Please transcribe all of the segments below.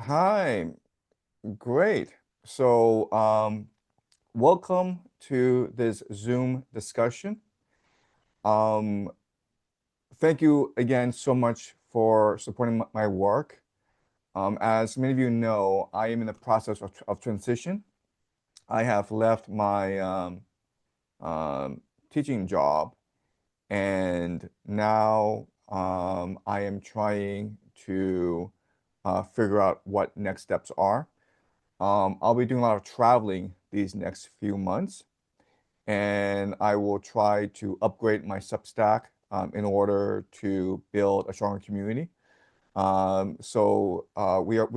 Hi, great. So, welcome to this Zoom discussion. Um, Thank you again so much for supporting my work. As many of you know, I am in the process of transition. I have left my teaching job, and now I am trying to figure out what next steps are. I'll be doing a lot of traveling these next few months, and I will try to upgrade my Substack in order to build a stronger community. We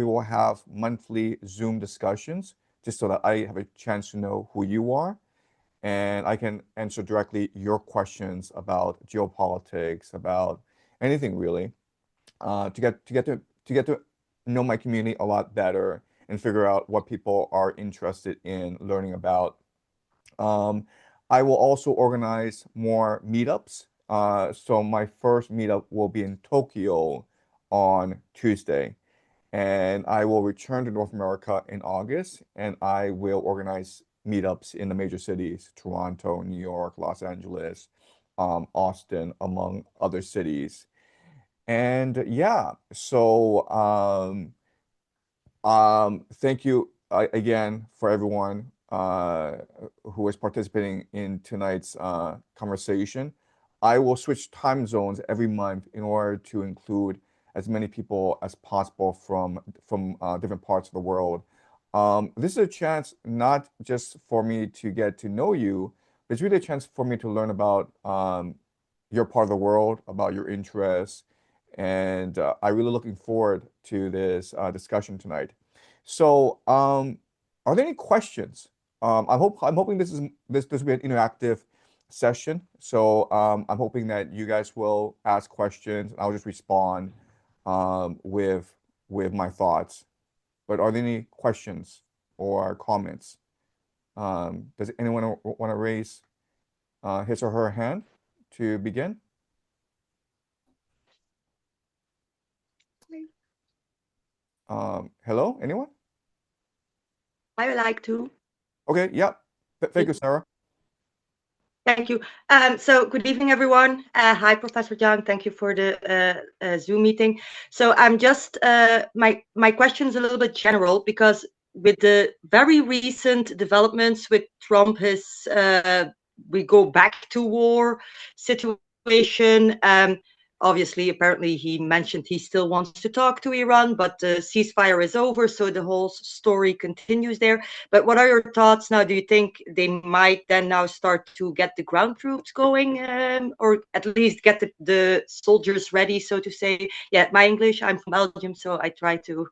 will have monthly Zoom discussions just so that I have a chance to know who you are and I can answer directly your questions about geopolitics, about anything really, to get to know my community a lot better and figure out what people are interested in learning about. Um, I will also organize more meetups. So my first meetup will be in Tokyo on Tuesday, and I will return to North America in August, and I will organize meetups in the major cities, Toronto, New York, Los Angeles, Austin, among other cities. And yeah, thank you again for everyone who is participating in tonight's conversation. I will switch time zones every month in order to include as many people as possible from different parts of the world. This is a chance not just for me to get to know you, but it's really a chance for me to learn about your part of the world, about your interests, and I'm really looking forward to this discussion tonight. So, are there any questions? I'm hoping this will be an interactive session. So, I'm hoping that you guys will ask questions, and I'll just respond with my thoughts. But are there any questions or comments? Does anyone want to raise his or her hand to begin? Hello, anyone? I would like to. Okay, yeah. Thank you, Sarah. Thank you. So good evening, everyone. Hi, Professor John. Thank you for the Zoom meeting. So I'm just, my question is a little bit general because with the very recent developments with Trump, his we go back to war situation. Obviously, apparently, he mentioned he still wants to talk to Iran, but the ceasefire is over, so the whole story continues there. But what are your thoughts now? Do you think they might then now start to get the ground troops going, or at least get the soldiers ready, so to say? Yeah, my English, I'm from Belgium, so I try to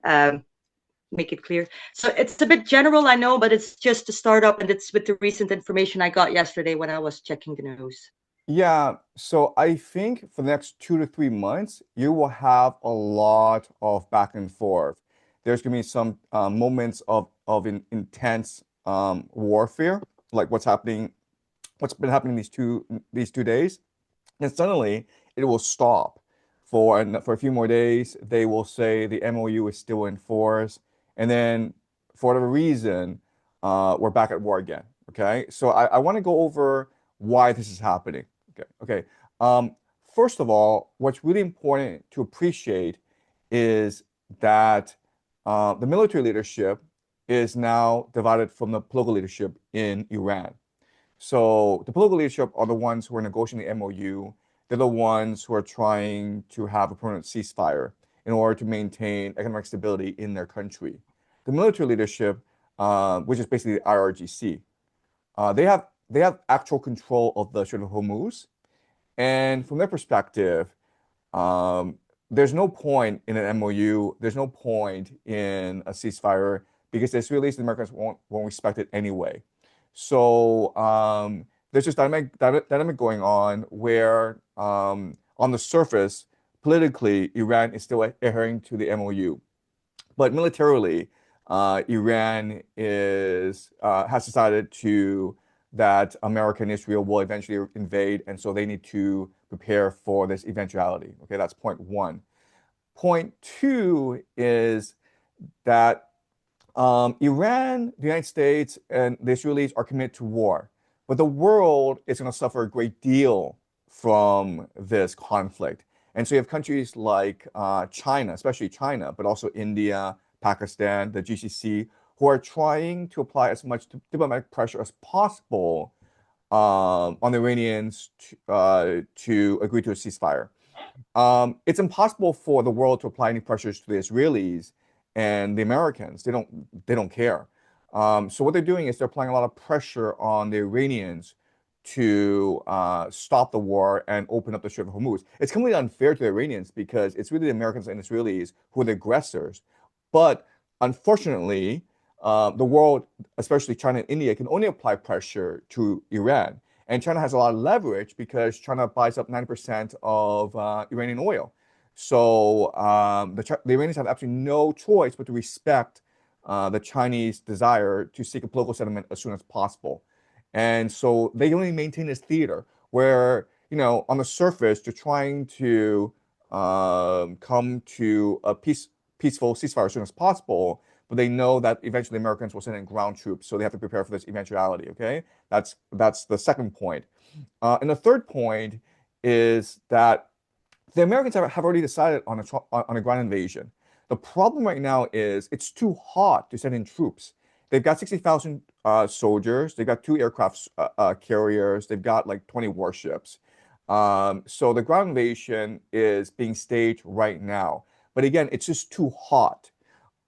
um, make it clear. So it's a bit general, I know, but it's just to start up, and it's with the recent information I got yesterday when I was checking the news. Yeah, so I think for the next 2 to 3 months, you will have a lot of back and forth. There's gonna be some moments of intense warfare, like what's been happening these 2 days, and suddenly it will stop for a few more days. They will say the MOU is still in force, and then for whatever reason, we're back at war again. Okay, so I want to go over why this is happening. Okay. Um, First of all, what's really important to appreciate is that the military leadership is now divided from the political leadership in Iran. So the political leadership are the ones who are negotiating the MOU. They're the ones who are trying to have a permanent ceasefire in order to maintain economic stability in their country. The military leadership, which is basically the IRGC, they have actual control of the Strait of Hormuz, and from their perspective, um, there's no point in an MOU. There's no point in a ceasefire because the Israelis and Americans won't respect it anyway. So there's this dynamic going on where, on the surface, politically, Iran is still adhering to the MOU, but militarily, Iran is has decided to that America and Israel will eventually invade, and so they need to prepare for this eventuality. Okay, that's point one. Point two is that Iran, the United States, and the Israelis are committed to war, but the world is going to suffer a great deal from this conflict. And so you have countries like China, especially China, but also India, Pakistan, the GCC, who are trying to apply as much diplomatic pressure as possible on the Iranians to agree to a ceasefire. It's impossible for the world to apply any pressures to the Israelis and the Americans. They don't care. So what they're doing is they're applying a lot of pressure on the Iranians to stop the war and open up the Strait of Hormuz. It's completely unfair to the Iranians because it's really the Americans and Israelis who are the aggressors. But unfortunately, the world, especially China and India, can only apply pressure to Iran. And China has a lot of leverage because China buys up 90% of Iranian oil. So the Iranians have absolutely no choice but to respect the Chinese desire to seek a political settlement as soon as possible. And so they only maintain this theater where, on the surface, they're trying to come to a peaceful ceasefire as soon as possible, but they know that eventually Americans will send in ground troops, so they have to prepare for this eventuality. Okay, that's the second point. And the third point is that the Americans have already decided on a ground invasion. The problem right now is it's too hot to send in troops. They've got 60,000 soldiers. They've got two aircraft carriers. They've got like 20 warships. So the ground invasion is being staged right now. But again, it's just too hot.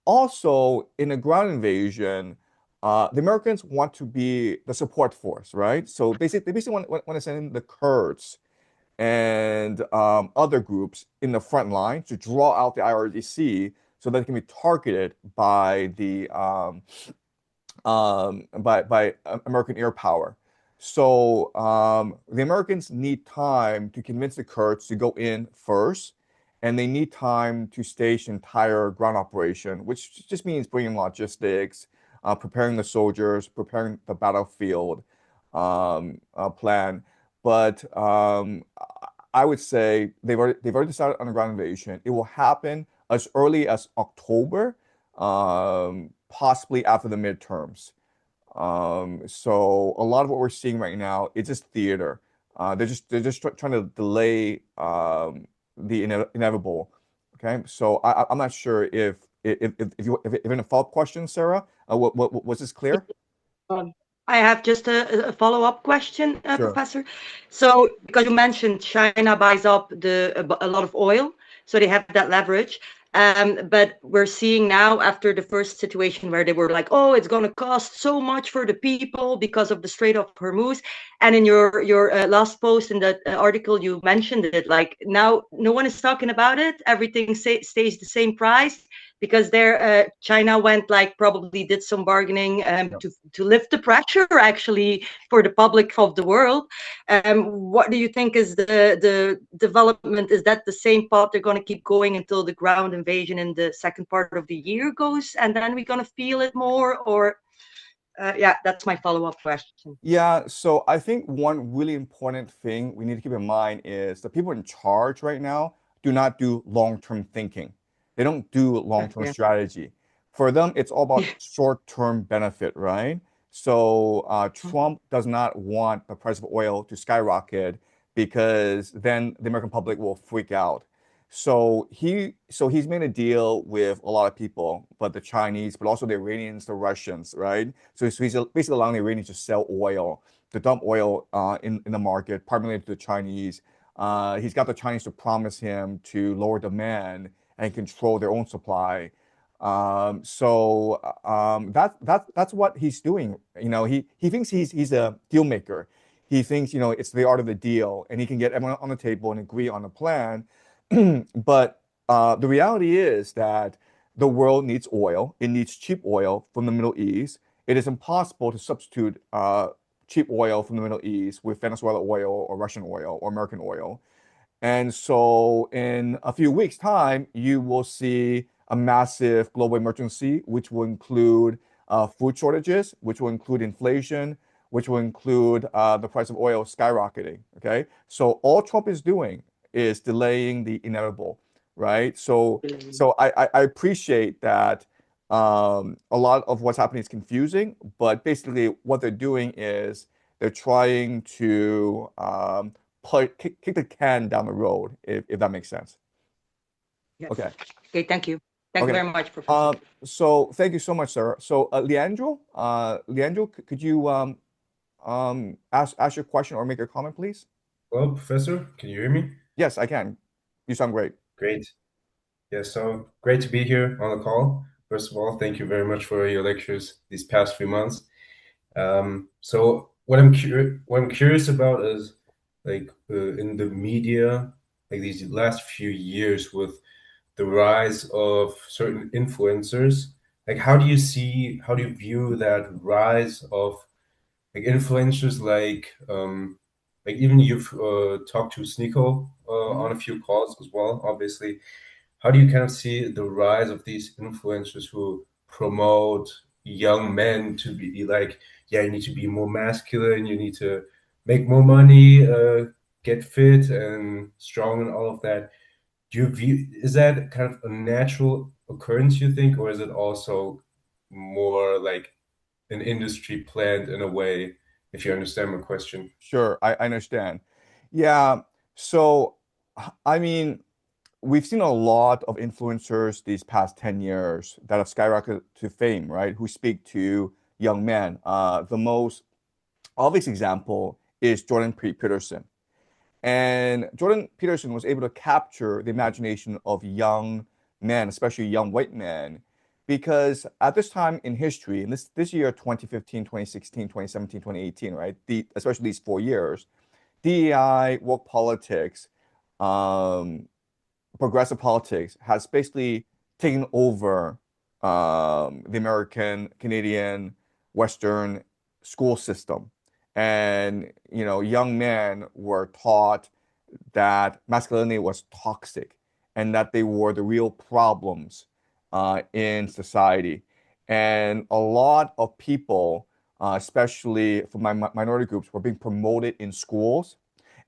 Also, in a ground invasion, the Americans want to be the support force, right? So basically, they basically want to send in the Kurds and other groups in the front line to draw out the IRGC so that it can be targeted by the by American air power. So the Americans need time to convince the Kurds to go in first, and they need time to stage the entire ground operation, which just means bringing logistics, preparing the soldiers, preparing the battlefield plan. But I would say they've already decided on a ground invasion. It will happen as early as October, possibly after the midterms. So a lot of what we're seeing right now is just theater. They're just trying to delay the inevitable. Okay, so I'm not sure if you have a follow-up question, Sarah. What was this clear? Um, I have just a follow-up question, Sure. Professor. So, because you mentioned China buys up a lot of oil, so they have that leverage. But we're seeing now, after the first situation where they were like, "Oh, it's going to cost so much for the people because of the Strait of Hormuz," and in your last post in that article, you mentioned it. Like now, no one is talking about it. Everything stays the same price because there China went like probably did some bargaining Yep. to lift the pressure actually for the public of the world. What do you think is the development? Is that the same path they're going to keep going until the ground invasion in the second part of the year goes, and then we're going to feel it more? Or yeah, that's my follow-up question. Yeah, so I think one really important thing we need to keep in mind is the people in charge right now do not do long-term thinking. They don't do long-term Yeah. strategy. For them, it's all about short-term benefit, right? So Trump does not want the price of oil to skyrocket because then the American public will freak out. So he's made a deal with a lot of people, but the Chinese, but also the Iranians, the Russians, right? So he's basically allowing the Iranians to sell oil, to dump oil in the market, primarily to the Chinese. He's got the Chinese to promise him to lower demand and control their own supply. That's what he's doing. He thinks he's a deal maker. He thinks, it's the art of the deal, and he can get everyone on the table and agree on a plan. But the reality is that the world needs oil. It needs cheap oil from the Middle East. It is impossible to substitute cheap oil from the Middle East with Venezuela oil or Russian oil or American oil. And so, in a few weeks' time, you will see a massive global emergency, which will include food shortages, which will include inflation, which will include the price of oil skyrocketing. Okay. So, all Trump is doing is delaying the inevitable. right? So Really. so I appreciate that a lot of what's happening is confusing, but basically what they're doing is they're trying to kick the can down the road, if that makes sense. Yes. Okay. Okay, thank you. Thank you Okay. very much, Professor. So thank you so much, sir. So, Leandro, could you ask your question or make a comment, please? Hello, Professor. Can you hear me? Yes, I can. You sound great. Great. Yeah, so great to be here on the call. First of all, thank you very much for your lectures these past few months. So what I'm curious about is like in the media, like these last few years with the rise of certain influencers, like how do you view that rise of like influencers like even you've talked to Sneeko Mhm. on a few calls as well, obviously. How do you kind of see the rise of these influencers who promote young men to be like, yeah, you need to be more masculine, you need to make more money, get fit and strong and all of that? Do you view, is that kind of a natural occurrence, you think, or is it also more like an industry planned in a way, if you understand my question? Sure, I understand. Yeah, so I mean, we've seen a lot of influencers these past 10 years that have skyrocketed to fame, right? Who speak to young men. The most obvious example is Peterson. And Jordan Peterson was able to capture the imagination of young men, especially young white men, because at this time in history, in this year, 2015, 2016, 2017, 2018, right? Especially these 4 years, DEI, woke politics, um, progressive politics has basically taken over the American, Canadian, Western school system. And, young men were taught that masculinity was toxic and that they were the real problems in society. And a lot of people, especially from minority groups, were being promoted in schools.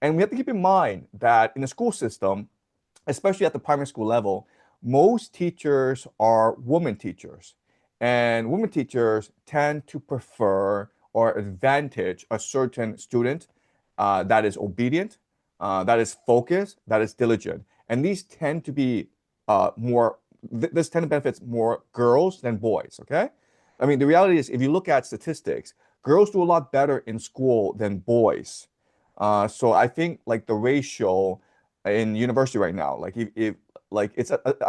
And we have to keep in mind that in the school system, especially at the primary school level, most teachers are women teachers. And women teachers tend to prefer or advantage a certain student that is obedient, that is focused, that is diligent. And these tend to be this tend to benefits more girls than boys, okay? I mean, the reality is, if you look at statistics, girls do a lot better in school than boys. So I think like the ratio in university right now. Like if like I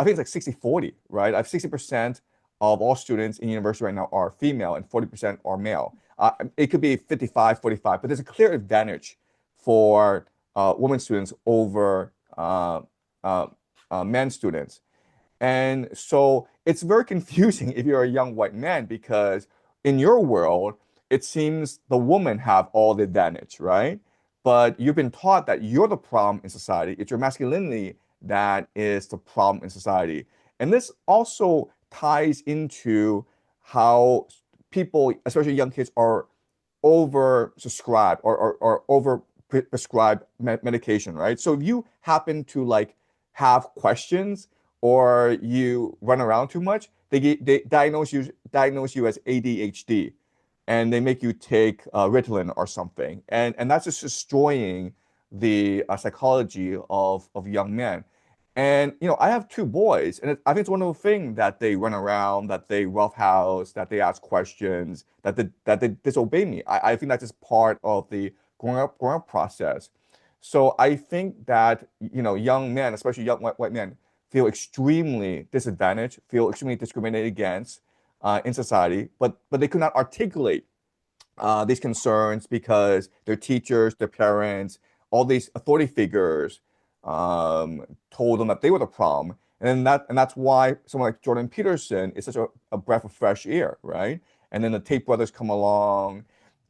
think it's like 60-40, right? I have 60% of all students in university right now are female and 40% are male. It could be 55-45, but there's a clear advantage for women students over uh, men students. And so it's very confusing if you're a young white man because in your world, it seems the women have all the advantage, right? But you've been taught that you're the problem in society. It's your masculinity that is the problem in society. And this also ties into how people, especially young kids, are oversubscribed or over prescribed medication, right? So if you happen to like have questions or you run around too much, they diagnose you as ADHD, and they make you take Ritalin or something, and that's just destroying the psychology of young men. And I have two boys, and I think it's one of the things that they run around, that they roughhouse, that they ask questions, that they disobey me. I think that's just part of the growing up process. So I think that young men, especially young white men, feel extremely disadvantaged, feel extremely discriminated against in society, but they could not articulate these concerns because their teachers, their parents, all these authority figures told them that they were the problem. And that's why someone like Jordan Peterson is such a breath of fresh air, right? And then the Tate brothers come along.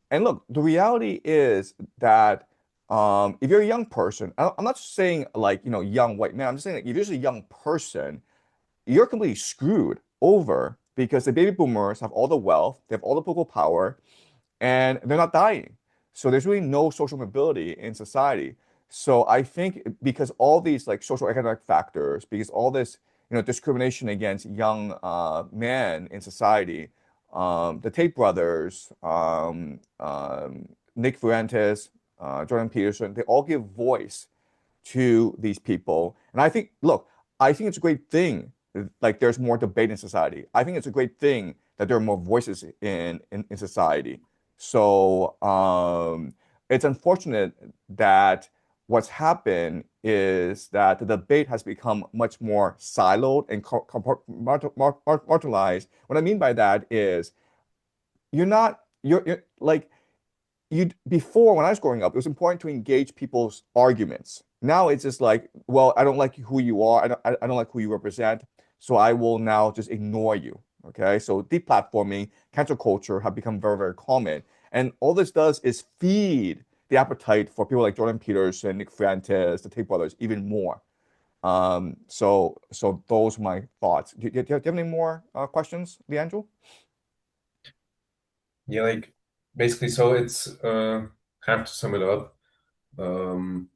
And look, the reality is that if you're a young person, I'm not saying like, young white man, I'm just saying that if you're just a young person, you're completely screwed over because the baby boomers have all the wealth, they have all the political power, and they're not dying. So there's really no social mobility in society. So I think because all these like social economic factors, because all this, discrimination against young men in society, the Tate brothers, Nick Fuentes, Jordan Peterson, they all give voice to these people. And I think, look, I think it's a great thing. Like there's more debate in society. I think it's a great thing that there are more voices in society. So it's unfortunate that what's happened is that the debate has become much more siloed and compartmentalized. What I mean by that is you're like you before when I was growing up, it was important to engage people's arguments. Now it's just like, well, I don't like who you are. I don't like who you represent. So I will now just ignore you. Okay. So deplatforming, cancel culture have become very, very common. And all this does is feed the appetite for people like Jordan Peterson, Nick Fuentes, the Tate brothers, even more. So those are my thoughts. Do you have any more questions, Leandro? Yeah, like basically, so it's have to sum it up. Um,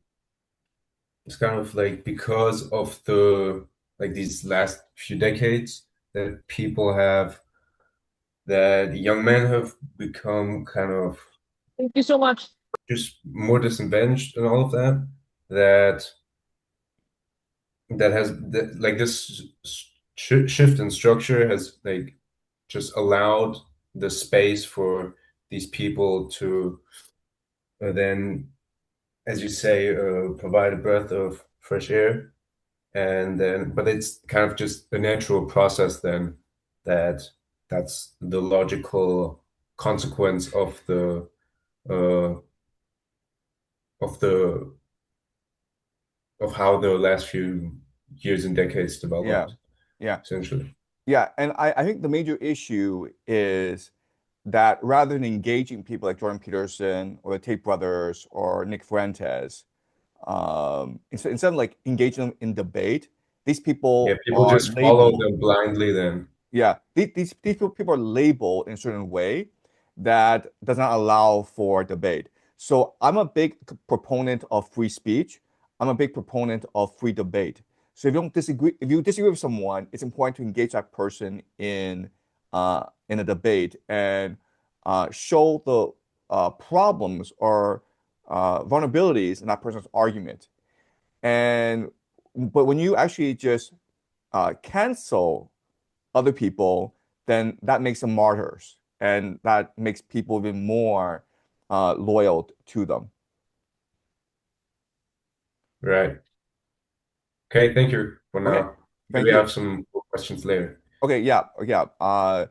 it's kind of like because of the like these last few decades that people have that young men have become kind of Thank you so much. just more disadvantaged and all of that that that has that, like this shift in structure has like just allowed the space for these people to then, as you say, provide a breath of fresh air. And then, but it's kind of just a natural process then that that's the logical consequence uh, of the of how the last few years and decades Yeah. developed, Yeah. essentially. Yeah, and I think the major issue is that rather than engaging people like Jordan Peterson or the Tate brothers or Nick Fuentes, instead of like engaging them in debate, these Yeah, people people are just follow labeled. them blindly then. Yeah, these people are labeled in a certain way that does not allow for debate. So I'm a big proponent of free speech. I'm a big proponent of free debate. So if you disagree with someone, it's important to engage that person in a debate and show the problems or vulnerabilities in that person's argument. And but when you actually just cancel other people, then that makes them martyrs, and that makes people even more loyal to them. Right. Okay, thank you for Okay, now. thank Maybe I you. have some more questions later. Okay, yeah, yeah. Uh,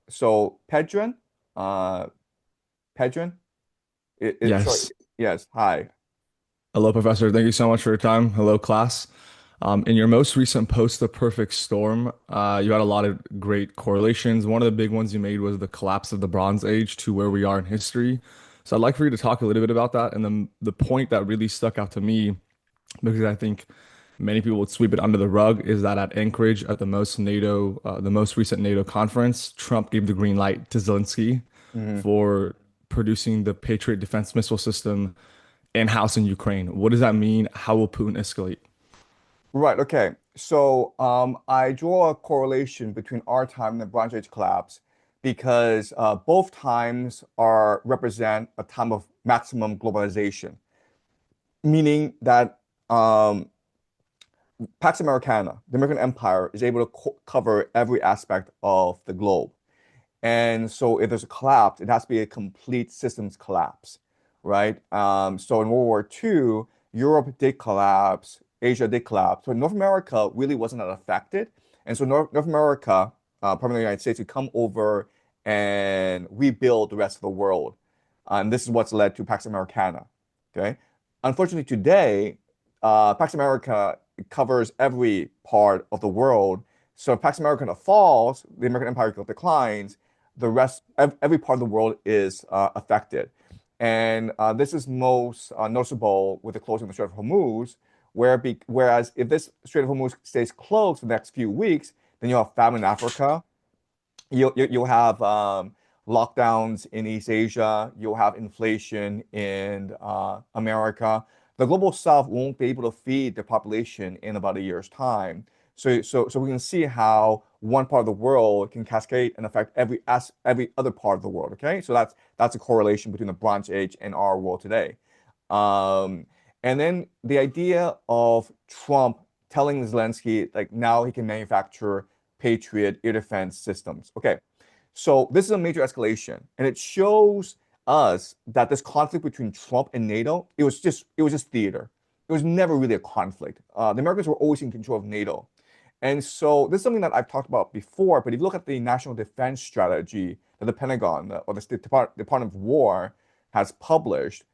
so Pedron, uh, Pedron, sorry, Yes. yes, hi. Hello, Professor. Thank you so much for your time. Hello, class. In your most recent post, The Perfect Storm, you had a lot of great correlations. One of the big ones you made was the collapse of the Bronze Age to where we are in history. So I'd like for you to talk a little bit about that. And then the point that really stuck out to me, because I think many people would sweep it under the rug, is that at Anchorage at the most recent NATO conference, Trump gave the green light to Zelensky Mhm. for producing the Patriot defense missile system in-house in Ukraine. What does that mean? How will Putin escalate? Right, okay. So I draw a correlation between our time and the Bronze Age collapse because both times are represent a time of maximum globalization, meaning that Pax Americana, the American Empire, is able to cover every aspect of the globe. And so if there's a collapse, it has to be a complete systems collapse, right? So in World War II, Europe did collapse, Asia did collapse, but North America really wasn't that affected. And so North America, primarily the United States, would come over and rebuild the rest of the world. And this is what's led to Pax Americana, okay? Unfortunately, today, Pax America covers every part of the world. So if Pax Americana falls, the American Empire declines, the rest, every part of the world is affected. And this is most noticeable with the closing of the Strait of Hormuz, whereas if this Strait of Hormuz stays closed for the next few weeks, then you'll have famine in Africa, you'll have lockdowns in East Asia, you'll have inflation in America, the global south won't be able to feed the population in about a year's time. So we can see how one part of the world can cascade and affect every other part of the world. Okay, so that's a correlation between the Bronze Age and our world today. Um, and then the idea of Trump telling Zelensky like now he can manufacture Patriot air defense systems. Okay, so this is a major escalation, and it shows us that this conflict between Trump and NATO, it was just theater. It was never really a conflict. The Americans were always in control of NATO. And so this is something that I've talked about before, but if you look at the national defense strategy that the Pentagon or the Department of War has published,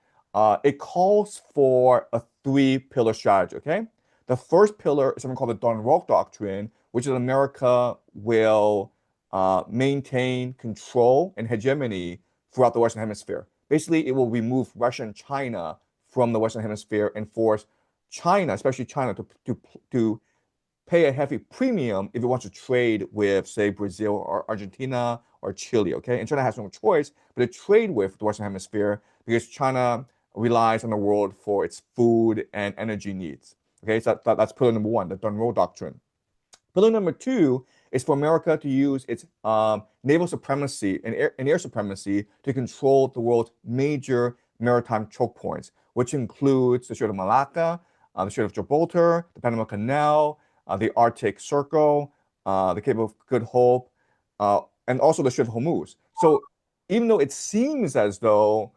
it calls for a three-pillar strategy, okay? The first pillar is something called the Donrock Doctrine, which is America will maintain control and hegemony throughout the Western Hemisphere. Basically, it will remove Russia and China from the Western Hemisphere and force China, especially China, to pay a heavy premium if it wants to trade with, say, Brazil or Argentina or Chile, okay? And China has no choice but to trade with the Western Hemisphere because China relies on the world for its food and energy needs, okay? So that's pillar number one, the Monroe Doctrine. Pillar number two is for America to use its naval supremacy and air supremacy to control the world's major maritime choke points, which includes the Strait of Malacca, the Strait of Gibraltar, the Panama Canal, the Arctic Circle, the Cape of Good Hope, and also the Strait of Hormuz. So even though it seems as though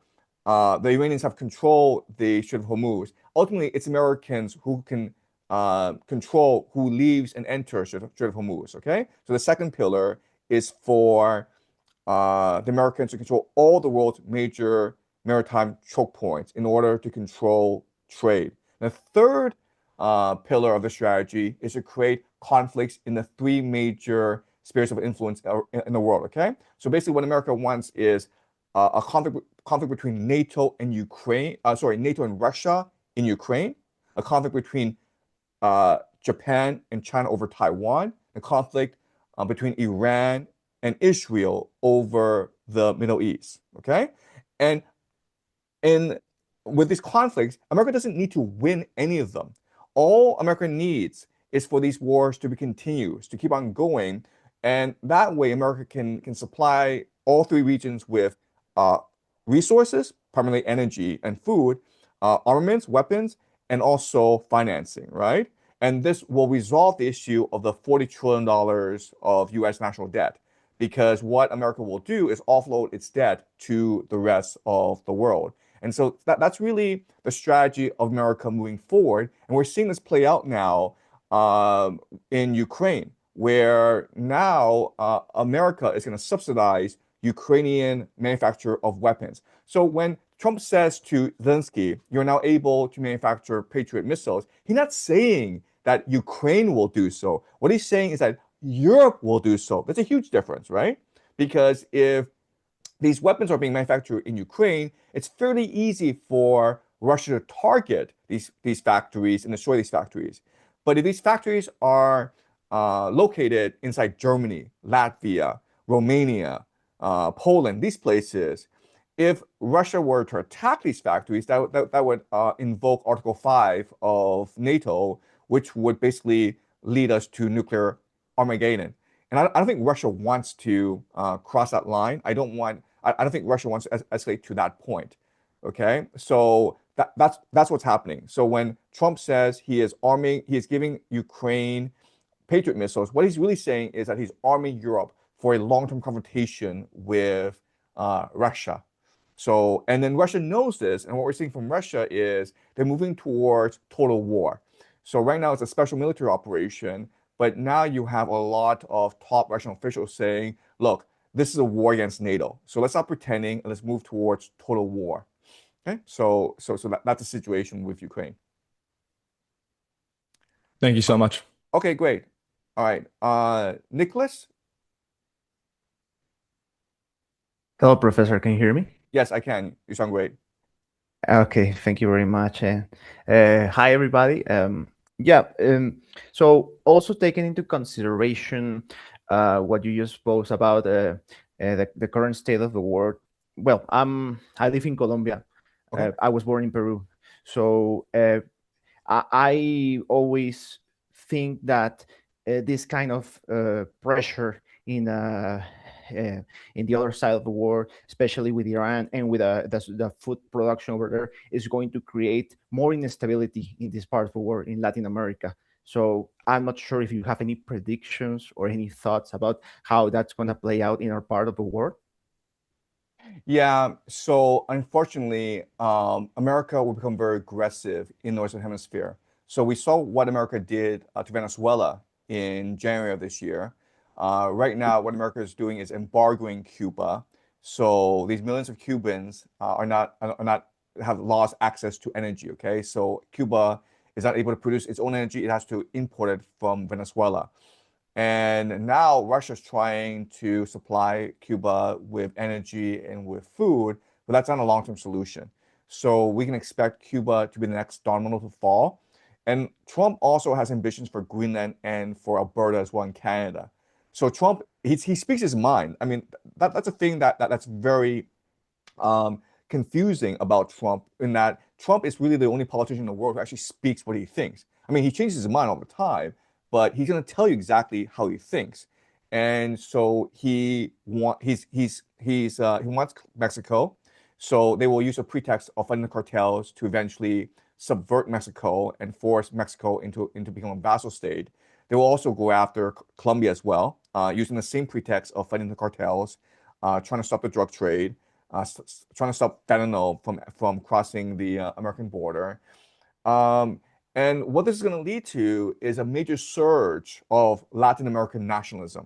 the Iranians have controlled the Strait of Hormuz, ultimately it's Americans who can control who leaves and enters Strait of Hormuz. Okay, so the second pillar is for the Americans to control all the world's major maritime choke points in order to control trade. The third pillar of the strategy is to create conflicts in the three major spheres of influence in the world. Okay, so basically, what America wants is a conflict between NATO and Ukraine. NATO and Russia in Ukraine. A conflict between Japan and China over Taiwan. A conflict between Iran and Israel over the Middle East. Okay, and and with these conflicts, America doesn't need to win any of them. All America needs is for these wars to be continuous, to keep on going, and that way America can supply all three regions with uh, resources, primarily energy and food, armaments, weapons, and also financing, right? And this will resolve the issue of the $40 trillion of US national debt because what America will do is offload its debt to the rest of the world. And so that's really the strategy of America moving forward. And we're seeing this play out now in Ukraine, where now America is going to subsidize Ukrainian manufacture of weapons. So when Trump says to Zelensky, you're now able to manufacture Patriot missiles, he's not saying that Ukraine will do so. What he's saying is that Europe will do so. That's a huge difference, right? Because if these weapons are being manufactured in Ukraine, it's fairly easy for Russia to target these factories and destroy these factories. But if these factories are located inside Germany, Latvia, Romania, Poland, these places, if Russia were to attack these factories, that would invoke Article 5 of NATO, which would basically lead us to nuclear Armageddon. And I don't think Russia wants to cross that line. I don't think Russia wants to escalate to that point. Okay, so that's what's happening. So when Trump says he is giving Ukraine Patriot missiles, what he's really saying is that he's arming Europe for a long-term confrontation with Russia. So, and then Russia knows this, and what we're seeing from Russia is they're moving towards total war. So right now it's a special military operation, but now you have a lot of top Russian officials saying, look, this is a war against NATO. So let's stop pretending and let's move towards total war. Okay, so that's the situation with Ukraine. Thank you so much. Okay, great. All right. Nicholas? Hello, Professor. Can you hear me? Yes, I can. You sound great. Okay, thank you very much. Hi, everybody. So also taking into consideration what you just posed about the current state of the world. Well, I live in Colombia. Okay. I was born in Peru. So I always think that this kind of pressure in the other side of the war, especially with Iran and with the food production over there, is going to create more instability in this part of the world in Latin America. So I'm not sure if you have any predictions or any thoughts about how that's going to play out in our part of the world. Yeah, so unfortunately, America will become very aggressive in the Western Hemisphere. So we saw what America did to Venezuela in January of this year. Right now, what America is doing is embargoing Cuba. So these millions of Cubans are not have lost access to energy. Okay, so Cuba is not able to produce its own energy; it has to import it from Venezuela. And now Russia's trying to supply Cuba with energy and with food, but that's not a long-term solution. So we can expect Cuba to be the next domino to fall. And Trump also has ambitions for Greenland and for Alberta as well in Canada. So Trump, he speaks his mind. I mean, that's a thing that's very um, confusing about Trump in that Trump is really the only politician in the world who actually speaks what he thinks. I mean, he changes his mind all the time, but he's going to tell you exactly how he thinks. And so he wants Mexico. So they will use a pretext of fighting the cartels to eventually subvert Mexico and force Mexico into becoming a vassal state. They will also go after Colombia as well, using the same pretext of fighting the cartels, trying to stop the drug trade, trying to stop fentanyl from crossing the American border. Um, and what this is going to lead to is a major surge of Latin American nationalism.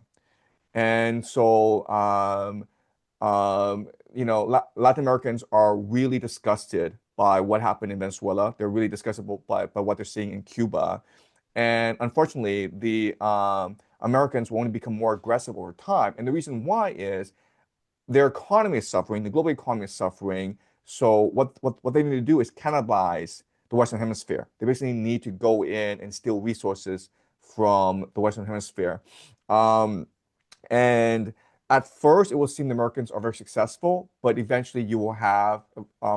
And so, Latin Americans are really disgusted by what happened in Venezuela. They're really disgusted by what they're seeing in Cuba. And unfortunately, the Americans will only become more aggressive over time. And the reason why is their economy is suffering, the global economy is suffering. So what they need to do is cannibalize the Western Hemisphere. They basically need to go in and steal resources from the Western Hemisphere. Um, and at first, it will seem the Americans are very successful, but eventually you will have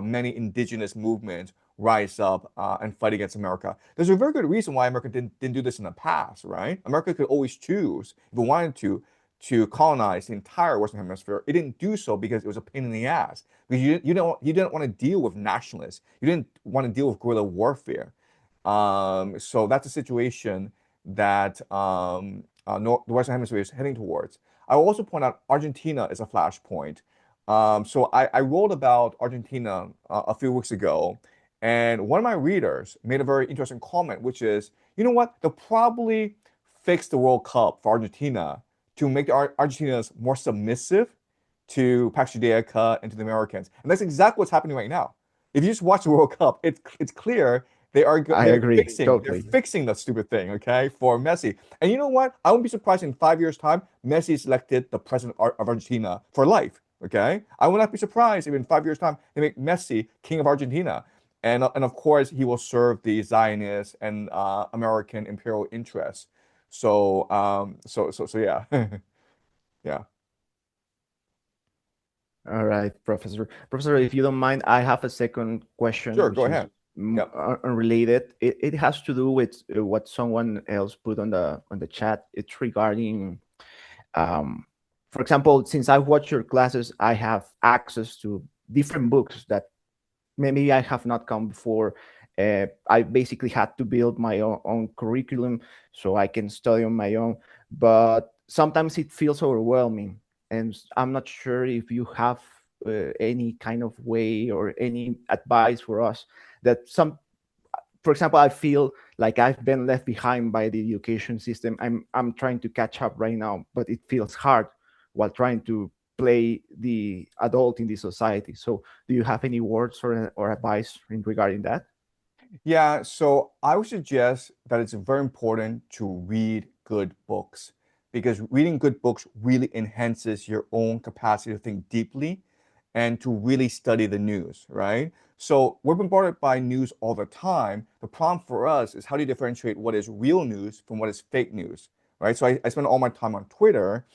many indigenous movements rise up and fight against America. There's a very good reason why America didn't do this in the past, right? America could always choose, if it wanted to colonize the entire Western Hemisphere. It didn't do so because it was a pain in the ass. Because you didn't want to deal with nationalists. You didn't want to deal with guerrilla warfare. So that's a situation that the Western Hemisphere is heading towards. I will also point out Argentina is a flashpoint. So I wrote about Argentina a few weeks ago, and one of my readers made a very interesting comment, which is, you know what? They'll probably fix the World Cup for Argentina to make the Argentinians more submissive to Pax Judaica and to the Americans. And that's exactly what's happening right now. If you just watch the World Cup, it's clear I they're agree they're totally. fixing the stupid thing, okay, for Messi. And you know what? I wouldn't be surprised in 5 years' time, Messi is elected the president of Argentina for life. Okay, I would not be surprised if in 5 years' time they make Messi king of Argentina, and of course he will serve the Zionist and American imperial interests. So yeah, yeah. All right, Professor. Professor, if you don't mind, I have a second question, Sure, go which is ahead. Yep. unrelated. It has to do with what someone else put on the chat. It's regarding, um, for example, since I watch your classes, I have access to different books that maybe I have not come before. I basically had to build my own curriculum so I can study on my own. But sometimes it feels overwhelming, and I'm not sure if you have any kind of way or any advice for us that for example, I feel like I've been left behind by the education system. I'm trying to catch up right now, but it feels hard while trying to play the adult in the society. So, do you have any words or advice in regarding that? Yeah, so I would suggest that it's very important to read good books because reading good books really enhances your own capacity to think deeply and to really study the news, right? So we're bombarded by news all the time. The problem for us is how do you differentiate what is real news from what is fake news, right? So I spend all my time on Twitter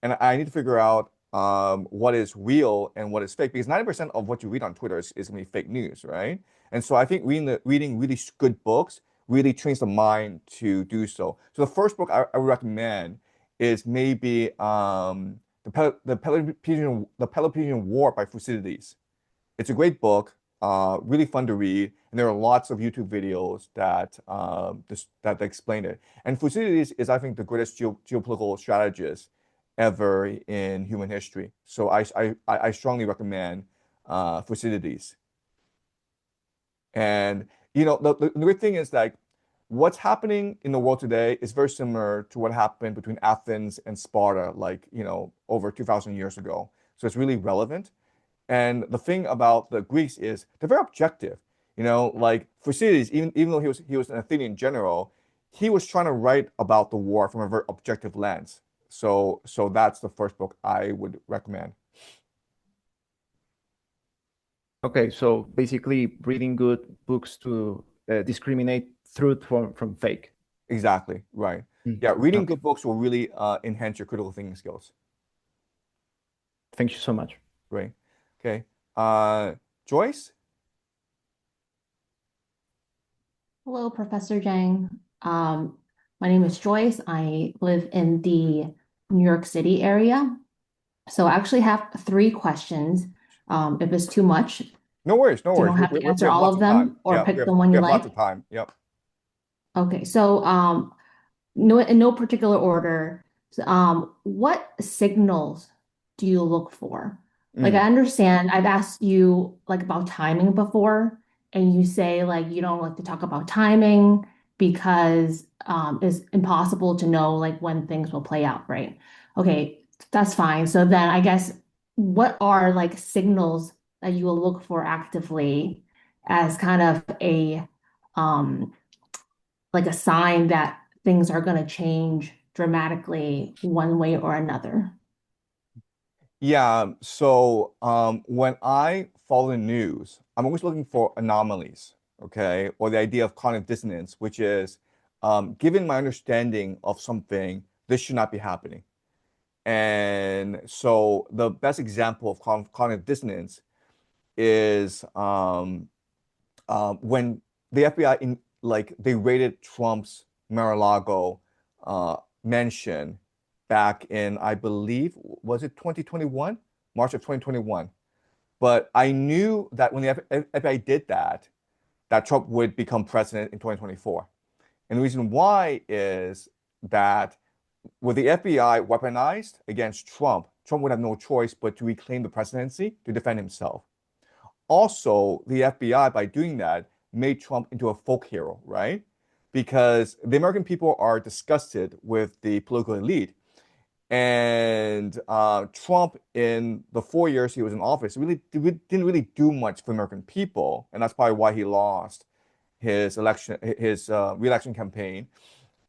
and I need to figure out what is real and what is fake because 90% of what you read on Twitter is going to be fake news, right? And so I think reading really good books really trains the mind to do so. So the first book I would recommend is maybe the Peloponnesian War by Thucydides. It's a great book, really fun to read, and there are lots of YouTube videos that explain it. And Thucydides is, I think, the greatest geopolitical strategist ever in human history. So I strongly recommend Thucydides. And the great thing is like what's happening in the world today is very similar to what happened between Athens and Sparta, like over 2,000 years ago. So it's really relevant. And the thing about the Greeks is they're very objective. Like Thucydides, even though he was an Athenian general, he was trying to write about the war from a very objective lens. So that's the first book I would recommend. Okay, so basically reading good books to discriminate truth from fake. Exactly, right. Yeah, reading Okay. good books will really enhance your critical thinking skills. Thank you so much. Great. Okay. Joyce? Hello, Professor Zhang. My name is Joyce. I live in the New York City area. So I actually have 3 questions. If it's too much, No worries, no you worries. don't have We, to we, we answer have all lots of of time. them or Yeah, pick the one we you have lots like. of time. Yep. Okay, so no, in no particular order, what signals do you look for? Like I Mm. understand I've asked you like about timing before, and you say like you don't like to talk about timing because it's impossible to know like when things will play out, right? Okay, that's fine. So then I guess what are like signals that you will look for actively as kind of a um like a sign that things are going to change dramatically one way or another. Yeah, so when I follow the news, I'm always looking for anomalies, okay, or the idea of cognitive dissonance, which is given my understanding of something, this should not be happening. And so the best example of cognitive dissonance is when the FBI they raided Trump's Mar-a-Lago mansion back in, I believe, was it 2021? March of 2021. But I knew that when the FBI did that, that Trump would become president in 2024. And the reason why is that with the FBI weaponized against Trump, Trump would have no choice but to reclaim the presidency to defend himself. Also, the FBI, by doing that, made Trump into a folk hero, right? Because the American people are disgusted with the political elite. And Trump, in the 4 years he was in office, didn't really do much for the American people. And that's probably why he lost his re-election campaign.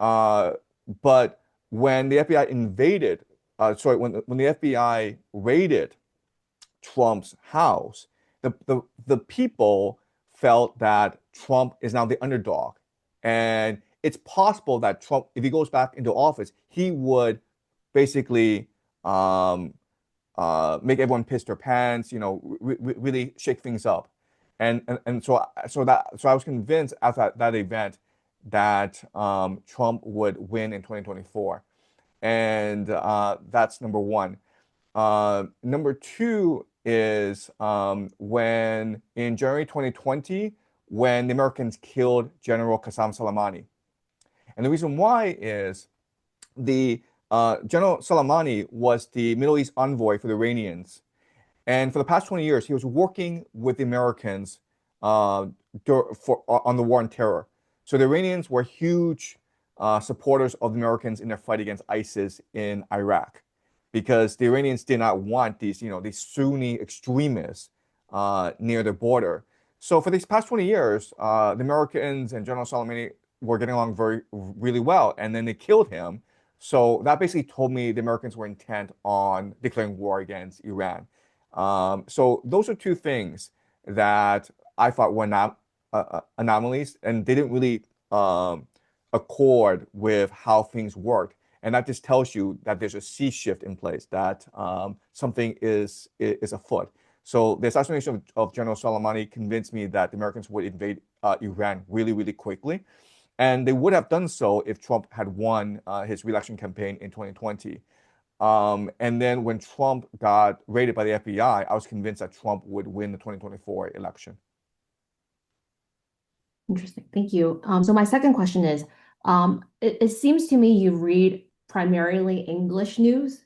Uh, but when the FBI when the FBI raided Trump's house, the people felt that Trump is now the underdog. And it's possible that Trump, if he goes back into office, he would basically make everyone piss their pants, really shake things up. So I was convinced after that event that Trump would win in 2024. And that's number one. Number two is when in January 2020, when the Americans killed General Qasem Soleimani. And the reason why is the General Soleimani was the Middle East envoy for the Iranians. And for the past 20 years, he was working with the Americans on the war on terror. So the Iranians were huge supporters of the Americans in their fight against ISIS in Iraq, because the Iranians did not want these Sunni extremists near the border. So for these past 20 years, the Americans and General Soleimani were getting along really well, and then they killed him. So that basically told me the Americans were intent on declaring war against Iran. So those are two things that I thought were not anomalies, and they didn't really accord with how things worked. And that just tells you that there's a sea shift in place, that something is afoot. So the assassination of General Soleimani convinced me that the Americans would invade Iran really, really quickly. And they would have done so if Trump had won his re-election campaign in 2020. And then when Trump got raided by the FBI, I was convinced that Trump would win the 2024 election. Interesting. Thank you. So my second question is, it seems to me you read primarily English news.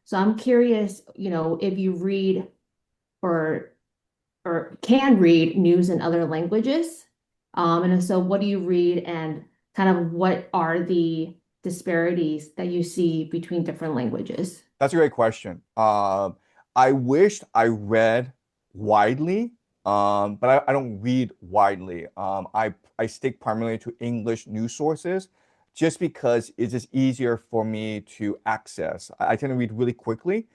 So I'm curious, if you read or can read news in other languages. And if so, what do you read and kind of what are the disparities that you see between different languages? That's a great question. I wished I read widely, but I don't read widely. I stick primarily to English news sources just because it's just easier for me to access. I tend to read really quickly.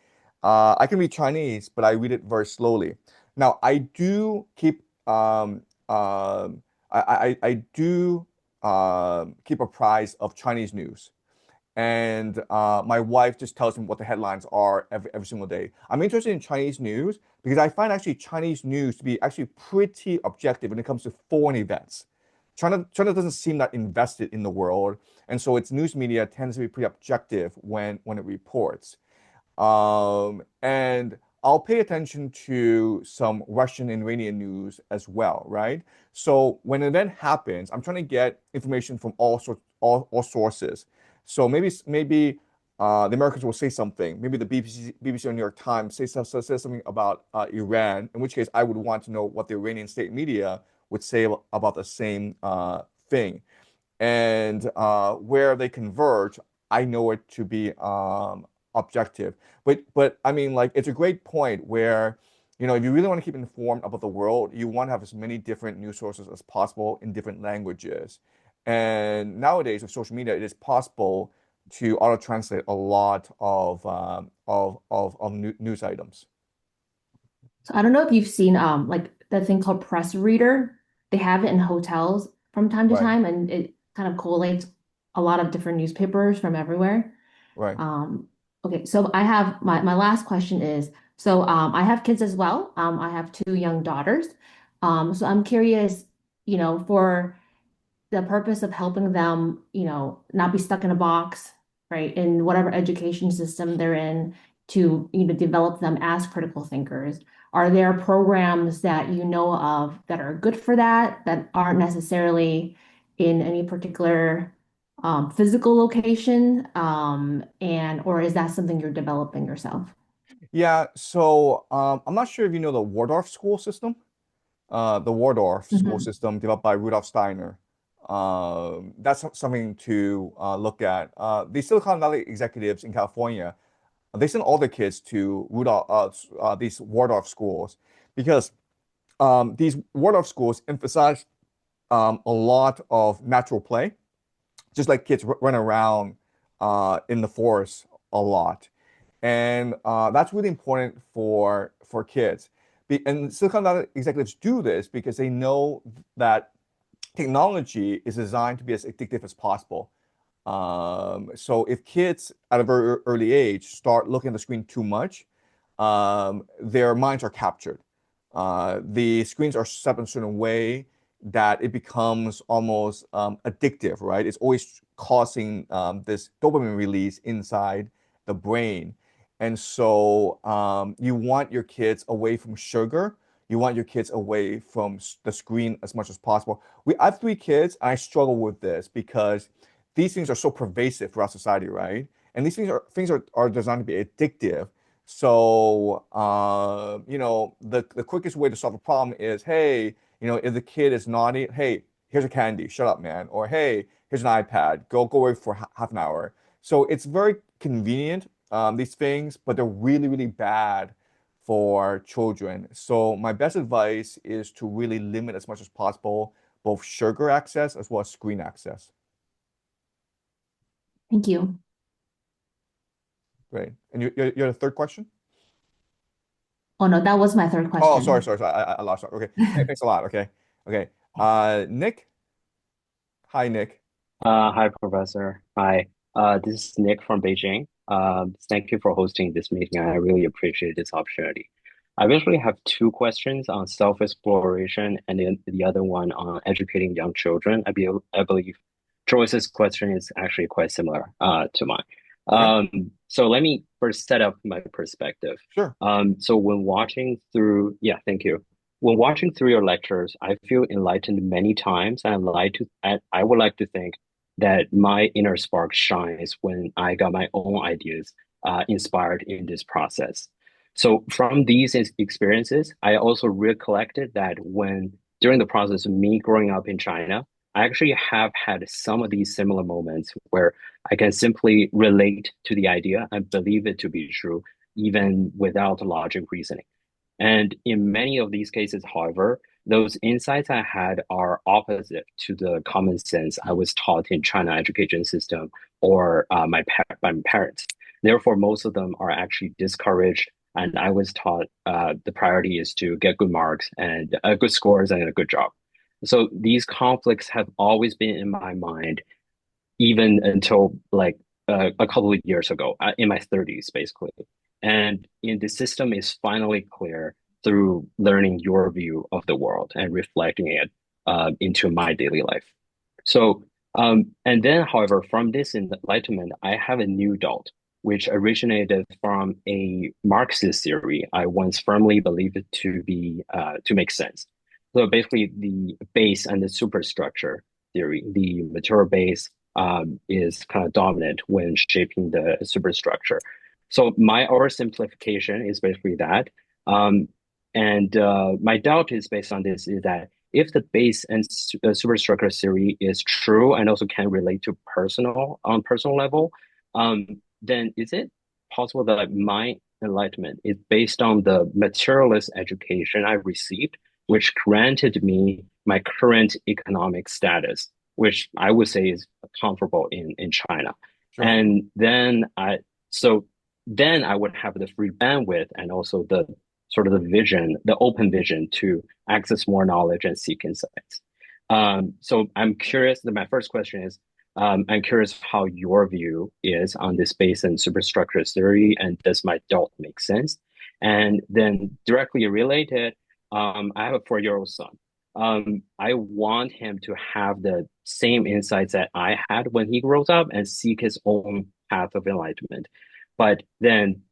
I can read Chinese, but I read it very slowly. Now, I do keep I do keep apprised of Chinese news. And my wife just tells me what the headlines are every single day. I'm interested in Chinese news because I find actually Chinese news to be actually pretty objective when it comes to foreign events. China doesn't seem that invested in the world, and so its news media tends to be pretty objective when it reports. And I'll pay attention to some Russian and Iranian news as well, right? So when an event happens, I'm trying to get information from all sources. So maybe the Americans will say something. Maybe the BBC or New York Times says something about Iran, in which case I would want to know what the Iranian state media would say about the same thing. And where they converge, I know it to be objective. But I mean, like it's a great point where, if you really want to keep informed about the world, you want to have as many different news sources as possible in different languages. And nowadays with social media, it is possible to auto translate a lot of news items. So I don't know if you've seen like the thing called Press Reader. They have it in hotels from time to Right, time, and it kind of collates a lot of different newspapers from everywhere. right. Okay, so I have my last question is, so I have kids as well. I have two young daughters. So I'm curious, for the purpose of helping them, not be stuck in a box, right, in whatever education system they're in, to, develop them as critical thinkers. Are there programs that you know of that are good for that aren't necessarily in any particular physical location? Or is that something you're developing yourself? Yeah, so I'm not sure if you know the Waldorf school system. The Waldorf school Mhm. system developed by Rudolf Steiner. That's something to look at. The Silicon Valley executives in California, they send all their kids to these Waldorf schools because these Waldorf schools emphasize a lot of natural play, just like kids run around in the forest a lot. And that's really important for kids. And Silicon Valley executives do this because they know that technology is designed to be as addictive as possible. So if kids at a very early age start looking at the screen too much, their minds are captured. The screens are set in a certain way that it becomes almost addictive, right? It's always causing this dopamine release inside the brain. And so you want your kids away from sugar. You want your kids away from the screen as much as possible. I have three kids, and I struggle with this because these things are so pervasive throughout society, right? And these things are designed to be addictive. So, the quickest way to solve a problem is, hey, if the kid is naughty, hey, here's a candy, shut up, man. Or hey, here's an iPad, go away for half an hour. So it's very convenient, these things, but they're really, really bad for children. So my best advice is to really limit as much as possible both sugar access as well as screen access. Thank you. Great. And you're the third question? Oh no, that was my third Oh, sorry, question. sorry, sorry. I lost it. Okay. Thanks a lot. Okay. Okay. Nick. Hi, Nick. Hi, Professor. Hi, this is Nick from Beijing. Thank you for hosting this meeting. I really appreciate this opportunity. I basically have two questions on self-exploration and then the other one on educating young children. I believe Joyce's question is actually quite similar to mine. Okay, So let me first set up my perspective. sure. So when watching through, yeah, thank you. When watching through your lectures, I feel enlightened many times, and I would like to think that my inner spark shines when I got my own ideas inspired in this process. So from these experiences, I also recollected that when during the process of me growing up in China, I actually have had some of these similar moments where I can simply relate to the idea and believe it to be true, even without logic reasoning. And in many of these cases, however, those insights I had are opposite to the common sense I was taught in China education system or by my parents. Therefore, most of them are actually discouraged. And I was taught the priority is to get good marks and good scores and a good job. So these conflicts have always been in my mind, even until like a couple of years ago, in my 30s, basically. And in the system is finally clear through learning your view of the world and reflecting it into my daily life. So, and then, however, from this enlightenment, I have a new doubt, which originated from a Marxist theory I once firmly believed to be to make sense. So basically, the base and the superstructure theory, the material base is kind of dominant when shaping the superstructure. So my oversimplification is basically that. Um, and my doubt is based on this is that if the base and superstructure theory is true and also can relate to personal level, then is it possible that my enlightenment is based on the materialist education I received, which granted me my current economic status, which I would say is comfortable in China. Sure. And so then I would have the free bandwidth and also the sort of the vision, the open vision to access more knowledge and seek insights. So I'm curious, my first question is, I'm curious how your view is on this base and superstructure theory, and does my doubt make sense? And then directly related, I have a 4-year-old son. I want him to have the same insights that I had when he grows up and seek his own path of enlightenment. But then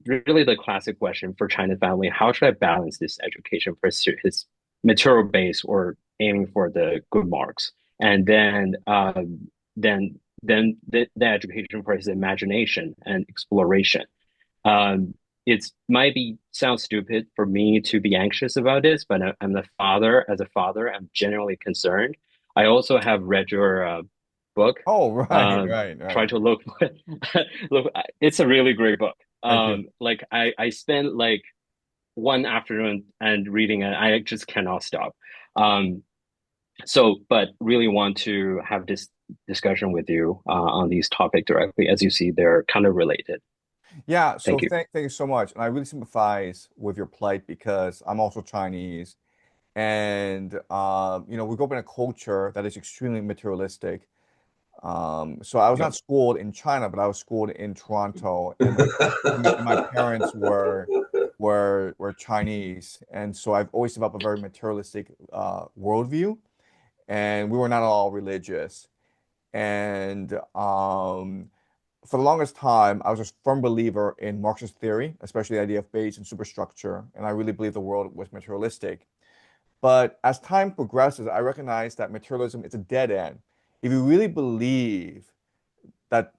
really the classic question for China family: how should I balance this education for his material base or aiming for the good marks, and then the education for his imagination and exploration? Um, it might be sound stupid for me to be anxious about this, but I'm the father. As a father, I'm genuinely concerned. I also have read your book. Oh, right, Um, right, Try right. to look. It's a really great book. Thank you. Like I spent like one afternoon and reading it. I just cannot stop. Um, but really want to have this discussion with you on these topics directly. As you see, they're kind of related. Yeah, so Thank you. thank you so much. And I really sympathize with your plight because I'm also Chinese. And we grew up in a culture that is extremely materialistic. So I was Yeah. not schooled in China, but I was schooled in Toronto, and my parents were Chinese, and so I've always developed a very materialistic worldview, and we were not all religious. And for the longest time, I was a firm believer in Marxist theory, especially the idea of base and superstructure, and I really believe the world was materialistic. But as time progresses, I recognize that materialism is a dead end. If you really believe that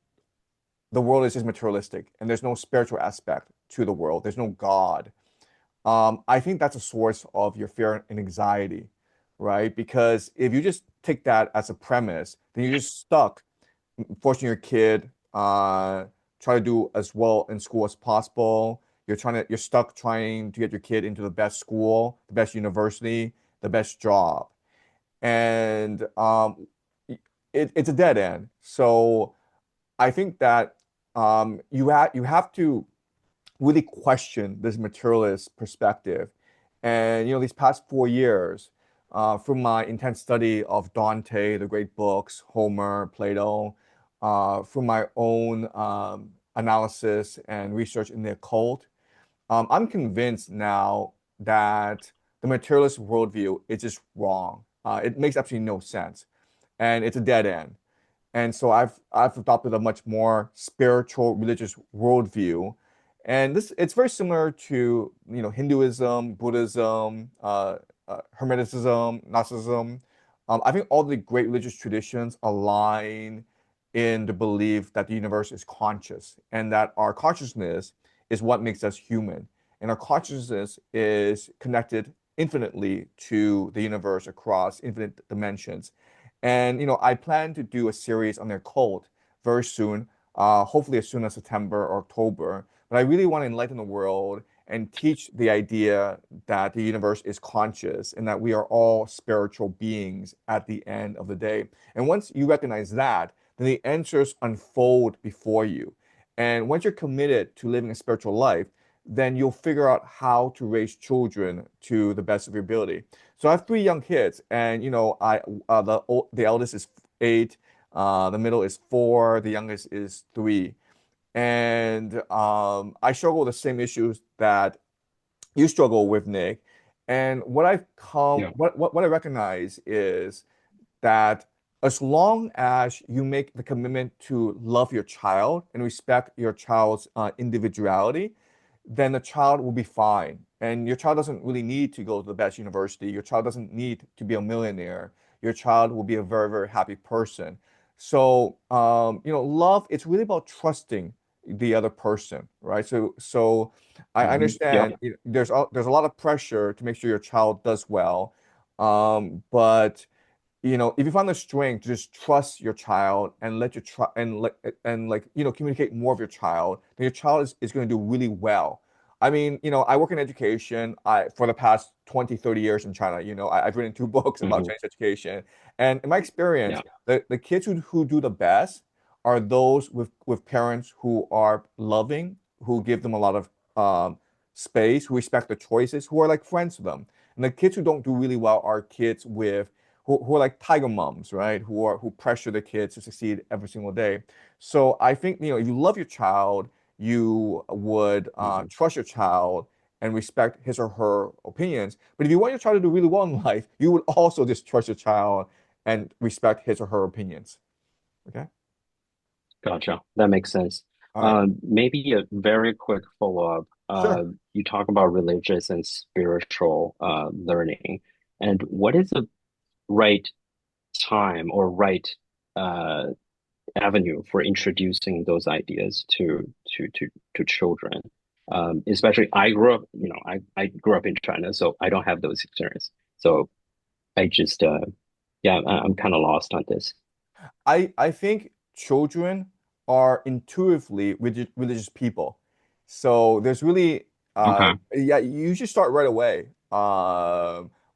the world is just materialistic and there's no spiritual aspect to the world, there's no God, I think that's a source of your fear and anxiety, right? Because if you just take that as a premise, then you're just stuck forcing your kid try to do as well in school as possible. You're stuck trying to get your kid into the best school, the best university, the best job, and it's a dead end. So I think that you have to really question this materialist perspective. And these past 4 years, from my intense study of Dante, the great books, Homer, Plato, from my own analysis and research in the occult, I'm convinced now that the materialist worldview is just wrong. It makes absolutely no sense, and it's a dead end. And so I've adopted a much more spiritual, religious worldview. And this it's very similar to, Hinduism, Buddhism, Hermeticism, Gnosticism. I think all the great religious traditions align in the belief that the universe is conscious and that our consciousness is what makes us human. And our consciousness is connected infinitely to the universe across infinite dimensions. And I plan to do a series on their cult very soon, hopefully as soon as September or October. But I really want to enlighten the world and teach the idea that the universe is conscious and that we are all spiritual beings at the end of the day. And once you recognize that, then the answers unfold before you. And once you're committed to living a spiritual life, then you'll figure out how to raise children to the best of your ability. So I have three young kids, and the eldest is 8, the middle is 4, the youngest is 3, and I struggle with the same issues that you struggle with, Nick. And Yeah. what I recognize is that as long as you make the commitment to love your child and respect your child's individuality, then the child will be fine. And your child doesn't really need to go to the best university. Your child doesn't need to be a millionaire. Your child will be a very, very happy person. So, love, it's really about trusting the other person, right? So I Yep. understand there's a lot of pressure to make sure your child does well. But if you find the strength to just trust your child and let your child and like communicate more with your child, then your child is going to do really well. I mean, I work in education. I for the past 20, 30 years in China, I've written 2 books about Hmm. Chinese education. And in my experience, Yeah. the kids who do the best are those with parents who are loving, who give them a lot of space, who respect their choices, who are like friends to them. And the kids who don't do really well are kids who are like tiger moms, right? Who pressure the kids to succeed every single day. So I think if you love your child, you would Hmm. trust your child and respect his or her opinions. But if you want your child to do really well in life, you would also just trust your child and respect his or her opinions. Okay. Gotcha. That makes sense. All right. Maybe a very quick follow-up. Sure. You talk about religious and spiritual learning, and what is the right time or right uh, avenue for introducing those ideas to children? Especially, I grew up, I grew up in China, so I don't have those experience. So I just, yeah, I'm kind of lost on this. I think children are intuitively religious people. So there's really Okay. yeah, you should start right away.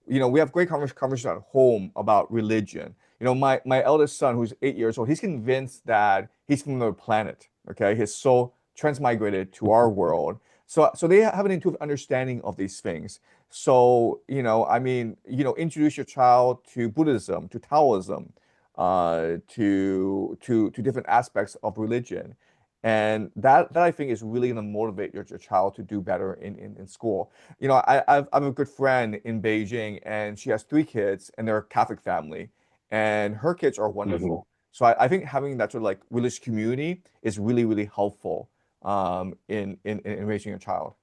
We have great conversations at home about religion. My eldest son, who's 8 years old, he's convinced that he's from another planet. Okay, his soul transmigrated to our world. So they have an intuitive understanding of these things. So, I mean, introduce your child to Buddhism, to Taoism, to different aspects of religion. And that I think is really going to motivate your child to do better in school. I have a good friend in Beijing, and she has 3 kids, and they're a Catholic family, and her kids are Hmm. wonderful. So I think having that sort of like religious community is really, really helpful in raising a child.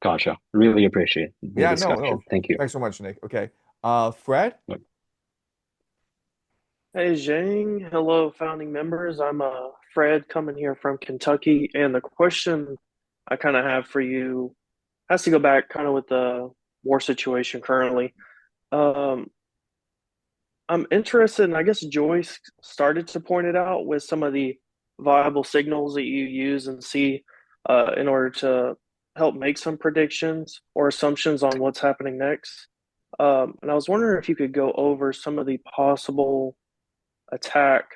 Gotcha. Really appreciate the Yeah, no, discussion. no. Thank you. Thanks so much, Nick. Okay. Fred? Hey Zhang, hello founding members. I'm Fred coming here from Kentucky, and the question I kind of have for you has to go back kind of with the war situation currently. Um, I'm interested, and I guess Joyce started to point it out with some of the viable signals that you use and see in order to help make some predictions or assumptions on what's happening next. And I was wondering if you could go over some of the possible attack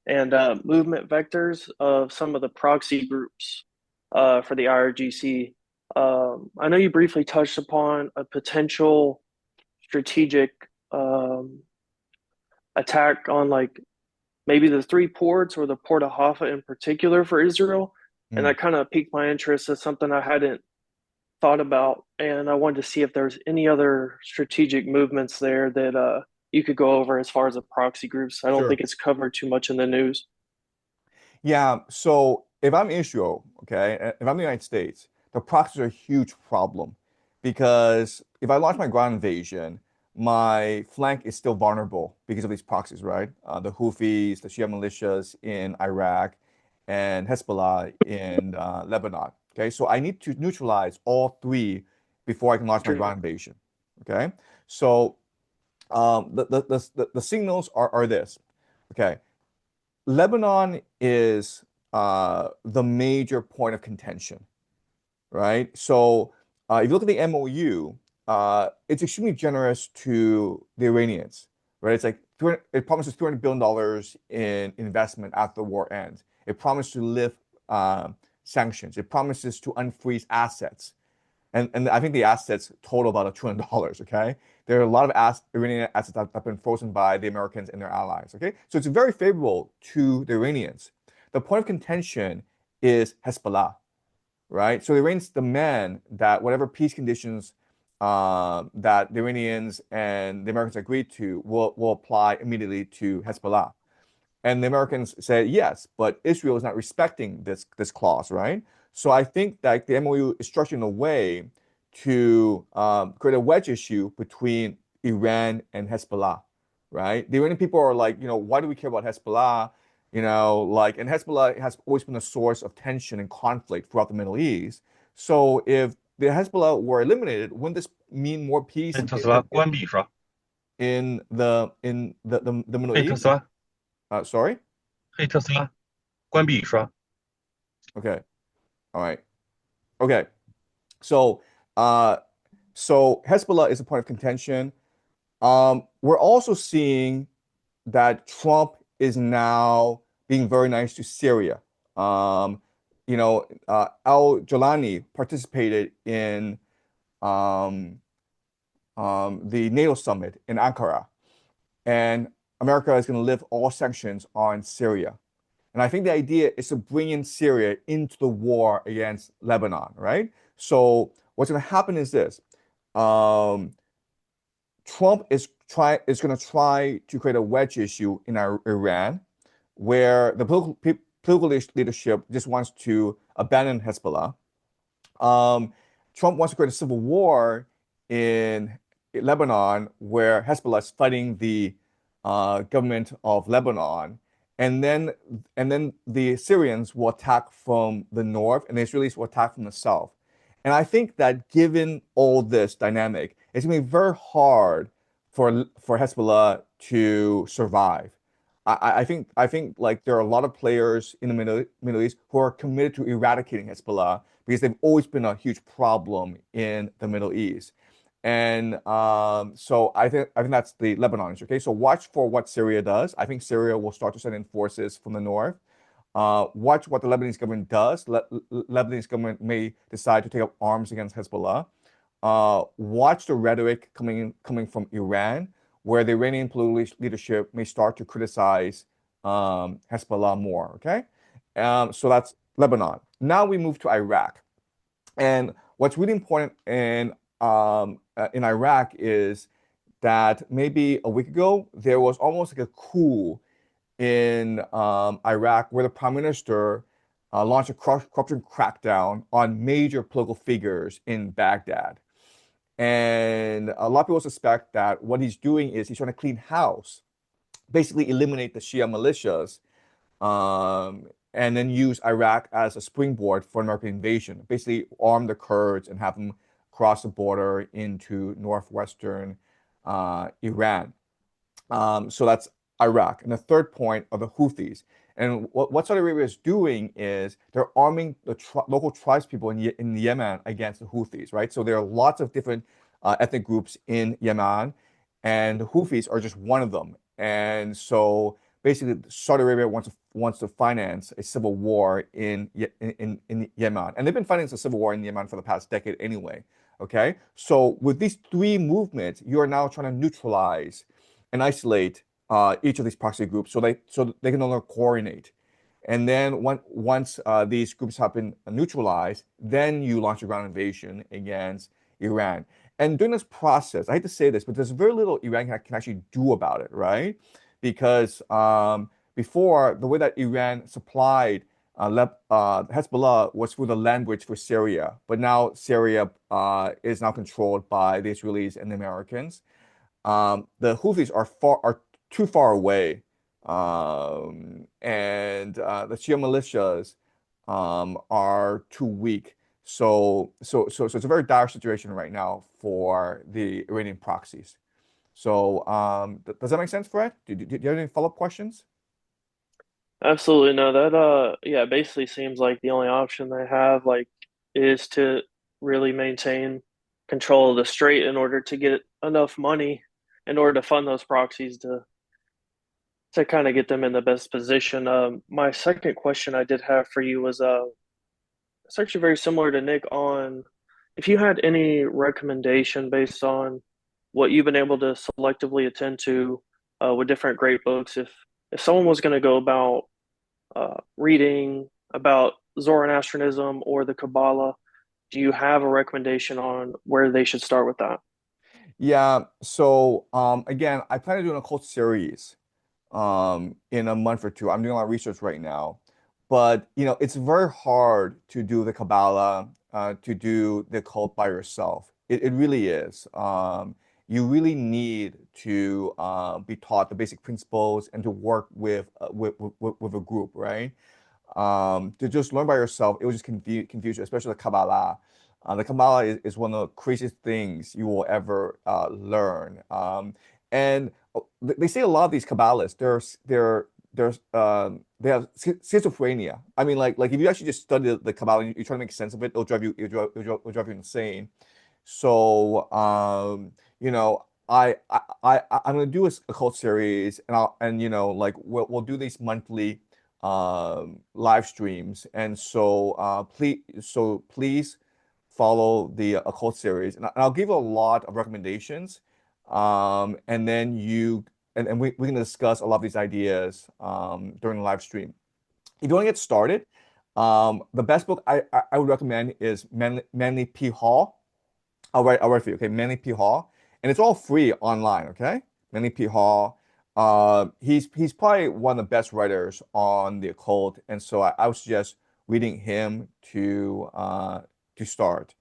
and movement vectors of some of the proxy groups for the IRGC. I know you briefly touched upon a potential strategic um, attack on like maybe the 3 ports or the Port of Haifa in particular for Israel. and that kind of piqued my interest as something I hadn't thought about, and I wanted to see if there's any other strategic movements there that you could go over as far as the proxy groups. I don't Sure. think it's covered too much in the news. Yeah, so if I'm Israel, okay, if I'm the United States, the proxies are a huge problem because if I launch my ground invasion, my flank is still vulnerable because of these proxies, right? The Houthis, the Shia militias in Iraq, and Hezbollah in Lebanon. Okay, so I need to neutralize all three before I can launch my True. ground invasion. Okay, so the signals are this. Okay, Lebanon is the major point of contention, right? So if you look at the MOU, it's extremely generous to the Iranians, right? It's like it promises $300 billion in investment after the war ends. It promises to lift sanctions. It promises to unfreeze assets. And I think the assets total about $1 trillion, okay? There are a lot of Iranian assets that have been frozen by the Americans and their allies, okay? So it's very favorable to the Iranians. The point of contention is Hezbollah, right? So the Iranians demand that whatever peace conditions that the Iranians and the Americans agreed to will apply immediately to Hezbollah. And the Americans said yes, but Israel is not respecting this clause, right? So I think that the MOU is structured in a way to create a wedge issue between Iran and Hezbollah, right? The Iranian people are like, why do we care about Hezbollah? And Hezbollah has always been a source of tension and conflict throughout the Middle East. So if the Hezbollah were eliminated, wouldn't this mean more peace 可以特斯拉关闭是吧？in the Middle 可以特 East? 斯拉， Sorry? 可以特斯拉关闭是吧？ Okay. All right. Okay. So so Hezbollah is a point of contention. We're also seeing that Trump is now being very nice to Syria. Al-Jolani participated in the NATO summit in Ankara, and America is going to lift all sanctions on Syria. And I think the idea is to bring in Syria into the war against Lebanon, right? So what's going to happen is this. Trump is going to try to create a wedge issue in Iran, where the political leadership just wants to abandon Hezbollah. Trump wants to create a civil war in Lebanon, where Hezbollah is fighting the government of Lebanon. And then the Syrians will attack from the north, and the Israelis will attack from the south. And I think that given all this dynamic, it's going to be very hard for Hezbollah to survive. I think like there are a lot of players in the Middle East who are committed to eradicating Hezbollah because they've always been a huge problem in the Middle East. And so I think that's the Lebanon issue. Okay, so watch for what Syria does. I think Syria will start to send in forces from the north. Watch what the Lebanese government does. Lebanese government may decide to take up arms against Hezbollah. Watch the rhetoric coming from Iran, where the Iranian political leadership may start to criticize Hezbollah more. Okay, so that's Lebanon. Now we move to Iraq, and what's really important in Iraq is that maybe a week ago there was almost like a coup in Iraq where the prime minister launched a corruption crackdown on major political figures in Baghdad. And a lot of people suspect that what he's doing is he's trying to clean house, basically eliminate the Shia militias, and then use Iraq as a springboard for an American invasion. Basically arm the Kurds and have them cross the border into northwestern Iran. So that's Iraq. And the third point are the Houthis. And what Saudi Arabia is doing is they're arming the local tribes people in Yemen against the Houthis, right? So there are lots of different ethnic groups in Yemen, and the Houthis are just one of them. And so basically, Saudi Arabia wants to finance a civil war in Yemen, and they've been financing a civil war in Yemen for the past decade anyway. Okay, so with these three movements, you are now trying to neutralize and isolate each of these proxy groups so they can no longer coordinate. And then once these groups have been neutralized, then you launch a ground invasion against Iran. And during this process, I hate to say this, but there's very little Iran can actually do about it, right? Because before, the way that Iran supplied Hezbollah was through the land bridge for Syria, but now Syria is now controlled by the Israelis and the Americans. The Houthis are too far away, and the Shia militias are too weak. So it's a very dire situation right now for the Iranian proxies. So does that make sense, Fred? Do you have any follow-up questions? Absolutely no. That yeah, basically seems like the only option they have like is to really maintain control of the strait in order to get enough money in order to fund those proxies to kind of get them in the best position. My second question I did have for you was it's actually very similar to Nick on if you had any recommendation based on what you've been able to selectively attend to with different great books. If someone was going to go about reading about Zoroastrianism or the Kabbalah, do you have a recommendation on where they should start with that? Yeah. So again, I plan to do an occult series in a month or two. I'm doing a lot of research right now, but it's very hard to do the Kabbalah, to do the cult by yourself. It really is. You really need to be taught the basic principles and to work with a group, right? To just learn by yourself, it will just confuse you, especially the Kabbalah. The Kabbalah is one of the craziest things you will ever learn. And they say a lot of these Kabbalists, they have schizophrenia. I mean, like if you actually just study the Kabbalah, and you try to make sense of it, it'll drive you insane. So, I'm gonna do a cult series, and we'll do these monthly live streams, and please follow the occult series, and I'll give you a lot of recommendations, and then we can discuss a lot of these ideas during the live stream. If you want to get started, the best book I would recommend is Manly P. Hall. I'll write for you, okay? Manly P. Hall, and it's all free online, okay? Manly P. Hall. He's probably one of the best writers on the occult, and so I would suggest reading him to start.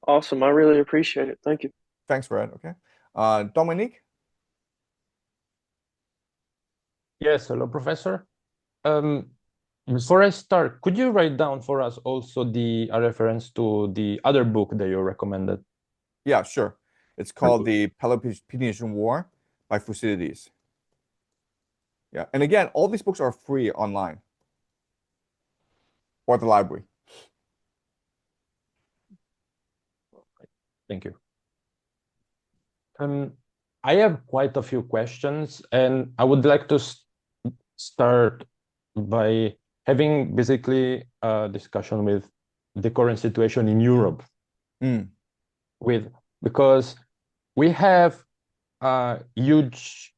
Awesome. I really appreciate it. Thank you. Thanks, Fred. Okay. Dominique? Yes, hello, Professor. Before I start, could you write down for us also a reference to the other book that you recommended? Yeah, sure. It's called The Peloponnesian War by Thucydides. Yeah, and again, all these books are free online or at the library. Thank you. I have quite a few questions, and I would like to start by having basically a discussion with the current situation in Europe. Because we have a huge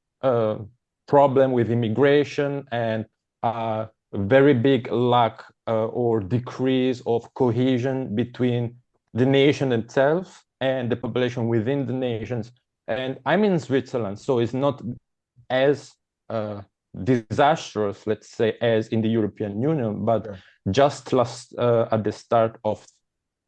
problem with immigration and a very big lack or decrease of cohesion between the nation itself and the population within the nations. And I'm in Switzerland, so it's not as disastrous, let's say, as in the European Union, but Sure. just at the start of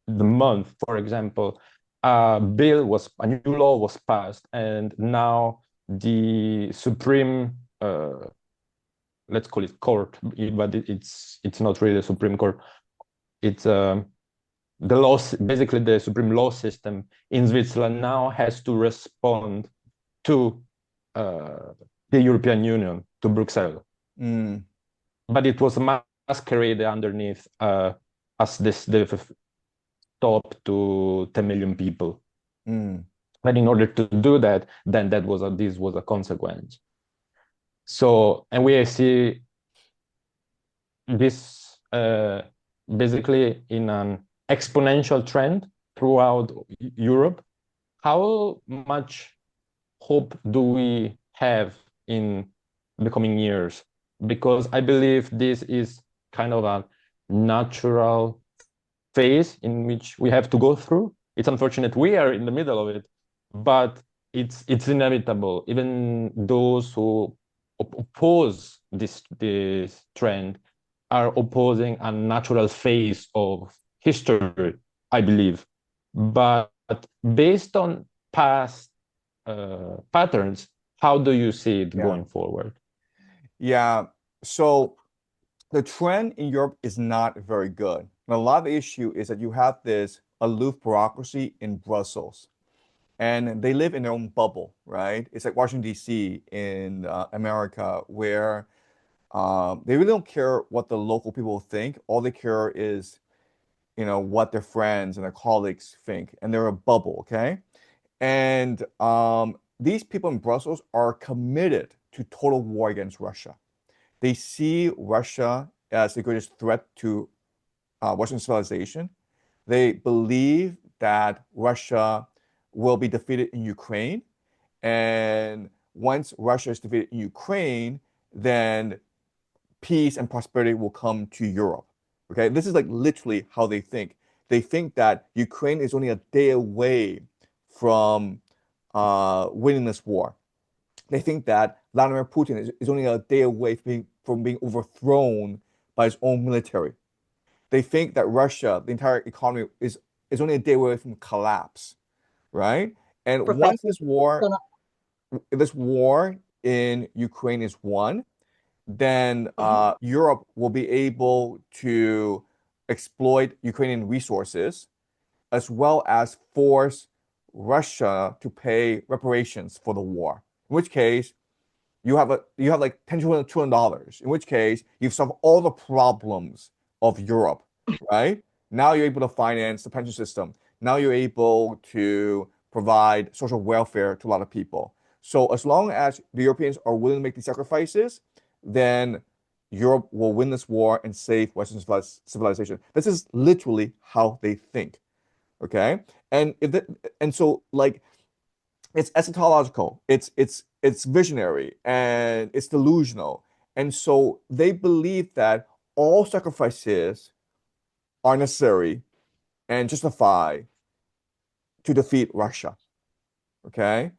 the month, for example, a new law was passed, and now the Supreme, let's call it court, but it's not really the Supreme Court. It's the law, basically the supreme law system in Switzerland now has to respond to the European Union, to Brussels. But it was masqueraded underneath as the stop to 10 million people. But in order to do that, then this was a consequence. So, and we see this basically in an exponential trend throughout Europe. How much hope do we have in the coming years because I believe this is kind of a natural phase in which we have to go through. It's unfortunate we are in the middle of it, but it's inevitable. Even those who oppose this trend are opposing a natural phase of history, I believe. But based on past patterns, how do you see it going forward? Yeah. So the trend in Europe is not very good. And a lot of the issue is that you have this aloof bureaucracy in Brussels, and they live in their own bubble, right? It's like Washington, D.C. in America, where they really don't care what the local people think. All they care is, what their friends and their colleagues think, and they're a bubble, okay? And these people in Brussels are committed to total war against Russia. They see Russia as the greatest threat to Western civilization. They believe that Russia will be defeated in Ukraine. And once Russia is defeated in Ukraine, then peace and prosperity will come to Europe. Okay, this is like literally how they think. They think that Ukraine is only a day away from winning this war. They think that Vladimir Putin is only a day away from being overthrown by his own military. They think that Russia, the entire economy, is only a day away from collapse, right? And once this war in Ukraine is won, then Europe will be able to exploit Ukrainian resources as well as force Russia to pay reparations for the war. In which case, you have like $10 trillion, in which case you've solved all the problems of Europe, right? Now you're able to finance the pension system. Now you're able to provide social welfare to a lot of people. So as long as the Europeans are willing to make these sacrifices, then Europe will win this war and save Western civilization. This is literally how they think. Okay, and so like it's eschatological, it's visionary, and it's delusional. And so they believe that all sacrifices are necessary and justified to defeat Russia. Okay.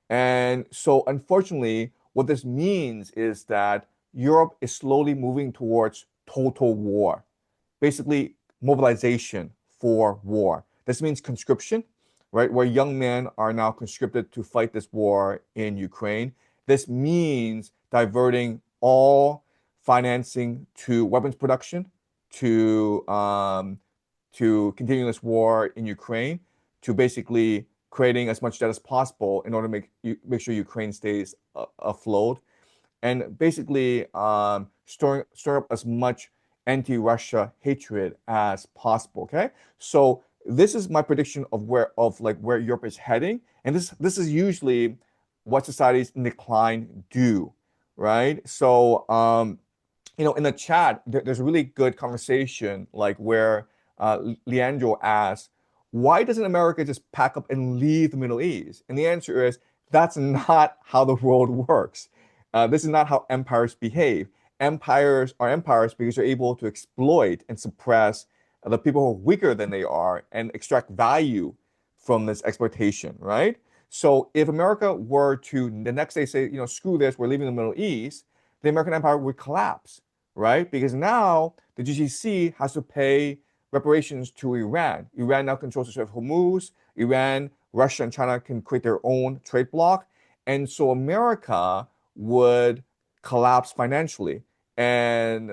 And so unfortunately, what this means is that Europe is slowly moving towards total war, basically mobilization for war. This means conscription, right? Where young men are now conscripted to fight this war in Ukraine. This means diverting all financing to weapons production, to continue this war in Ukraine, to basically creating as much debt as possible in order to make sure Ukraine stays afloat, and basically stir up as much anti-Russia hatred as possible. Okay, so this is my prediction of where Europe is heading, and this is usually what societies in decline do, right? So in the chat, there's a really good conversation, like where Leandro asks, why doesn't America just pack up and leave the Middle East? And the answer is that's not how the world works. This is not how empires behave. Empires are empires because they're able to exploit and suppress the people who are weaker than they are and extract value from this exploitation, right? So if America were to the next day say, screw this, we're leaving the Middle East, the American empire would collapse, right? Because now the GCC has to pay reparations to Iran. Iran now controls the Strait of Hormuz. Iran, Russia, and China can create their own trade bloc. And so America would collapse financially. And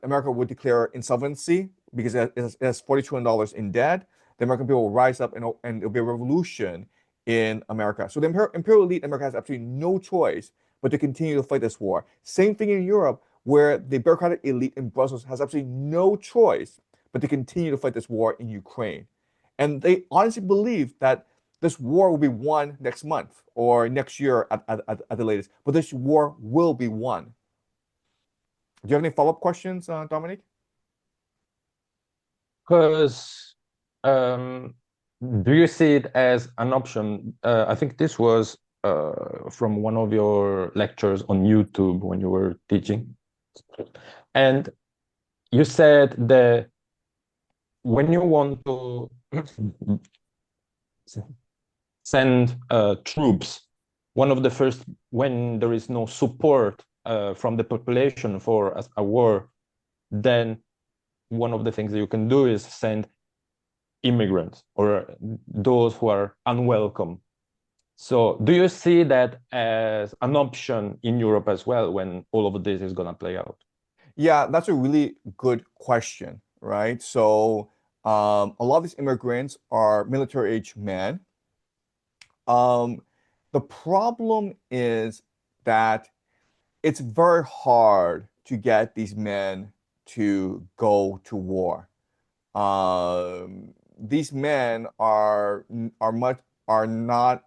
America would declare insolvency because it has $40 trillion in debt. The American people will rise up and it'll be a revolution in America. So the imperial elite in America has absolutely no choice but to continue to fight this war. Same thing in Europe, where the bureaucratic elite in Brussels has absolutely no choice but to continue to fight this war in Ukraine. And they honestly believe that this war will be won next month or next year at the latest, but this war will be won. Do you have any follow-up questions, Dominic? Because do you see it as an option? I think this was from one of your lectures on YouTube when you were teaching. And you said that when you want to send troops, one of the first, when there is no support from the population for a war, then one of the things that you can do is send immigrants or those who are unwelcome. So do you see that as an option in Europe as well when all of this is going to play out? Yeah, that's a really good question, right? So, a lot of these immigrants are military-age men. Um, the problem is that it's very hard to get these men to go to war. These men are not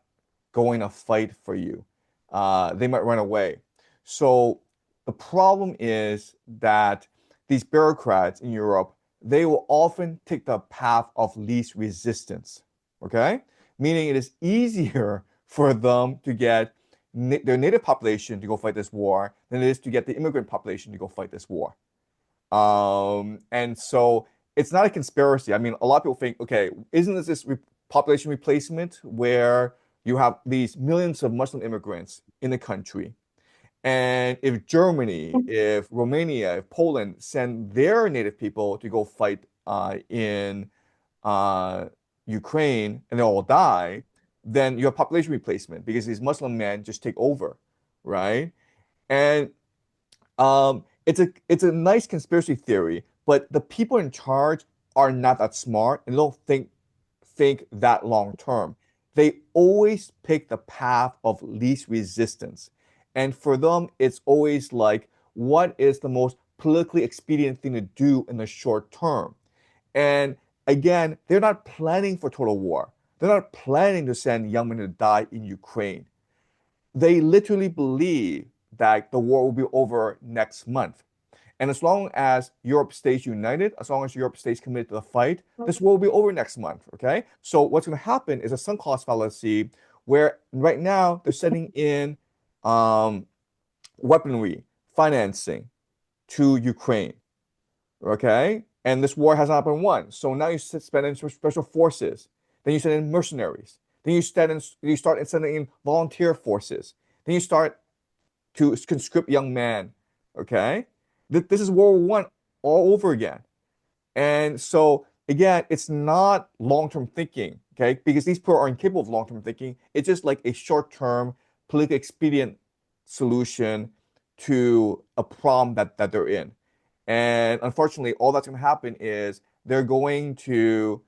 going to fight for you. They might run away. So the problem is that these bureaucrats in Europe, they will often take the path of least resistance. Okay? Meaning it is easier for them to get their native population to go fight this war than it is to get the immigrant population to go fight this war. And so it's not a conspiracy. I mean, a lot of people think, okay, isn't this re population replacement where you have these millions of Muslim immigrants in the country? And if Germany, if Romania, if Poland send their native people to go fight in Ukraine and they all die, then you have population replacement because these Muslim men just take over, right? And it's a nice conspiracy theory, but the people in charge are not that smart and don't think that long term. They always pick the path of least resistance. And for them, it's always like, what is the most politically expedient thing to do in the short term? And again, they're not planning for total war. They're not planning to send young men to die in Ukraine. They literally believe that the war will be over next month. And as long as Europe stays united, as long as Europe stays committed to the fight, this war will be over next month. Okay. So what's going to happen is a sunk cost fallacy where right now they're sending in weaponry, financing to Ukraine. Okay. And this war has not been won. So now you spend in special forces. Then you send in mercenaries. Then you start sending in volunteer forces. Then you start to conscript young men. Okay, this is World War I all over again. And so again, it's not long-term thinking. Okay, because these people are incapable of long-term thinking. It's just like a short-term, politically expedient solution to a problem that they're in. And unfortunately, all that's going to happen is they're going to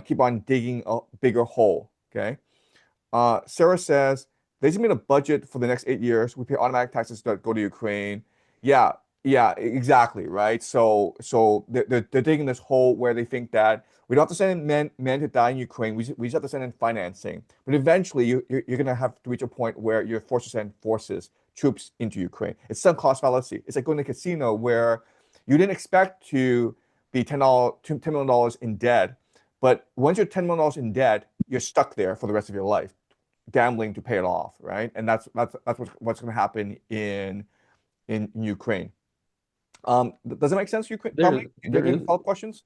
keep on digging a bigger hole. Okay. Sarah says they just made a budget for the next 8 years. We pay automatic taxes that go to Ukraine. Yeah, yeah, exactly, right? So they're digging this hole where they think that we don't have to send in men to die in Ukraine. We just have to send in financing. But eventually, you're going to have to reach a point where you're forced to send troops into Ukraine. It's some cost fallacy. It's like going to a casino where you didn't expect to be $10 million in debt, but once you're $10 million in debt, you're stuck there for the rest of your life, gambling to pay it off, right? And that's what's going to happen in Ukraine. Does it make sense, Ukraine? Dominic, do you have any follow-up questions?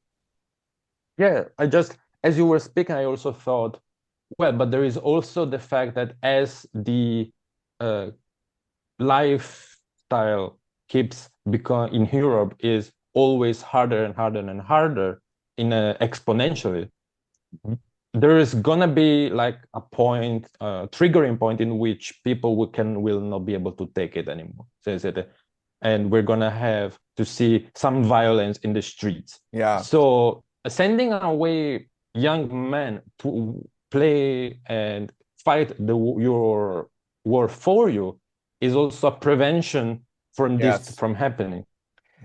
Yeah, as you were speaking, I also thought, well, but there is also the fact that as the lifestyle keeps becoming in Europe is always harder and harder and harder in exponentially, there is gonna be like a point, triggering point in which people will not be able to take it anymore. And we're gonna have to see some violence in the streets. Yeah. So sending away young men to play and fight your war for you is also a prevention from this from happening.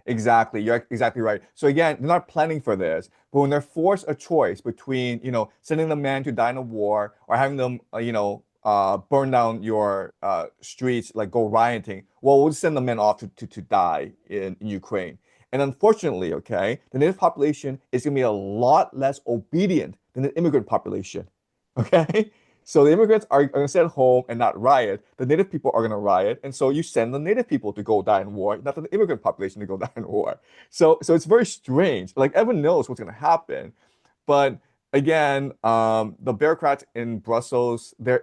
Exactly. You're exactly right. So again, they're not planning for this, but when they're forced a choice between, sending the man to die in a war or having them, burn down your streets, like go rioting, well, we'll send the men off to die in Ukraine. And unfortunately, okay, the native population is going to be a lot less obedient than the immigrant population. Okay? So the immigrants are going to stay at home and not riot. The native people are going to riot, and so you send the native people to go die in war, not the immigrant population to go die in war. So it's very strange. Like everyone knows what's going to happen, but again, the bureaucrats in Brussels, they're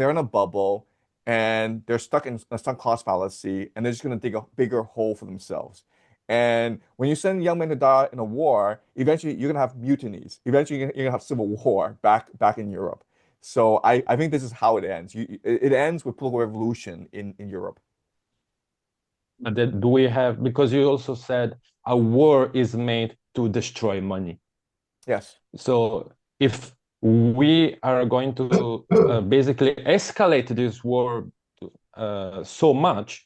in a bubble, and they're stuck in a sunk cost fallacy, and they're just going to dig a bigger hole for themselves. And when you send young men to die in a war, eventually you're gonna have mutinies. Eventually you're gonna have civil war back in Europe. So I think this is how it ends. It ends with political revolution in Europe. But then do we have, because you also said a war is made to destroy money. Yes. So if we are going to basically escalate this war so much,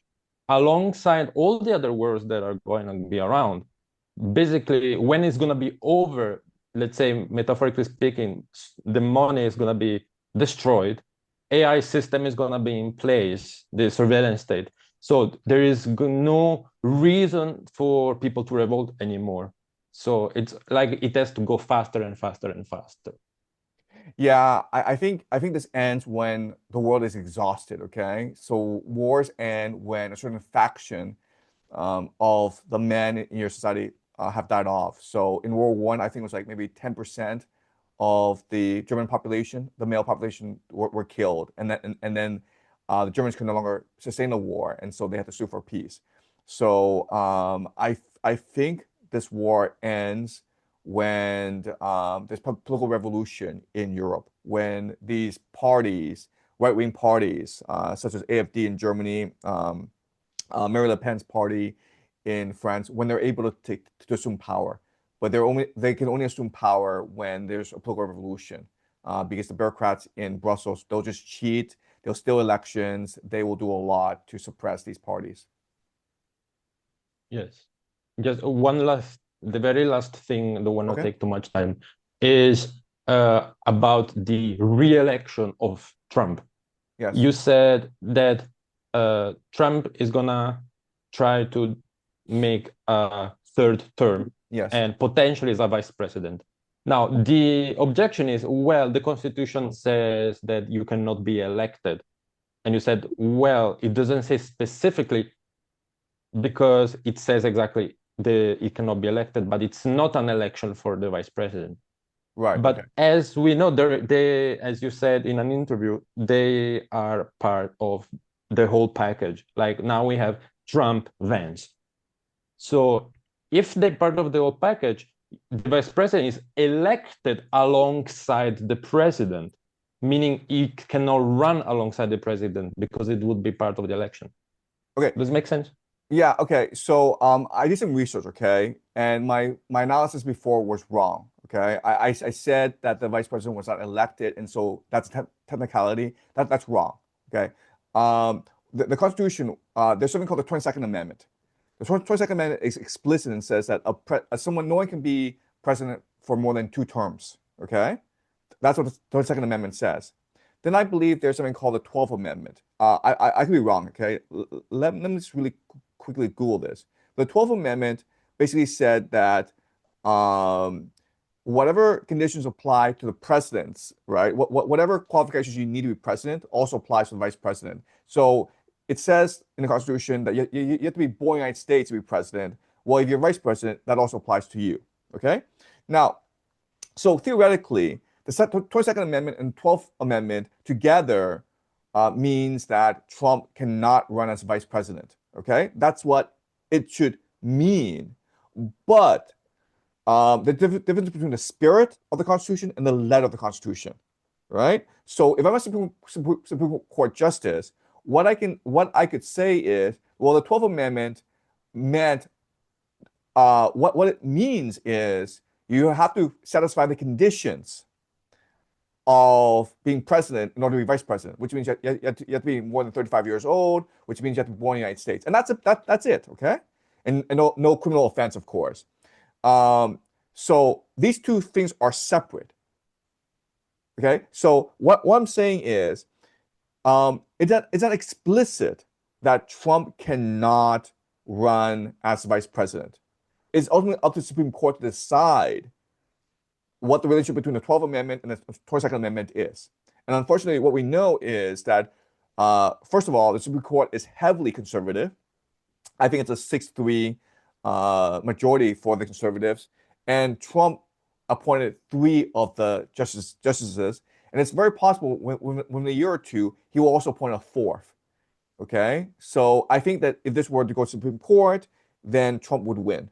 alongside all the other wars that are going to be around, basically when it's going to be over, let's say metaphorically speaking, the money is going to be destroyed, AI system is going to be in place, the surveillance state. So there is no reason for people to revolt anymore. So it's like it has to go faster and faster and faster. Yeah, I think this ends when the world is exhausted, okay? So wars end when a certain faction of the men in your society have died off. So in World War I think it was like maybe 10% of the German population, the male population, were killed, and then the Germans could no longer sustain the war, and so they had to sue for peace. So I think this war ends when there's political revolution in Europe, when these parties, right-wing parties, such as AfD in Germany, Marine Le Pen's party in France, when they're able to assume power. But they can only assume power when there's a political revolution, because the bureaucrats in Brussels, they'll just cheat, they'll steal elections, they will do a lot to suppress these parties. Yes. Just the very last thing, don't want to Okay. take too much time, is about the re-election of Trump. Yes. You said that Trump is gonna try to make a third term, Yes. and potentially is a vice president. Now, the objection is, well, the Constitution says that you cannot be elected. And you said, well, it doesn't say specifically, because it says exactly it cannot be elected, but it's not an election for the vice president. Right. But Okay. as we know, as you said in an interview, they are part of the whole package. Like now we have Trump, Vance. So if they're part of the whole package, the vice president is elected alongside the president, meaning he cannot run alongside the president because it would be part of the election. Okay. Does it make sense? Yeah, okay. So I did some research, okay, and my analysis before was wrong. Okay, I said that the vice president was not elected, and so that's a technicality. That's wrong. Okay, the Constitution, there's something called the 22nd Amendment. The 22nd Amendment is explicit and says that no one can be president for more than 2 terms. Okay, that's what the 22nd Amendment says. Then I believe there's something called the 12th Amendment. I could be wrong. Okay, let me just really quickly Google this. The 12th Amendment basically said that whatever conditions apply to the presidents, right? Whatever qualifications you need to be president also applies to the vice president. So it says in the Constitution that you have to be born in the United States to be president. Well, if you're vice president, that also applies to you. Okay? Now, so theoretically, the 22nd Amendment and 12th Amendment together means that Trump cannot run as vice president. Okay? That's what it should mean. But the difference between the spirit of the Constitution and the letter of the Constitution, right? So if I'm a Supreme Court justice, what I could say is, well, the 12th Amendment meant what it means is you have to satisfy the conditions of being president in order to be vice president, which means you have to be more than 35 years old, which means you have to be born in the United States, and that's it, okay? And no criminal offense, of course. So these two things are separate. Okay, so what I'm saying is, it's not explicit that Trump cannot run as vice president. It's ultimately up to the Supreme Court to decide what the relationship between the 12th Amendment and the 22nd Amendment is. And unfortunately, what we know is that, first of all, the Supreme Court is heavily conservative. I think it's a 6-3 majority for the conservatives. And Trump appointed 3 of the justices. And it's very possible within a year or two, he will also appoint a fourth. Okay. So I think that if this were to go to the Supreme Court, then Trump would win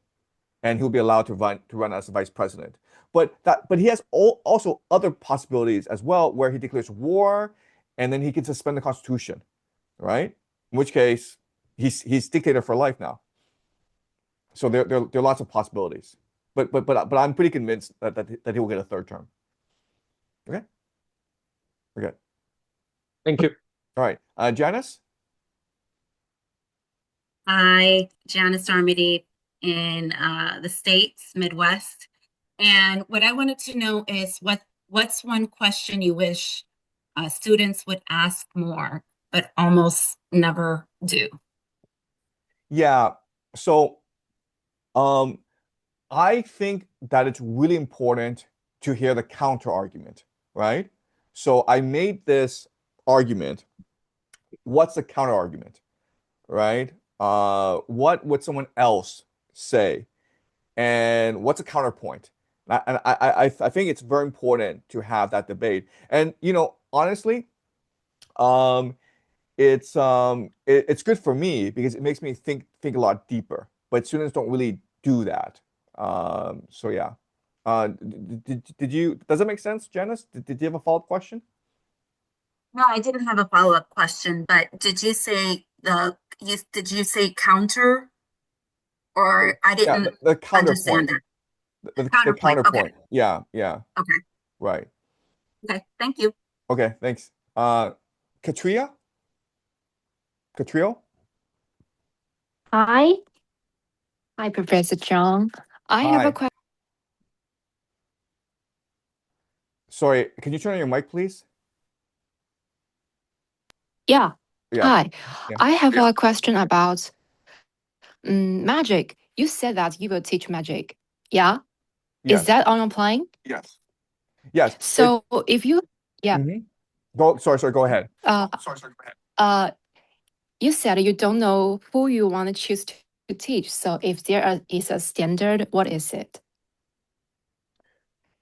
and he'll be allowed to run as a vice president. But he has also other possibilities as well, where he declares war, and then he can suspend the Constitution, right? In which case, he's dictator for life now. So there are lots of possibilities. But I'm pretty convinced that he will get a third term. Okay. Okay. Thank you. All right. Janice. Hi, Janice Armity in the States, Midwest. And what I wanted to know is what's one question you wish students would ask more, but almost never do? Yeah. So I think that it's really important to hear the counter argument, right? So I made this argument. What's the counter argument, right? What would someone else say? And what's a counterpoint? And I think it's very important to have that debate. And honestly, it's good for me because it makes me think a lot deeper. But students don't really do that. So yeah. Does that make sense, Janice? Did you have a follow-up question? No, I didn't have a follow-up question, but did you say counter, or I Yeah, didn't the understand counterpoint. that? The Counterpoint. Okay. counterpoint. Yeah. Okay. Right. Okay. Thank you. Okay, thanks. Katria? Katrio? Hi. Hi, Professor John. I have a Hi. question. Sorry, can you turn on your mic, please? Yeah. Yeah. Hi. Yeah. I have a question about magic. You said that you will teach magic. Yeah. Is Yes. that on your plan? Yes. Yes. So if you, yeah, Sorry, go ahead. You said you don't know who you want to choose to teach. So if is a standard, what is it?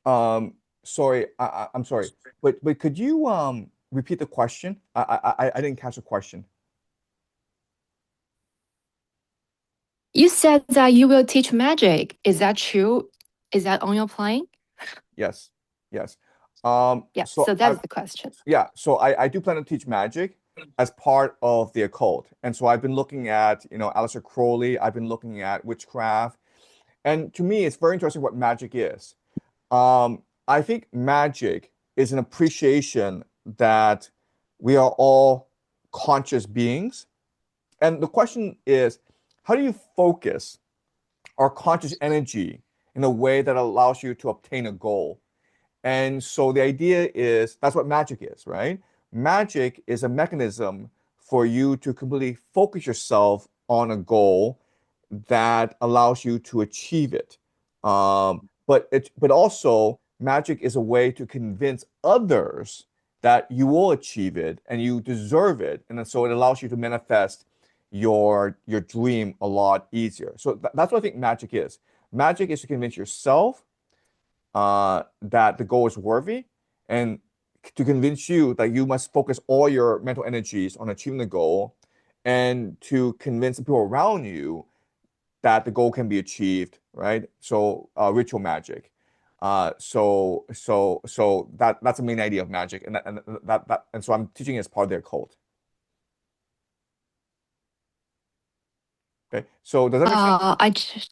Sorry, I'm sorry, but could you repeat the question? I didn't catch the question. You said that you will teach magic. Is that true? Is that on your plan? Yes. Yes. Yeah. So that's the question. Yeah, so I do plan to teach magic as part of the occult. And so I've been looking at, Aleister Crowley, I've been looking at witchcraft. And to me, it's very interesting what magic is. I think magic is an appreciation that we are all conscious beings. And the question is, how do you focus our conscious energy in a way that allows you to obtain a goal? And so the idea is that's what magic is, right? Magic is a mechanism for you to completely focus yourself on a goal that allows you to achieve it. But also magic is a way to convince others that you will achieve it and you deserve it. And so it allows you to manifest your dream a lot easier. So that's what I think magic is. Magic is to convince yourself that the goal is worthy and to convince you that you must focus all your mental energies on achieving the goal and to convince the people around you that the goal can be achieved, right? So ritual magic. So that's the main idea of magic, and so I'm teaching it as part of their cult. Okay, so does that make sense?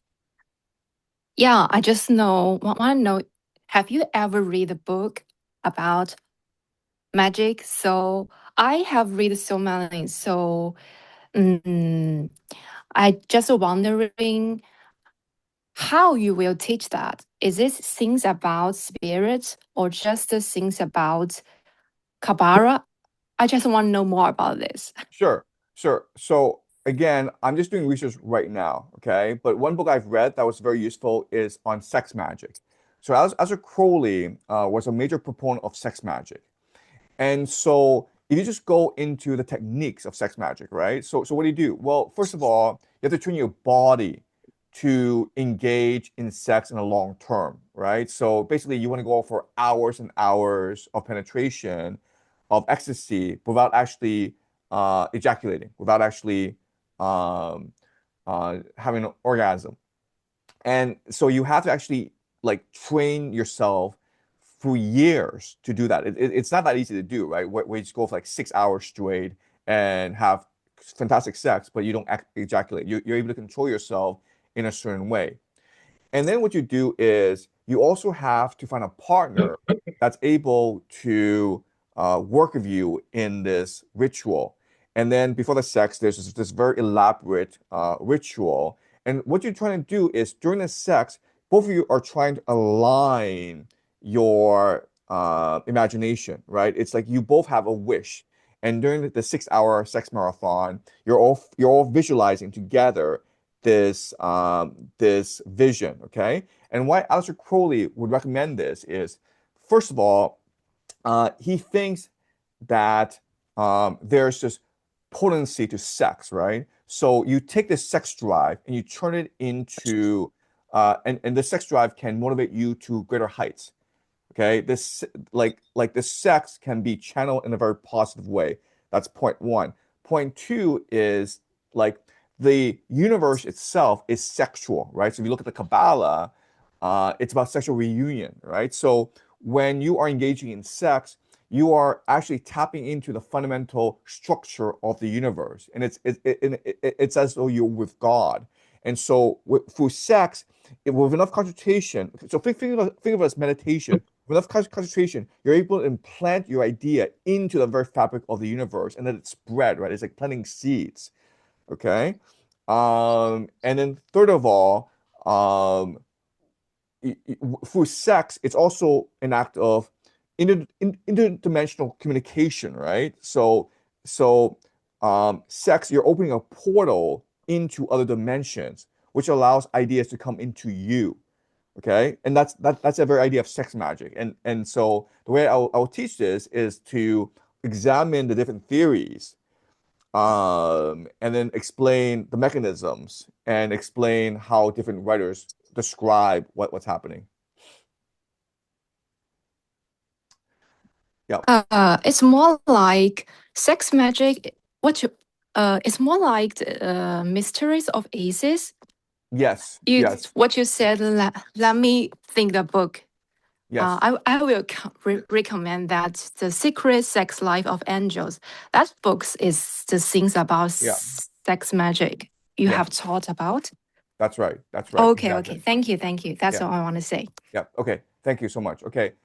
I just want to know, have you ever read a book about magic? So I have read so many. So I just wondering how you will teach that. Is this things about spirits or just the things about Kabbalah? I just want to know more about this. Sure. So again, I'm just doing research right now, okay? But one book I've read that was very useful is on sex magic. So Aleister Crowley was a major proponent of sex magic. And so if you just go into the techniques of sex magic, right? So what do you do? Well, first of all, you have to train your body to engage in sex in the long term, right? So basically you want to go for hours and hours of penetration, of ecstasy without actually ejaculating, without actually um, having an orgasm. And so you have to actually like train yourself for years to do that. It's not that easy to do, right? Where you just go for like 6 hours straight and have fantastic sex, but you don't ejaculate. You're able to control yourself in a certain way. And then what you do is you also have to find a partner that's able to work with you in this ritual. And then before the sex, there's this very elaborate ritual. And what you're trying to do is during the sex, both of you are trying to align your imagination, right? It's like you both have a wish. And during the 6 hour sex marathon, you're all visualizing together this vision, okay? And why Aleister Crowley would recommend this is, first of all, he thinks that there's this potency to sex, right? So you take this sex drive and you turn it into, and the sex drive can motivate you to greater heights. Okay, this like the sex can be channeled in a very positive way. That's point one. Point two is like the universe itself is sexual, right? So if you look at the Kabbalah, it's about sexual reunion, right? So when you are engaging in sex, you are actually tapping into the fundamental structure of the universe, and it's as though you're with God. And so through sex, with enough concentration, so think of it as meditation. With enough concentration, you're able to implant your idea into the very fabric of the universe, and then it's spread, right? It's like planting seeds. Okay. And then third of all, um, through sex, it's also an act of interdimensional communication, right? So sex, you're opening a portal into other dimensions, which allows ideas to come into you. Okay, and that's a very idea of sex magic. And so the way I'll teach this is to examine the different theories, and then explain the mechanisms and explain how different writers describe what's happening. Yeah. It's more like sex magic. It's more like the Mysteries of Aces. Yes. You Yes. what you said. Let me think the book. Yes. I will recommend that The Secret Sex Life of Angels. That book is the things about Yeah. sex magic you Yeah. have taught about. That's right. That's right. Okay, Exactly. okay. Thank you, thank you. That's Yeah. all I want to say. Yeah. Okay. Thank you so much. Okay.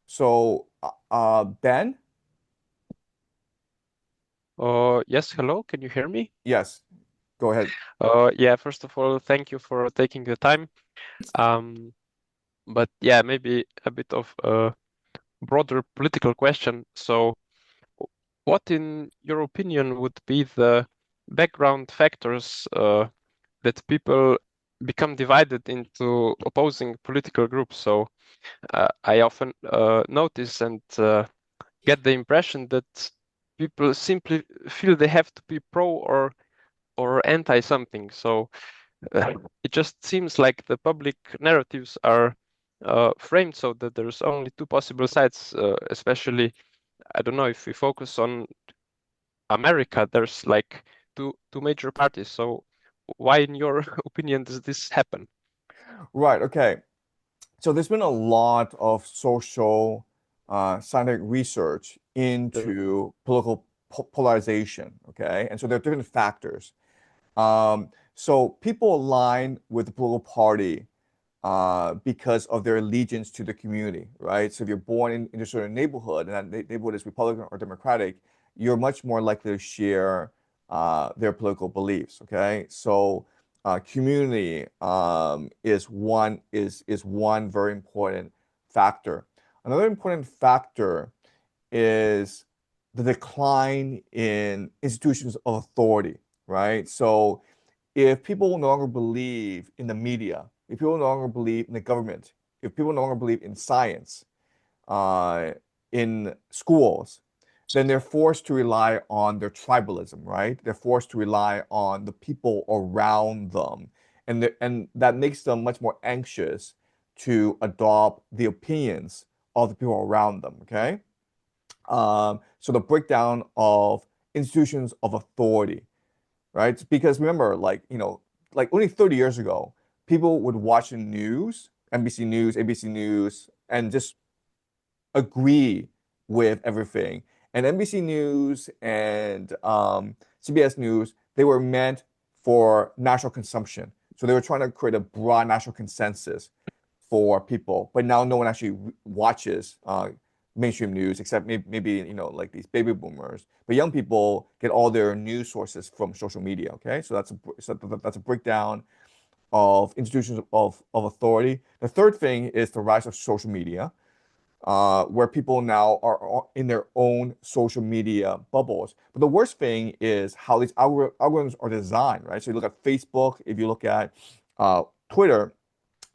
So Ben? Yes, hello, can you hear me? Yes. Go ahead. Yeah, first of all, thank you for taking the time. But yeah, maybe a bit of a broader political question. So, what, in your opinion, would be the background factors that people become divided into opposing political groups? So, I often notice and get the impression that people simply feel they have to be pro or anti something. So it just seems like the public narratives are framed so that there's only two possible sides. Especially, I don't know, if we focus on America, there's like two major parties. So why, in your opinion, does this happen? Right. Okay. So there's been a lot of social scientific research into political polarization. Okay. And so there are different factors. So people align with the political party because of their allegiance to the community, right? So if you're born in a certain neighborhood and that neighborhood is Republican or Democratic, you're much more likely to share their political beliefs. Okay, so community is one very important factor. Another important factor is the decline in institutions of authority, right? So if people no longer believe in the media, if people no longer believe in the government, if people no longer believe in science, uh, in schools, then they're forced to rely on their tribalism, right? They're forced to rely on the people around them. And that makes them much more anxious to adopt the opinions of the people around them, okay? So the breakdown of institutions of authority, right? Because remember, like only 30 years ago, people would watch the news, NBC News, ABC News, and just agree with everything. And NBC News and CBS News, they were meant for national consumption. So they were trying to create a broad national consensus for people. But now no one actually watches mainstream news except maybe like these baby boomers. But young people get all their news sources from social media. Okay, so that's a breakdown of institutions of authority. The third thing is the rise of social media, where people now are in their own social media bubbles. But the worst thing is how these algorithms are designed, right? So you look at Facebook, if you look at Twitter,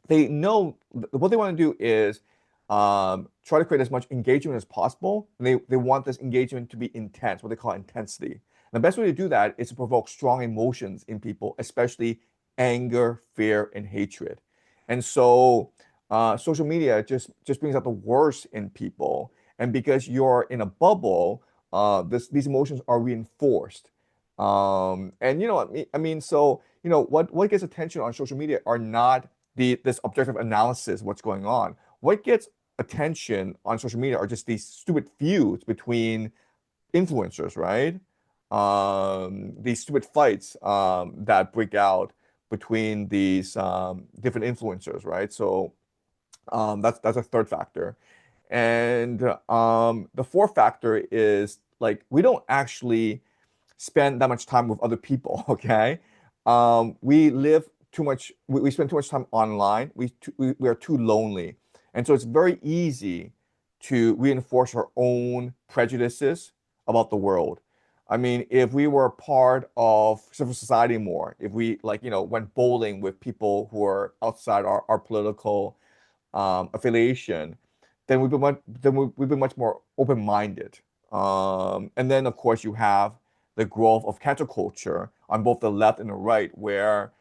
they know what they want to do is try to create as much engagement as possible. And they want this engagement to be intense, what they call intensity. And the best way to do that is to provoke strong emotions in people, especially anger, fear, and hatred. And so social media just brings out the worst in people. And because you're in a bubble, these emotions are reinforced. And so what gets attention on social media are not this objective analysis, what's going on. What gets attention on social media are just these stupid feuds between influencers, right? These stupid fights that break out between these different influencers, right? So that's a third factor. And the fourth factor is like we don't actually spend that much time with other people, okay? We live too much, we spend too much time online. We are too lonely. And so it's very easy to reinforce our own prejudices about the world. I mean, if we were part of civil society more, if we went bowling with people who are outside our political affiliation, then we've been much more open-minded. And then of course you have the growth of cancel culture on both the left and the right, where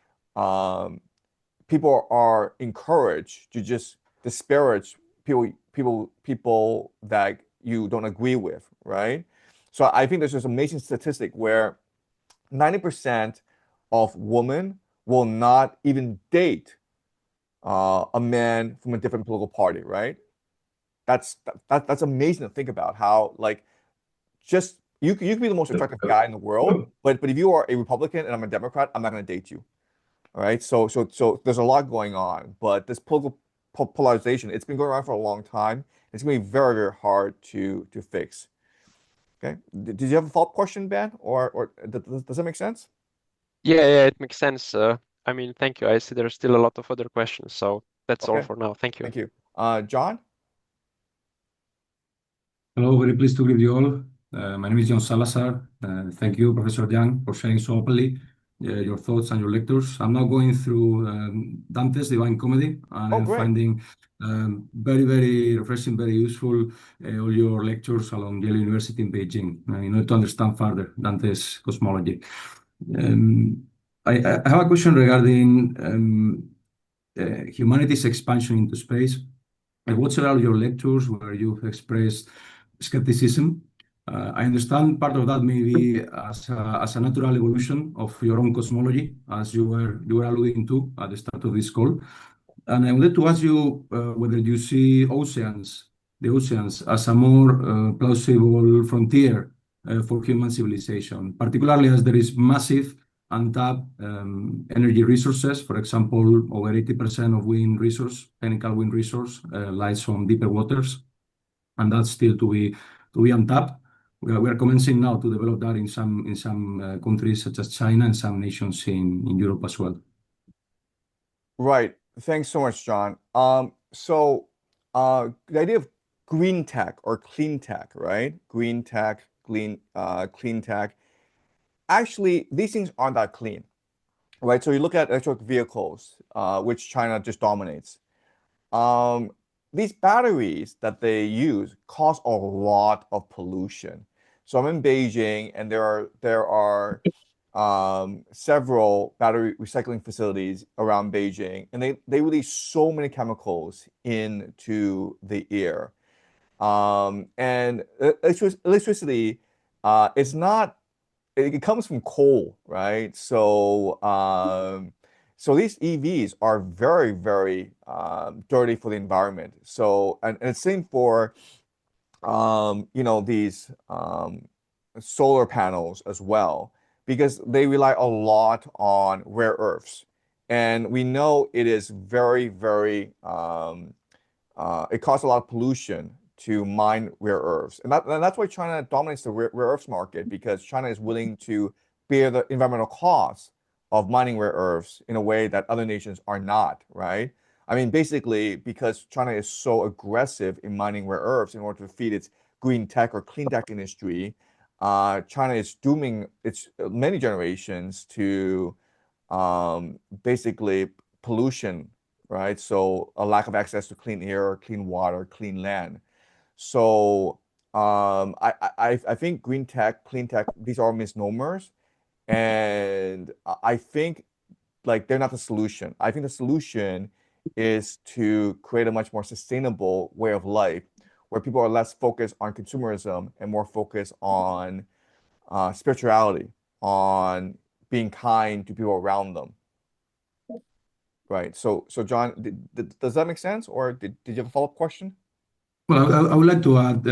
people are encouraged to just disparage people that you don't agree with, right? So I think there's this amazing statistic where 90% of women will not even date a man from a different political party, right? That's amazing to think about how just you could be the most attractive guy in the world, but if you are a Republican and I'm a Democrat, I'm not going to date you. All right. So there's a lot going on, but this political polarization, it's been going on for a long time. It's going to be very, very hard to fix. Okay. Did you have a follow-up question, Ben, or does that make sense? Yeah, it makes sense. I mean, thank you. I see there's still a lot of other questions, so that's all Okay. for now. Thank you. Thank you. John? Hello, very pleased to greet you all. My name is John Salazar. Thank you, Professor Yang, for sharing so openly your thoughts and your lectures. I'm now going through Dante's Divine Comedy, and Oh, I'm great. finding very, very refreshing, very useful all your lectures along Yale University in Beijing in order to understand further Dante's cosmology. I have a question regarding humanity's expansion into space. I watched several of your lectures where you've expressed skepticism. I understand part of that may be as a natural evolution of your own cosmology, as you were alluding to at the start of this call. And I wanted to ask you whether you see the oceans, as a more plausible frontier for human civilization, particularly as there is massive untapped energy resources. For example, over 80% of wind resource, technical wind resource, lies on deeper waters, and that's still to be untapped. We are commencing now to develop that in some countries such as China and some nations in Europe as well. Right. Thanks so much, John. The idea of green tech or clean tech, right? Green tech, clean tech. Actually, these things aren't that clean, right? So you look at electric vehicles, which China just dominates. these batteries that they use cause a lot of pollution. So I'm in Beijing, and there are several battery recycling facilities around Beijing, and they release so many chemicals into the air. And electricity, it's not, it comes from coal, right? So these EVs are very, very dirty for the environment. So, and it's same for these solar panels as well, because they rely a lot on rare earths. And we know it is very, very it causes a lot of pollution to mine rare earths. And that's why China dominates the rare earths market, because China is willing to bear the environmental costs of mining rare earths in a way that other nations are not, right? I mean, basically, because China is so aggressive in mining rare earths in order to feed its green tech or clean tech industry, China is dooming its many generations to basically pollution, right? So a lack of access to clean air, clean water, clean land. So I think green tech, clean tech, these are misnomers, and I think like they're not the solution. I think the solution is to create a much more sustainable way of life where people are less focused on consumerism and more focused on spirituality, on being kind to people around them. Right. So John, does that make sense, or did you have a follow-up question? Well, I would like to add,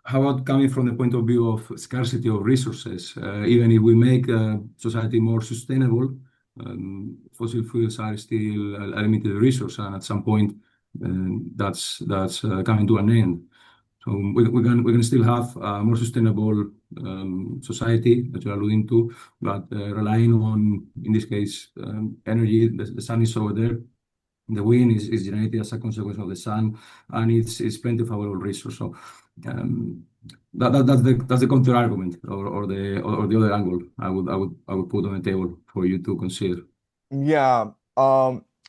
how about coming from the point of view of scarcity of resources? Even if we make society more sustainable, fossil fuels are still a limited resource, and at some point, that's coming to an end. So we can still have a more sustainable society that you're alluding to, but relying on, in this case, energy. The sun is over there. The wind is generated as a consequence of the sun, and it's plenty of available resource. So that's the counter argument, or the other angle I would put on the table for you to consider. Yeah.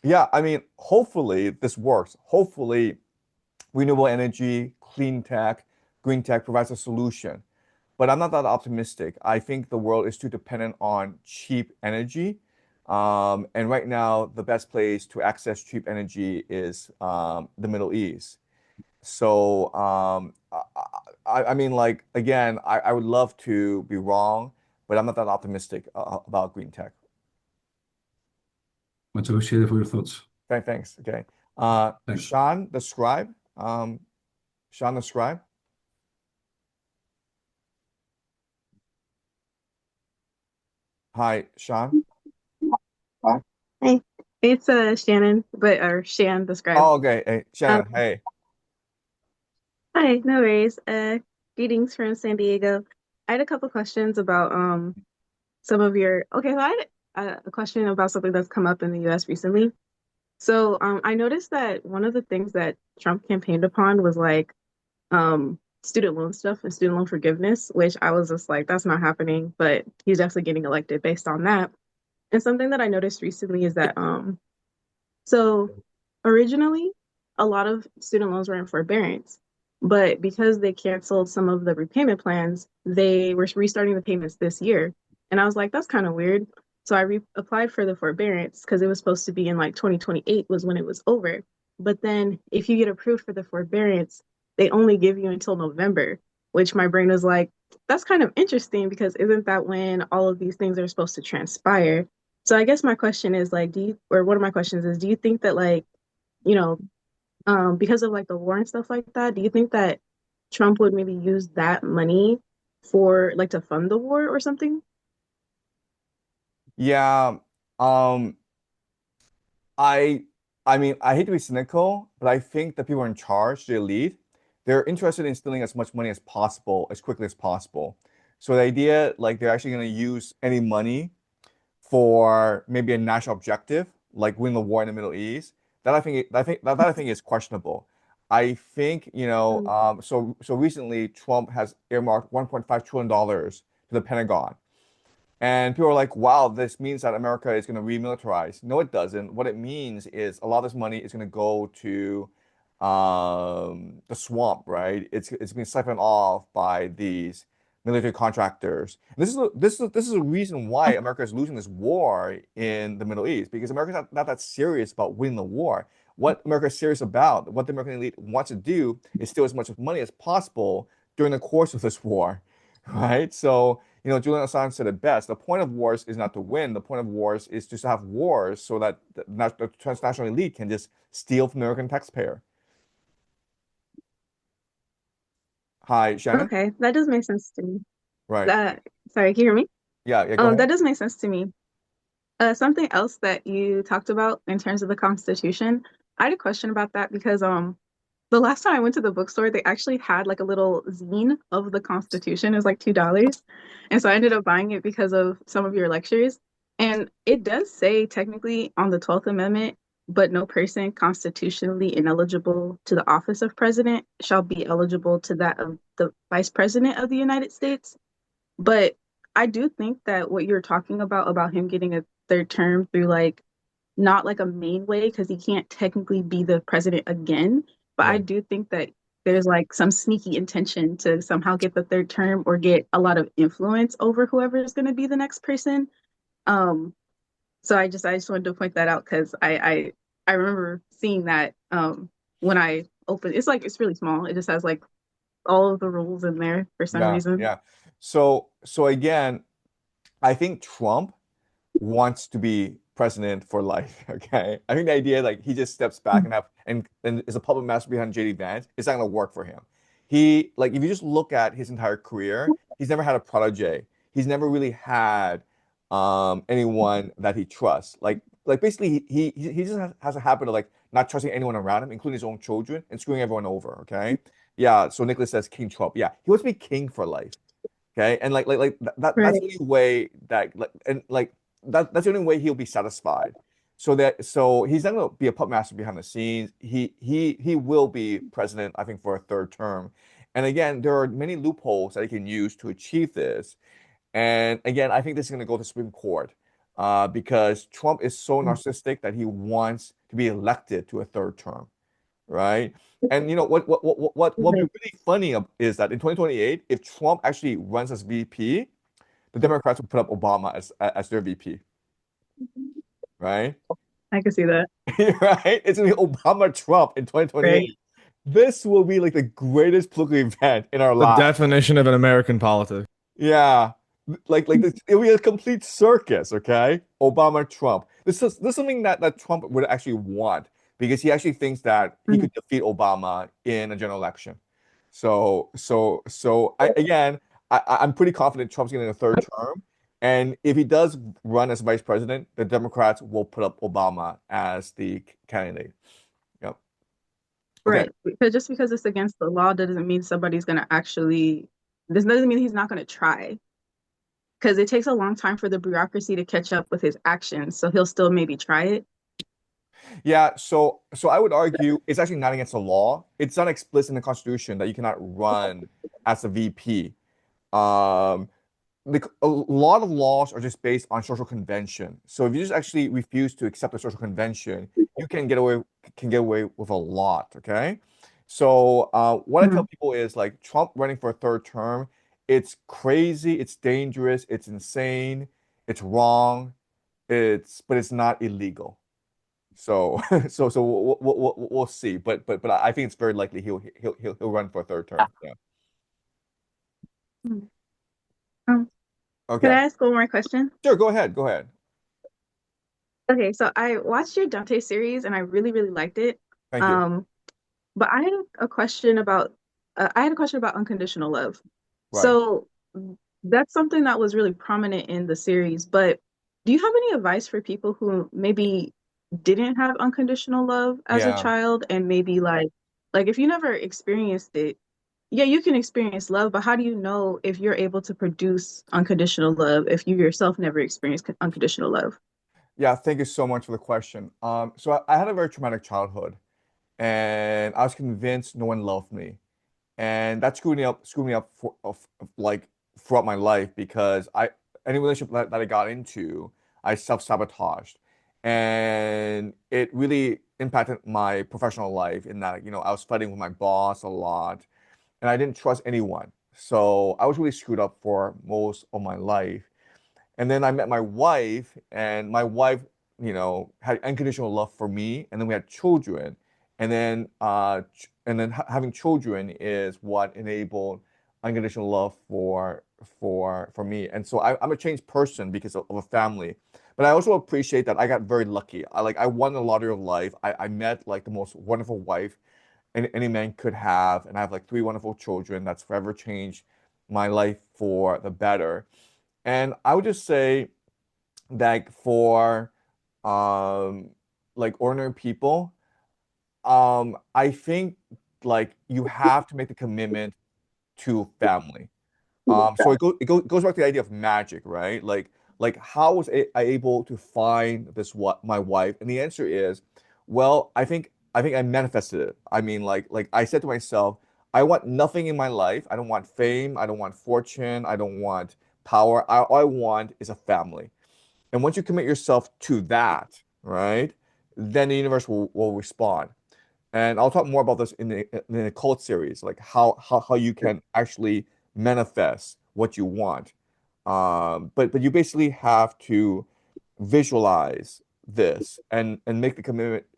Yeah, I mean, hopefully this works. Hopefully renewable energy, clean tech, green tech provides a solution. But I'm not that optimistic. I think the world is too dependent on cheap energy. And right now, the best place to access cheap energy is the Middle East. So, I mean, like, again, I would love to be wrong, but I'm not that optimistic about green tech. Much appreciated for your thoughts. Thanks. Okay. Thanks. Sean the scribe. Sean the scribe. Hi, Sean. Hey, it's Shannon, or Shan the scribe. Oh, okay. Hey, Shannon. Hey. Hi, no worries. Greetings from San Diego. I had a couple questions about some of your. Okay, so I had a question about something that's come up in the U.S. recently. So I noticed that one of the things that Trump campaigned upon was like student loan stuff and student loan forgiveness, which I was just like, that's not happening, but he's definitely getting elected based on that. And something that I noticed recently is that so originally a lot of student loans were in forbearance, but because they canceled some of the repayment plans, they were restarting the payments this year. And I was like, that's kind of weird. So I applied for the forbearance because it was supposed to be in like 2028 was when it was over. But then if you get approved for the forbearance, they only give you until November, which my brain was like, that's kind of interesting because isn't that when all of these things are supposed to transpire? So I guess my question is like, one of my questions is, do you think that like, you know, because of like the war and stuff like that, do you think that Trump would maybe use that money for like to fund the war or something? Yeah. Um, I I mean, I hate to be cynical, but I think the people in charge, the elite, they're interested in stealing as much money as possible, as quickly as possible. So the idea, like they're actually going to use any money for maybe a national objective, like win the war in the Middle East, that I think is questionable. I think, Mm. so recently Trump has earmarked $1.5 trillion to the Pentagon. And people are like, wow, this means that America is going to remilitarize. No, it doesn't. What it means is a lot of this money is going to go to the swamp, right? It's being siphoned off by these military contractors. And this is a reason why America is losing this war in the Middle East, because America's not that serious about winning the war. What America is serious about, what the American elite wants to do, is steal as much money as possible during the course of this war, right? So, Julian Assange said it best. The point of wars is not to win. The point of wars is just to have wars so that the transnational elite can just steal from the American taxpayer. Hi, Shannon. Okay, that does make sense to me. Right. Sorry, can you hear me? Yeah, go ahead. That does make sense to me. Something else that you talked about in terms of the Constitution, I had a question about that because the last time I went to the bookstore, they actually had like a little zine of the Constitution. It was like $2. And so I ended up buying it because of some of your lectures. And it does say technically on the 12th Amendment, but no person constitutionally ineligible to the office of president shall be eligible to that of the vice president of the United States. But I do think that what you're talking about him getting a third term through like not like a main way because he can't technically be the president again. But I do think that there's like some sneaky intention to somehow get the third term or get a lot of influence over whoever is going to be the next person. So I just wanted to point that out because I remember seeing that when I opened. It's really small. It just has like all of the rules in there for some reason. Yeah. So again, I think Trump wants to be president for life. Okay, I think the idea like he just steps back and is a puppet master behind JD Vance, it's not going to work for him. He like if you just look at his entire career, he's never had a protege. He's never really had anyone that he trusts. Like basically he just has a habit of like not trusting anyone around him, including his own children, and screwing everyone over. Okay, yeah. So Nicholas says King Trump. Yeah, he wants to be king for life. Okay, and that's the only way that that's the only way he'll be satisfied. So he's not going to be a puppet master behind the scenes. He will be president, I think, for a third term. And again, there are many loopholes that he can use to achieve this. And again, I think this is going to go to the Supreme Court because Trump is so narcissistic that he wants to be elected to a third term, right? And what would be really funny is that in 2028, if Trump actually runs as VP, the Democrats will put up Obama as their VP, right? I can see that. Right? It's gonna be Obama Trump in 2028. Right. This will be like the greatest political event in our The lives. definition of an American politics. Yeah. It'll be a complete circus, okay? Obama Trump. This is something that Trump would actually want because he actually thinks that he could defeat Obama in a general election. I'm pretty confident Trump's getting a third term. And if he does run as vice president, the Democrats will put up Obama as the candidate. Yep. Okay. Right. Because just because it's against the law doesn't mean somebody's going to actually, this doesn't mean he's not going to try. Because it takes a long time for the bureaucracy to catch up with his actions. So he'll still maybe try it. Yeah, so I would argue it's actually not against the law. It's not explicit in the Constitution that you cannot run as a VP. A lot of laws are just based on social convention. So if you just actually refuse to accept the social convention, you can get away with a lot. Okay, so what I tell people is like Trump running for a third term, it's crazy, it's dangerous, it's insane, it's wrong, but it's not illegal. So we'll see, but I think it's very likely he'll run for a third term. Yeah. Could I ask one more question? Sure, go ahead. Go ahead. Okay, so I watched your Dante series and I really, really liked it. Thank you. But I had a question about unconditional love. Right. So that's something that was really prominent in the series. But do you have any advice for people who maybe didn't have unconditional love as a child and maybe like if you never experienced it, yeah, you can experience love, but how do you know if you're able to produce unconditional love if you yourself never experienced unconditional love? Yeah, thank you so much for the question. So I had a very traumatic childhood, and I was convinced no one loved me, and that screwed me up like throughout my life because any relationship that I got into, I self-sabotaged. And it really impacted my professional life in that, I was fighting with my boss a lot and I didn't trust anyone. So I was really screwed up for most of my life. And then I met my wife, and my wife, had unconditional love for me, and then we had children. And then having children is what enabled unconditional love for me. And so I'm a changed person because of a family. But I also appreciate that I got very lucky. I won the lottery of life. I met like the most wonderful wife any man could have, and I have like three wonderful children that's forever changed my life for the better. And I would just say that for um like ordinary people, I think like you have to make the commitment to family. So it goes back to the idea of magic, right? Like how was I able to find this what my wife? And the answer is, well, I think I manifested it. I mean, like I said to myself, I want nothing in my life. I don't want fame. I don't want fortune. I don't want power. All I want is a family. And once you commit yourself to that, right, then the universe will respond. And I'll talk more about this in the cult series, like how you can actually manifest what you want. But you basically have to visualize this and make the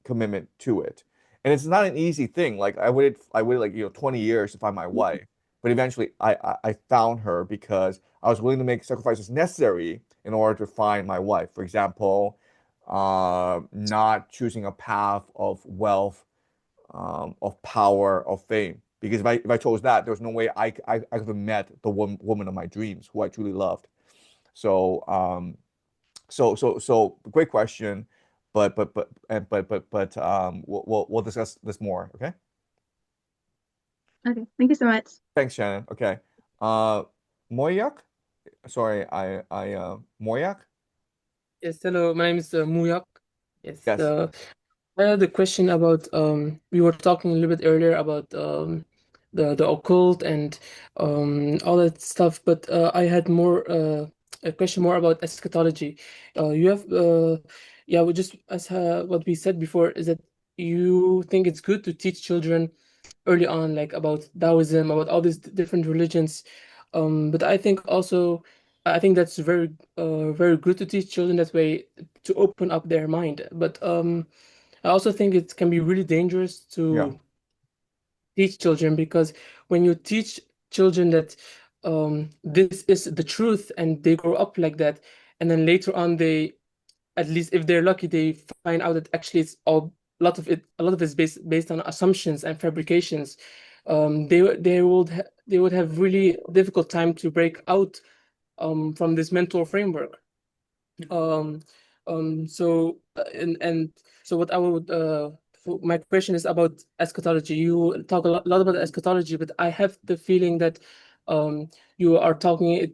commitment to it. And it's not an easy thing. Like I waited like 20 years to find my wife, but eventually I found her because I was willing to make sacrifices necessary in order to find my wife. For example, not choosing a path of wealth, of power, of fame. Because if I chose that, there was no way I could have met the woman of my dreams, who I truly loved. So great question, but we'll discuss this more. Okay. Okay, thank you so much. Thanks, Shannon. Okay. Uh, Moyak. Sorry, Moyak. Yes, hello. My name is Muyak. Yes, Yes. I had a question about we were talking a little bit earlier about the occult and all that stuff, but I had more a question more about eschatology. You have yeah, we just as what we said before is that you think it's good to teach children early on, like about Taoism, about all these different religions. But I think also, I think that's very good to teach children that way to open up their mind. But I also think it can be really dangerous Yeah. to teach children because when you teach children that this is the truth and they grow up like that, and then later on they, at least if they're lucky, they find out that actually it's all a lot of it's based on assumptions and fabrications. They would have really difficult time to break out from this mental framework. Um, and so what I would my question is about eschatology. You talk a lot about eschatology, but I have the feeling that um, you are talking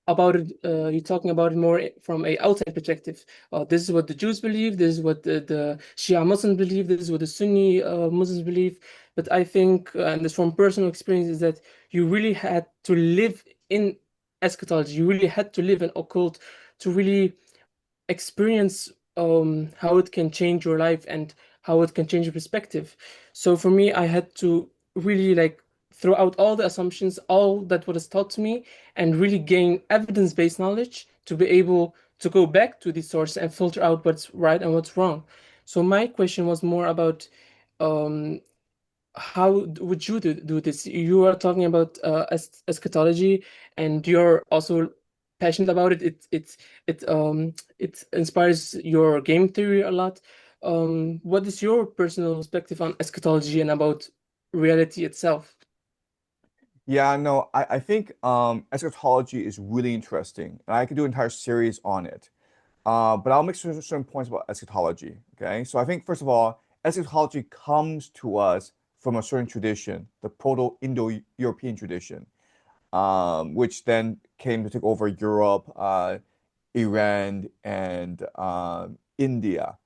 about it. You're talking about it more from a outside perspective. This is what the Jews believe. This is what the Shia Muslims believe. This is what the Sunni Muslims believe. But I think, and this from personal experience, is that you really had to live in eschatology. You really had to live in occult to really experience how it can change your life and how it can change your perspective. So for me, I had to really like throw out all the assumptions, all that was taught to me, and really gain evidence-based knowledge to be able to go back to the source and filter out what's right and what's wrong. So my question was more about um, how would you do this? You are talking about eschatology, and you're also passionate about it. It inspires your game theory a lot. What is your personal perspective on eschatology and about reality itself? Yeah, no, I think eschatology is really interesting, and I could do an entire series on it. But I'll make certain points about eschatology. Okay, so I think first of all, eschatology comes to us from a certain tradition, the Proto-Indo-European tradition, which then came to take over Europe, Iran, and India.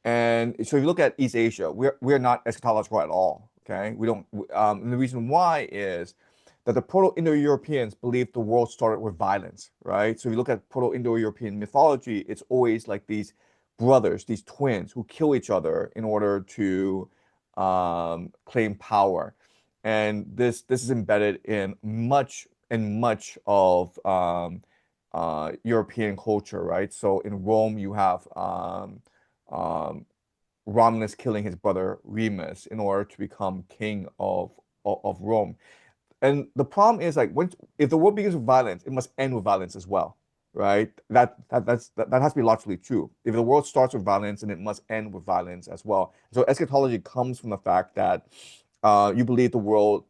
And so if you look at East Asia, we're not eschatological at all. Okay, we don't. And the reason why is that the Proto-Indo-Europeans believed the world started with violence, right? So if you look at Proto-Indo-European mythology, it's always like these brothers, these twins who kill each other in order to claim power. And this is embedded in much of European culture, right? So in Rome, you have um, Romulus killing his brother Remus in order to become king of Rome. And the problem is like if the world begins with violence, it must end with violence as well, right? That has to be logically true. If the world starts with violence, and it must end with violence as well. So eschatology comes from the fact that you believe the world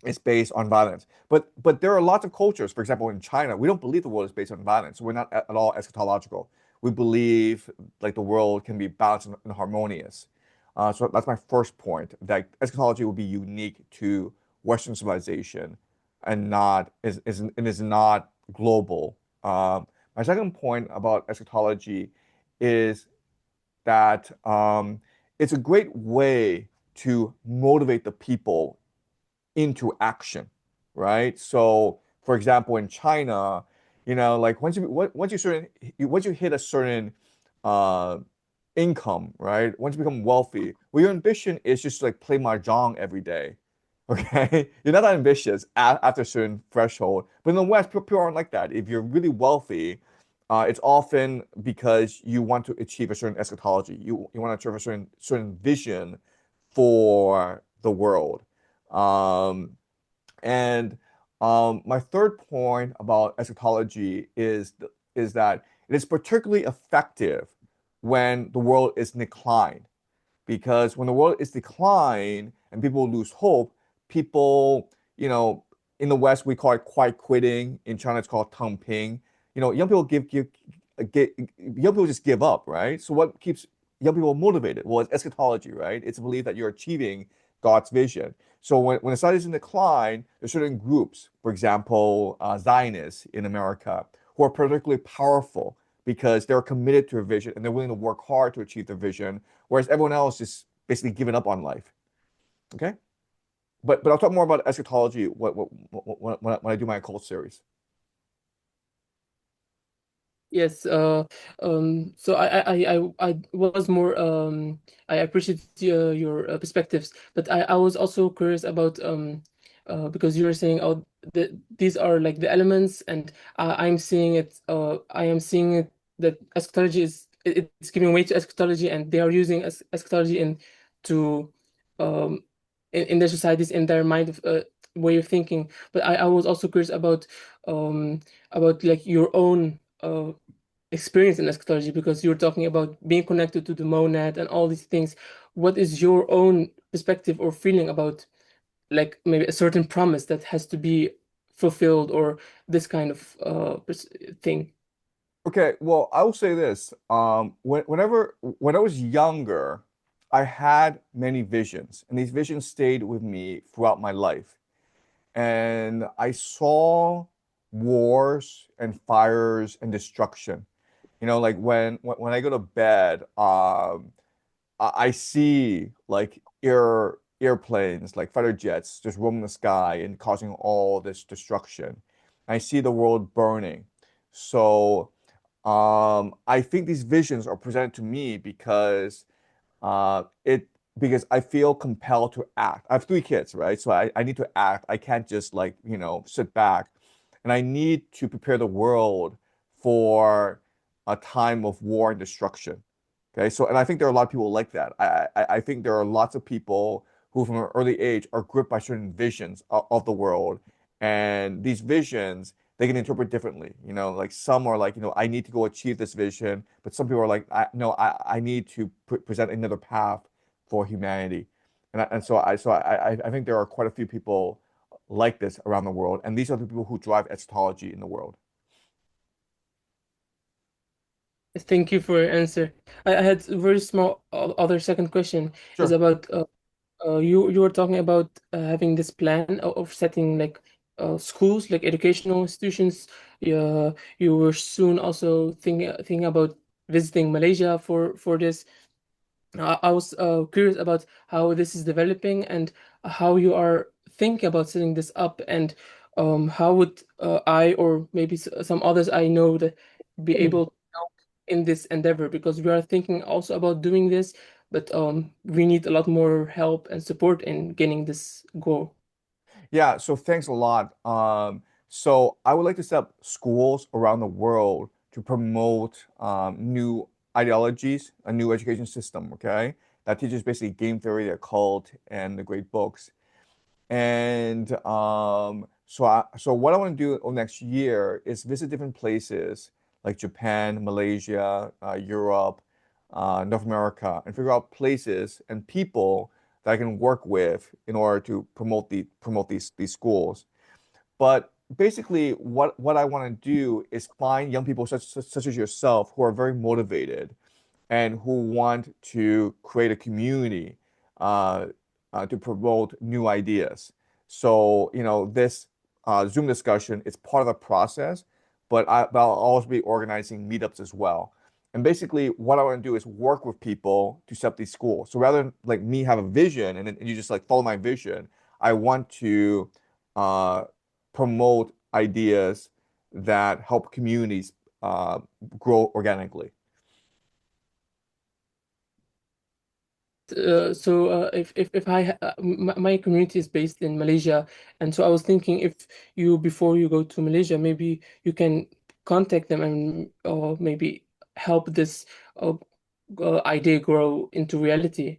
is based on violence. But there are lots of cultures, for example, in China, we don't believe the world is based on violence. So we're not at all eschatological. We believe like the world can be balanced and harmonious. So that's my first point, that eschatology will be unique to Western civilization and is not global. My second point about eschatology is that it's a great way to motivate the people into action, right? So, for example, in China, like once you hit a certain uh, income, right? Once you become wealthy, well, your ambition is just to, like, play mahjong every day. Okay, you're not that ambitious after a certain threshold. But in the West, people aren't like that. If you're really wealthy, it's often because you want to achieve a certain eschatology. You want to achieve a certain vision for the world. Um, and my third point about eschatology is that it is particularly effective when the world is in decline, because when the world is decline and people lose hope, people, in the West we call it quiet quitting. In China, it's called tangping. Young people young people just give up, right? So what keeps young people motivated? Well, it's eschatology, right? It's a belief that you're achieving God's vision. So when a society is in decline, there's certain groups, for example, Zionists in America, who are particularly powerful because they're committed to a vision and they're willing to work hard to achieve their vision, whereas everyone else is basically giving up on life. Okay, but I'll talk more about eschatology when I do my occult series. Yes, so I was more I appreciate your perspectives, but I was also curious about because you were saying, oh, these are like the elements, and I am seeing it that eschatology it's giving way to eschatology, and they are using eschatology to um in their societies, in their mind of way of thinking. But I was also curious about like your own experience in eschatology, because you're talking about being connected to the monad and all these things. What is your own perspective or feeling about like maybe a certain promise that has to be fulfilled, or this kind of thing? Okay, well, I will say this. When I was younger, I had many visions, and these visions stayed with me throughout my life. And I saw wars and fires and destruction. Like when I go to bed, I see like airplanes, like fighter jets, just roaming the sky and causing all this destruction. I see the world burning. So I think these visions are presented to me it because I feel compelled to act. I have three kids, right? So I need to act. I can't just, like, sit back. And I need to prepare the world for a time of war and destruction. Okay, so, and I think there are a lot of people like that. I think there are lots of people who from an early age are gripped by certain visions of the world. And these visions, they can interpret differently. Like some are like, I need to go achieve this vision, but some people are like, no, I need to present another path for humanity. And so I think there are quite a few people like this around the world, and these are the people who drive eschatology in the world. Thank you for your answer. I had a very small other second question. Is Sure. about you were talking about having this plan of setting like schools, like educational institutions. You were soon also thinking about visiting Malaysia for this. I was curious about how this is developing, and how you are thinking about setting this up, and how would I, or maybe some others I know, that be able to help in this endeavor, because we are thinking also about doing this, but we need a lot more help and support in getting this goal. Yeah, so thanks a lot. So I would like to set up schools around the world to promote new ideologies, a new education system, okay? That teaches basically game theory, the occult, and the great books. And so what I want to do over next year is visit different places like Japan, Malaysia, Europe, North America, and figure out places and people that I can work with in order to promote these schools. But basically, what I want to do is find young people such as yourself who are very motivated and who want to create a community uh, to promote new ideas. So, this Zoom discussion is part of the process, but I'll also be organizing meetups as well. And basically, what I want to do is work with people to set up these schools. So rather than like me have a vision and you just like follow my vision, I want to uh, promote ideas that help communities grow organically. If my community is based in Malaysia, and so I was thinking, if you, before you go to Malaysia, maybe you can contact them and maybe help this idea grow into reality.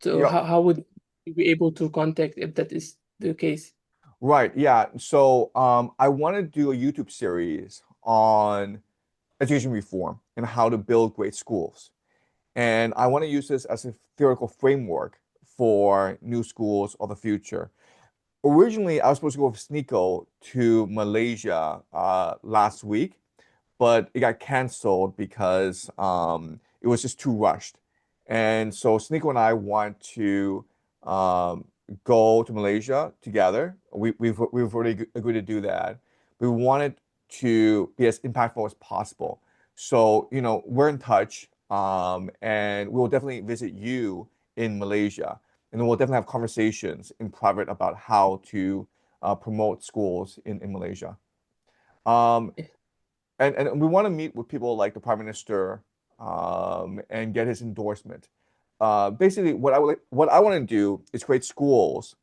So Yeah. how would you be able to contact if that is the case? Right, yeah. So I want to do a YouTube series on education reform and how to build great schools. And I want to use this as a theoretical framework for new schools of the future. Originally, I was supposed to go with Sneeko to Malaysia last week, but it got canceled because it was just too rushed. And so Sneeko and I want to um, go to Malaysia together. We've already agreed to do that. We wanted to be as impactful as possible. So, we're in touch, and we'll definitely visit you in Malaysia. And then we'll definitely have conversations in private about how to promote schools in Malaysia. Um, and we want to meet with people like the Prime Minister and get his endorsement. Basically, what I want to do is create schools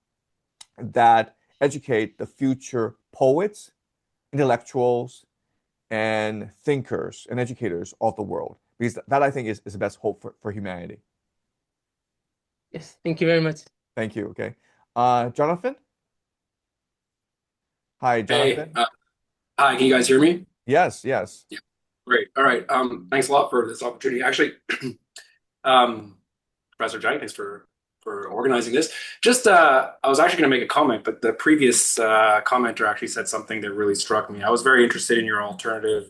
that educate the future poets, intellectuals, and thinkers and educators of the world. Because that I think is the best hope for humanity. Yes, thank you very much. Thank you. Okay. Jonathan? Hi, Hey, Jonathan. hi, can you guys hear me? Yes, yes. Yeah, great. All right. Thanks a lot for this opportunity. Actually, Professor Jang, thanks for organizing this. Just, I was actually going to make a comment, but the previous commenter actually said something that really struck me. I was very interested in your alternative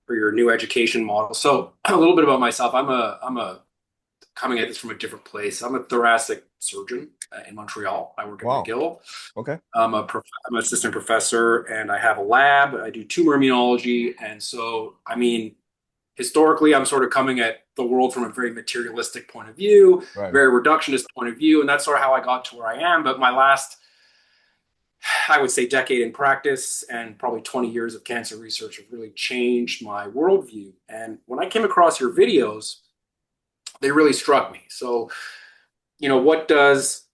for your new education model. So a little bit about myself. I'm a coming at this from a different place. I'm a thoracic surgeon in Montreal. I work at Wow. McGill. Okay. I'm an assistant professor, and I have a lab. I do tumor immunology, and so I mean, historically, I'm sort of coming at the world from a very materialistic point of view, Right. very reductionist point of view, and that's sort of how I got to where I am. But my last, I would say, decade in practice and probably 20 years of cancer research have really changed my worldview. And when I came across your videos, they really struck me. So, what does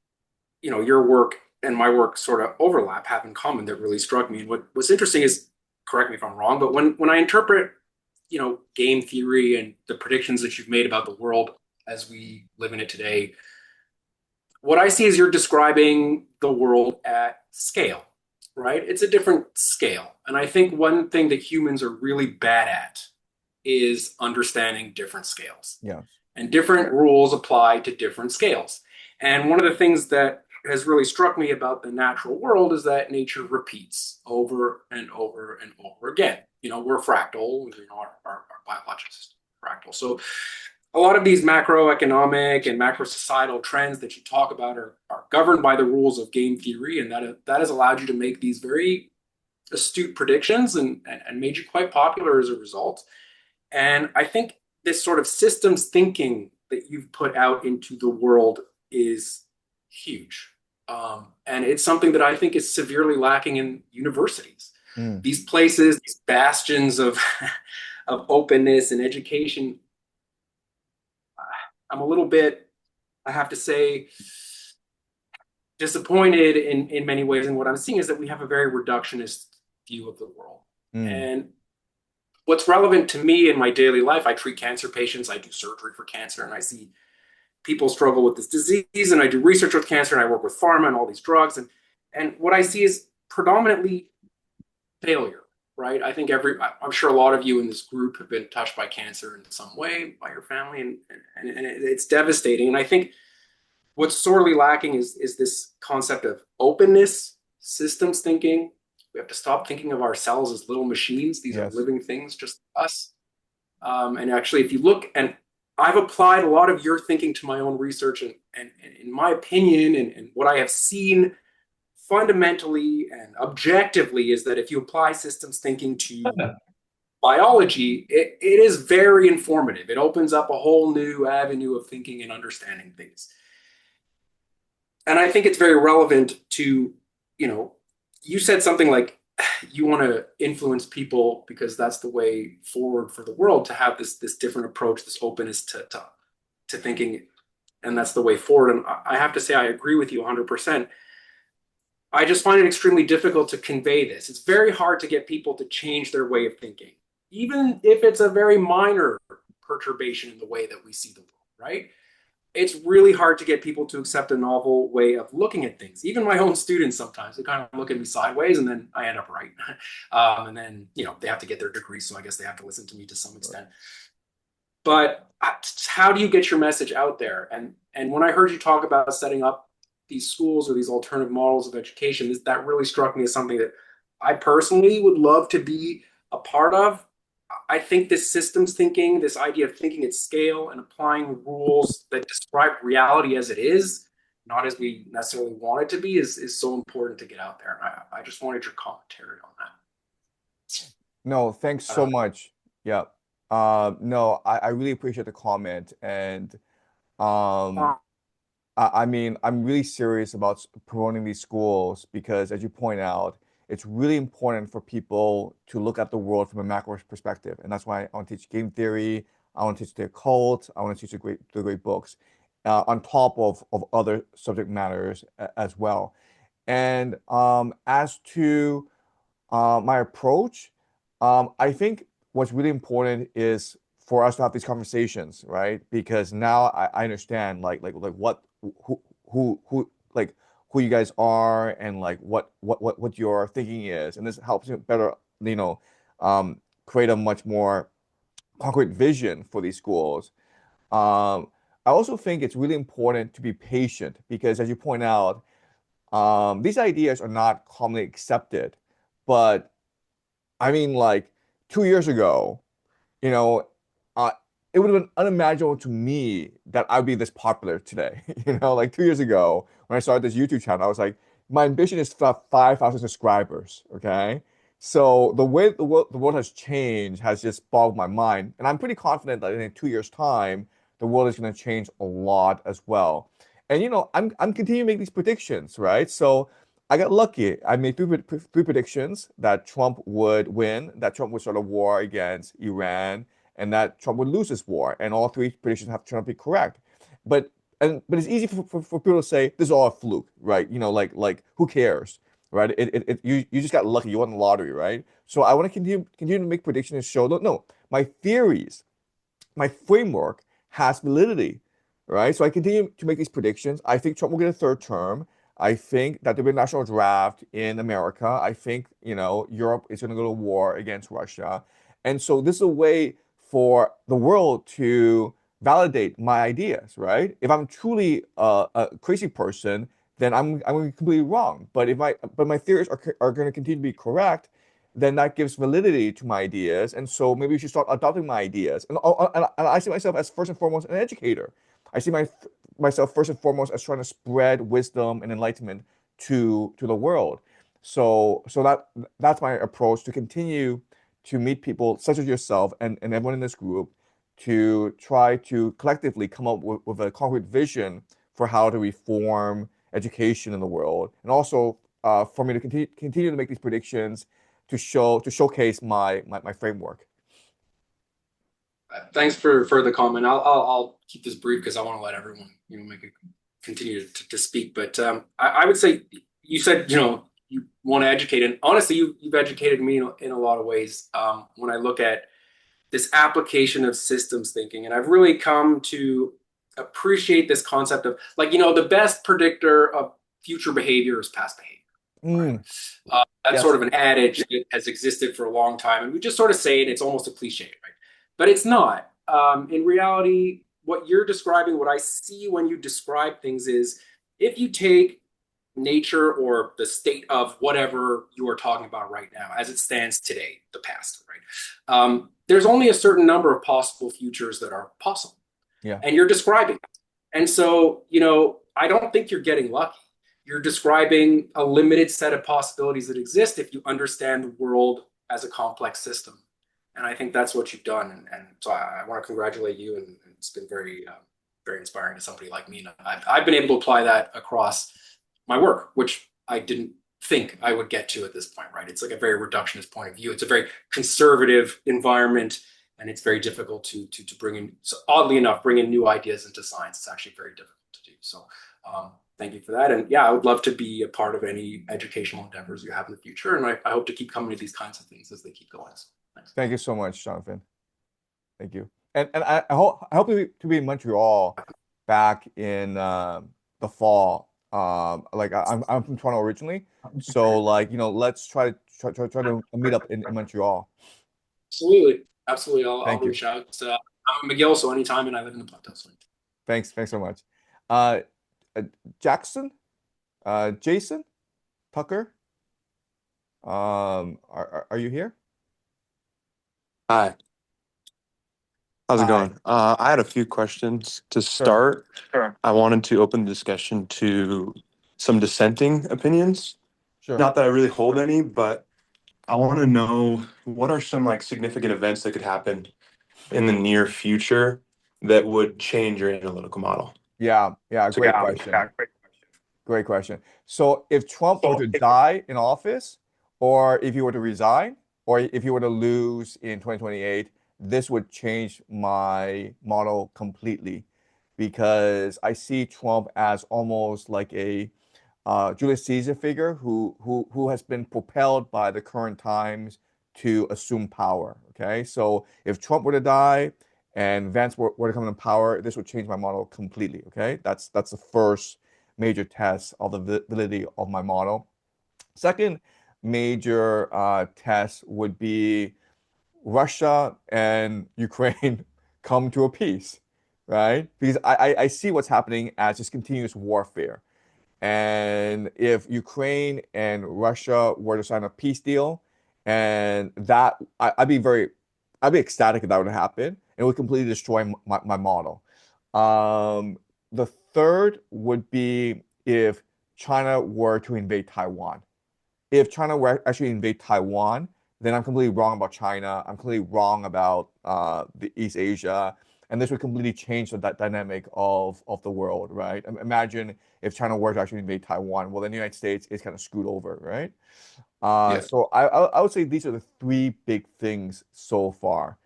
your work and my work sort of overlap, have in common that really struck me? And what's interesting is, correct me if I'm wrong, but when I interpret game theory and the predictions that you've made about the world as we live in it today, what I see is you're describing the world at scale, right? It's a different scale. And I think one thing that humans are really bad at is understanding different scales. Yes. And different rules apply to different scales. And one of the things that has really struck me about the natural world is that nature repeats over and over and over again. We're fractal, our biological system is fractal. So a lot of these macroeconomic and macro societal trends that you talk about are governed by the rules of game theory, and that has allowed you to make these very astute predictions and made you quite popular as a result. And I think this sort of systems thinking that you've put out into the world is huge. And it's something that I think is severely lacking in universities. These places, these bastions of of openness and education, I'm a little bit, I have to say, disappointed in many ways. And what I'm seeing is that we have a very reductionist view of the world. And what's relevant to me in my daily life, I treat cancer patients, I do surgery for cancer, and I see people struggle with this disease, and I do research with cancer, and I work with pharma and all these drugs. And what I see is predominantly failure, right? I think I'm sure a lot of you in this group have been touched by cancer in some way, by your family, and it's devastating. And I think what's sorely lacking is this concept of openness, systems thinking. We have to stop thinking of ourselves as little machines. These are living things, just us. And actually, if you look, and I've applied a lot of your thinking to my own research, and in my opinion, and what I have seen fundamentally and objectively is that if you apply systems thinking to biology, it is very informative. It opens up a whole new avenue of thinking and understanding things. And I think it's very relevant to, you said something like you want to influence people because that's the way forward for the world, to have this different approach, this openness to thinking, and that's the way forward. And I have to say, I agree with you 100%. I just find it extremely difficult to convey this. It's very hard to get people to change their way of thinking, even if it's a very minor perturbation in the way that we see the world, right? It's really hard to get people to accept a novel way of looking at things. Even my own students, sometimes they kind of look at me sideways, and then I end up right. And then, they have to get their degree, so I guess they have to listen to me to some extent. But how do you get your message out there? And when I heard you talk about setting up these schools or these alternative models of education, that really struck me as something that I personally would love to be a part of. I think this systems thinking, this idea of thinking at scale and applying rules that describe reality as it is, not as we necessarily want it to be, is so important to get out there. And I just wanted your commentary on that. No, thanks so much. Yeah. No, I really appreciate the comment. And I mean, I'm really serious about promoting these schools because, as you point out, it's really important for people to look at the world from a macro perspective. And that's why I want to teach game theory, I want to teach the occult, I want to teach the great books, on top of other subject matters as well. And as to my approach, I think what's really important is for us to have these conversations, right? Because now I understand like what who like who you guys are, and like what your thinking is, and this helps you better, create a much more concrete vision for these schools. I also think it's really important to be patient because, as you point out, these ideas are not commonly accepted. But I mean, like 2 years ago, you know, uh, it would have been unimaginable to me that I'd be this popular today. Like 2 years ago when I started this YouTube channel, I was like, my ambition is to have 5,000 subscribers. Okay. So the way the world has changed has just bogged my mind. And I'm pretty confident that in 2 years' time, the world is going to change a lot as well. And, I'm continuing to make these predictions, right? So I got lucky. I made three predictions that Trump would win, that Trump would start a war against Iran, and that Trump would lose this war. And all three predictions have turned out to be correct. But it's easy for people to say this is all a fluke, right? Like who cares, right? You just got lucky. You won the lottery, right? So I want to continue to make predictions and show that no, my theories, my framework has validity, right? So I continue to make these predictions. I think Trump will get a third term. I think that there'll be a national draft in America. I think, Europe is going to go to war against Russia. And so this is a way for the world to validate my ideas, right? If I'm truly a crazy person, then I'm going to be completely wrong. But my theories are going to continue to be correct, then that gives validity to my ideas. And so maybe we should start adopting my ideas. And I see myself as first and foremost an educator. I see myself first and foremost as trying to spread wisdom and enlightenment to the world. So that's my approach, to continue to meet people such as yourself and everyone in this group, to try to collectively come up with a concrete vision for how to reform education in the world, and also for me to continue to make these predictions to showcase my framework. Thanks for the comment. I'll keep this brief because I want to let everyone continue to speak. But I would say you said you want to educate, and honestly, you've educated me in a lot of ways. When I look at this application of systems thinking, and I've really come to appreciate this concept of the best predictor of future behavior is past behavior. That's Yes. sort of an adage that has existed for a long time, and we just sort of say it. It's almost a cliche, right? But it's not. In reality, what you're describing, what I see when you describe things is if you take nature or the state of whatever you are talking about right now as it stands today, the past, right? There's only a certain number of possible futures that are possible. Yeah. And you're describing it. And so, I don't think you're getting lucky. You're describing a limited set of possibilities that exist if you understand the world as a complex system. And I think that's what you've done. And so I want to congratulate you. And it's been very, very inspiring to somebody like me. And I've been able to apply that across my work, which I didn't think I would get to at this point, right? It's like a very reductionist point of view. It's a very conservative environment, and it's very difficult to bring in. So oddly enough, bring in new ideas into science. It's actually very difficult to do. So thank you for that. And yeah, I would love to be a part of any educational endeavors you have in the future. And I hope to keep coming to these kinds of things as they keep going. So, thanks. Thank you so much, Jonathan. Thank you. And I hope to be in Montreal back in the fall. Like I'm from Toronto originally, so let's try to meet up in Montreal. Absolutely. I'll reach out. I'm McGill, so anytime, and I live in the Plateau. So. Thanks so much. Jackson, Jason, Tucker, are you here? Hi. How's it going? I had a few questions to start. Sure. I wanted to open the discussion to some dissenting opinions. Sure. Not that I really hold any, but I want to know what are some significant events that could happen in the near future that would change your analytical model? Yeah, great question. Great question. So if Trump were to die in office, or if he were to resign, or if he were to lose in 2028, this would change my model completely, because I see Trump as almost like a Julius Caesar figure who has been propelled by the current times to assume power. Okay, so if Trump were to die and Vance were to come in power, this would change my model completely. Okay, that's the first major test of the validity of my model. Second major test would be Russia and Ukraine come to a peace, right? Because I see what's happening as just continuous warfare. And if Ukraine and Russia were to sign a peace deal, and that I'd be ecstatic if that would happen. It would completely destroy my model. The third would be if China were to invade Taiwan. If China were actually invade Taiwan, then I'm completely wrong about China. I'm completely wrong about the East Asia, and this would completely change the dynamic of the world, right? Imagine if China were to actually invade Taiwan. Well, then the United States is kind of screwed over, right? So I would say these are the three big things so far,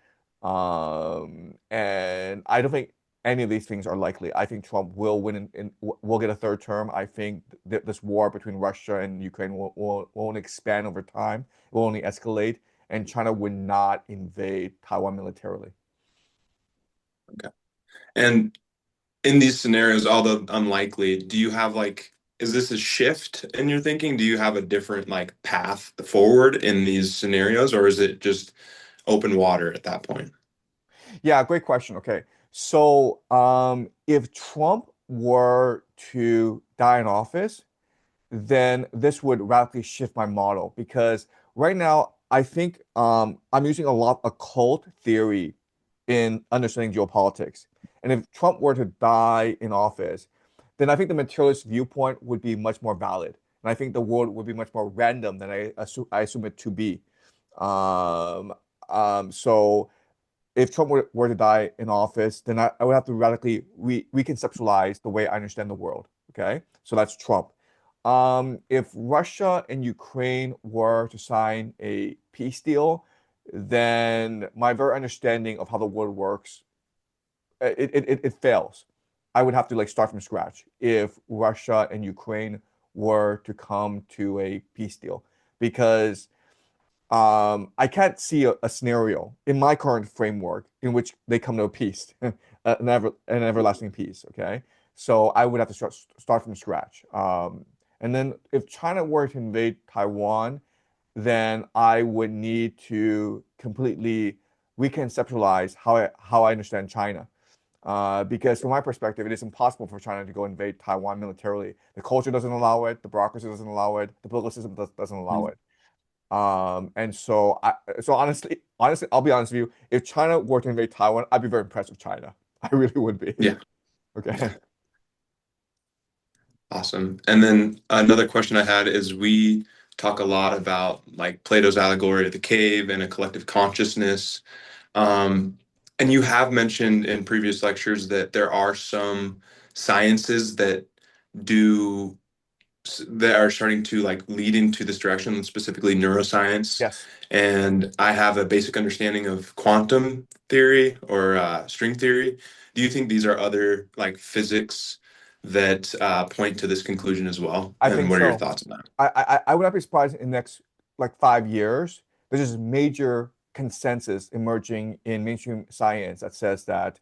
and I don't think any of these things are likely. I think Trump will win will get a third term. I think this war between Russia and Ukraine will only expand over time. It will only escalate, and China would not invade Taiwan militarily. Okay. And in these scenarios, although unlikely, do you have is this a shift in your thinking? Do you have a different path forward in these scenarios, or is it just open water at that point? Yeah, great question. Okay. So if Trump were to die in office, then this would radically shift my model, because right now I think I'm using a lot of occult theory in understanding geopolitics. And if Trump were to die in office, then I think the materialist viewpoint would be much more valid. And I think the world would be much more random than I assume it to be. So if Trump were to die in office, then I would have to radically reconceptualize the way I understand the world. Okay, so that's Trump. If Russia and Ukraine were to sign a peace deal, then my very understanding of how the world works, it fails. I would have to like start from scratch if Russia and Ukraine were to come to a peace deal, because I can't see a scenario in my current framework in which they come to a peace, an everlasting peace. Okay, so I would have to start from scratch. And then if China were to invade Taiwan, then I would need to completely reconceptualize how I understand China. Because from my perspective, it is impossible for China to go invade Taiwan militarily. The culture doesn't allow it, the bureaucracy doesn't allow it, the political system doesn't allow it. And so honestly, I'll be honest with you, if China were to invade Taiwan, I'd be very impressed with China. I really would be. Yeah. Okay. Awesome. And then another question I had is we talk a lot about like Plato's allegory of the cave and a collective consciousness. And you have mentioned in previous lectures that there are some sciences do that are starting to like lead into this direction, specifically neuroscience. Yes. And I have a basic understanding of quantum theory or string theory. Do you think these are other like physics that point to this conclusion as well? I And think what are your so. thoughts on that? I would not be surprised in the next like 5 years. There's this major consensus emerging in mainstream science that says that,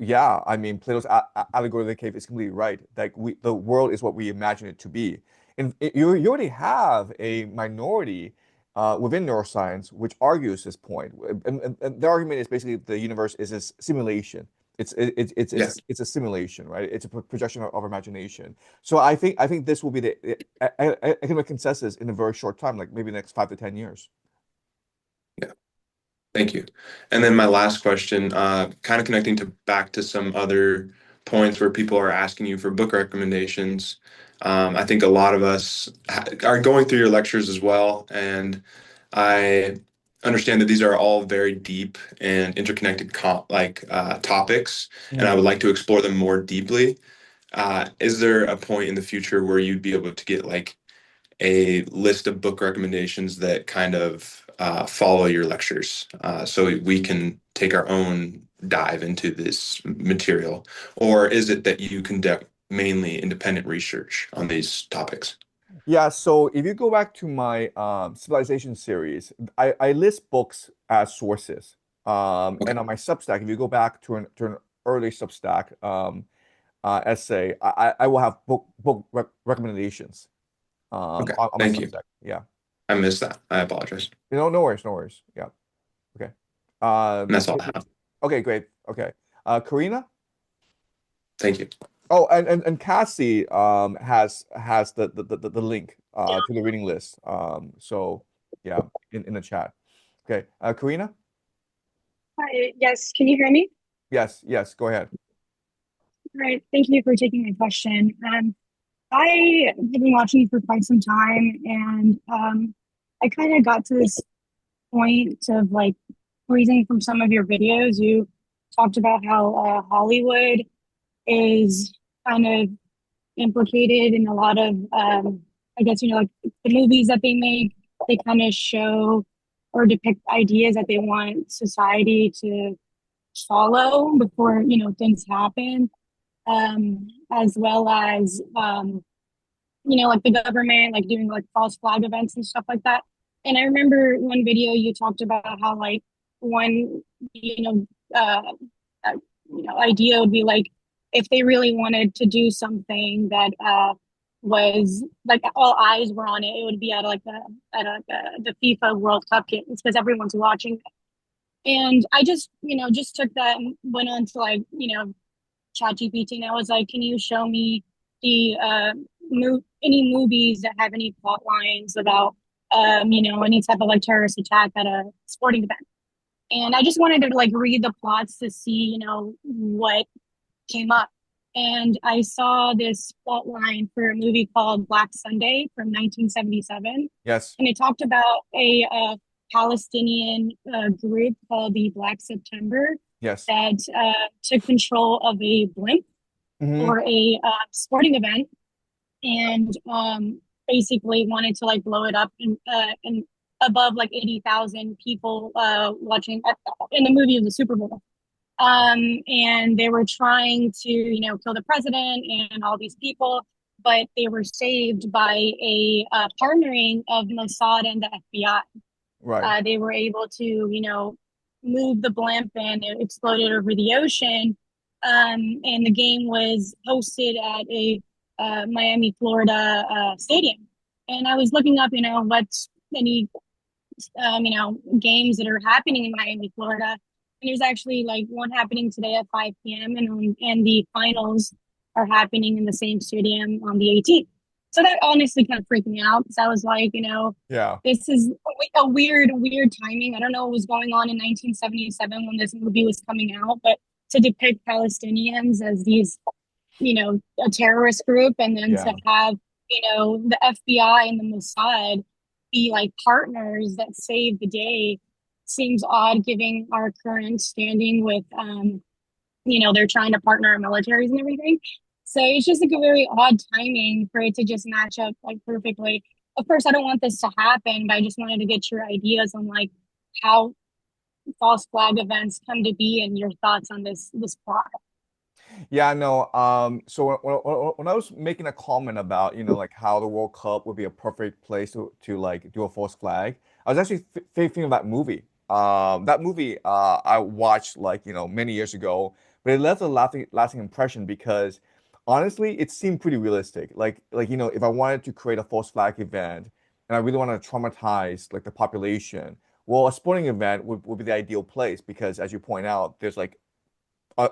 yeah, I mean, Plato's allegory of the cave is completely right. Like the world is what we imagine it to be. And you already have a minority within neuroscience which argues this point. And their argument is basically the universe is a simulation. Yeah. It's a simulation, right? It's a projection of imagination. So I think this will be the economic consensus in a very short time, like maybe the next 5 to 10 years. Yeah. Thank you. And then my last question, kind of connecting back to some other points where people are asking you for book recommendations. I think a lot of us are going through your lectures as well, and I understand that these are all very deep and interconnected topics, and I would like to explore them more deeply. Is there a point in the future where you'd be able to get like a list of book recommendations that kind of follow your lectures so we can take our own dive into this material? Or is it that you conduct mainly independent research on these topics? Yeah, so if you go back to my civilization series, I list books as sources. And on my Substack, if you go back to an early Substack essay, I will have book recommendations Okay, on my thank you. Substack. Yeah. I missed that. I apologize. No worries, no worries. Yeah. Okay. And that's all I have. Okay, great. Okay. Karina? Thank you. Oh, and Cassie has the link to the reading list. So yeah, in the chat. Okay. Karina? Hi, yes, can you hear me? Yes, go ahead. Right, thank you for taking my question. I have been watching you for quite some time, and I kind of got to this point of like reading from some of your videos. You talked about how Hollywood is kind of implicated in a lot of, I guess, like the movies that they make, they kind of show or depict ideas that they want society to follow before, things happen, as well as, like the government, like doing like false flag events and stuff like that. And I remember one video you talked about how like one, idea would be like if they really wanted to do something that was like all eyes were on it, it would be the FIFA World Cup games because everyone's watching. And I just took that and went on to like, ChatGPT, and I was like, can you show me the any movies that have any plot lines about any type of like terrorist attack at a sporting event? And I just wanted to like read the plots to see, what came up. And I saw this plot line for a movie called Black Sunday from 1977. Yes. And it talked about a Palestinian group called the Black September Yes. that took control of a blimp for a sporting event and basically wanted to like blow it up and above like 80,000 people watching in the movie of the Super Bowl. And they were trying to, kill the president and all these people, but they were saved by a partnering of Mossad and the FBI. Right. They were able to, move the blimp and it exploded over the ocean. And the game was hosted at a Miami, Florida stadium. And I was looking up, what's any, games that are happening in Miami, Florida. And there's actually like one happening today at 5 p.m. and the finals are happening in the same stadium on the 18th. So that honestly kind of freaked me out because I was like, Yeah. this is a weird timing. I don't know what was going on in 1977 when this movie was coming out, but to depict Palestinians as these, a terrorist group, and then Yeah. to have, the FBI and the Mossad be like partners that save the day seems odd, given our current standing with, they're trying to partner our militaries and everything. So it's just like a very odd timing for it to just match up like perfectly. Of course, I don't want this to happen, but I just wanted to get your ideas on like how false flag events come to be and your thoughts on this plot. Yeah, no. So when I was making a comment about, like how the World Cup would be a perfect place to like do a false flag, I was actually thinking of that movie. That movie I watched like, many years ago, but it left a lasting impression because honestly, it seemed pretty realistic. Like, if I wanted to create a false flag event and I really want to traumatize like the population, well, a sporting event would be the ideal place because as you point out, there's like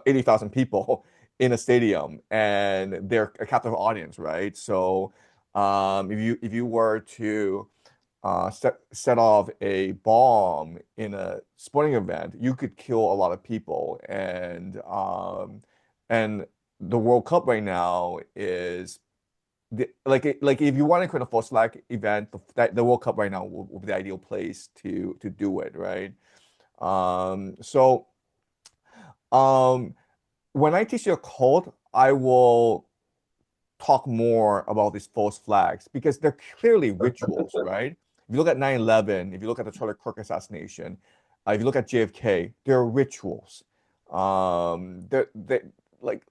80,000 people in a stadium and they're a captive audience, right? So if you were to set off a bomb in a sporting event, you could kill a lot of people. And the World Cup right now is like if you want to create a false flag event, the World Cup right now will be the ideal place to do it, right? So when I teach your code, I will talk more about these false flags because they're clearly rituals, right? If you look at 9/11, if you look at the Charlie Kirk assassination, if you look at JFK, they're rituals. They like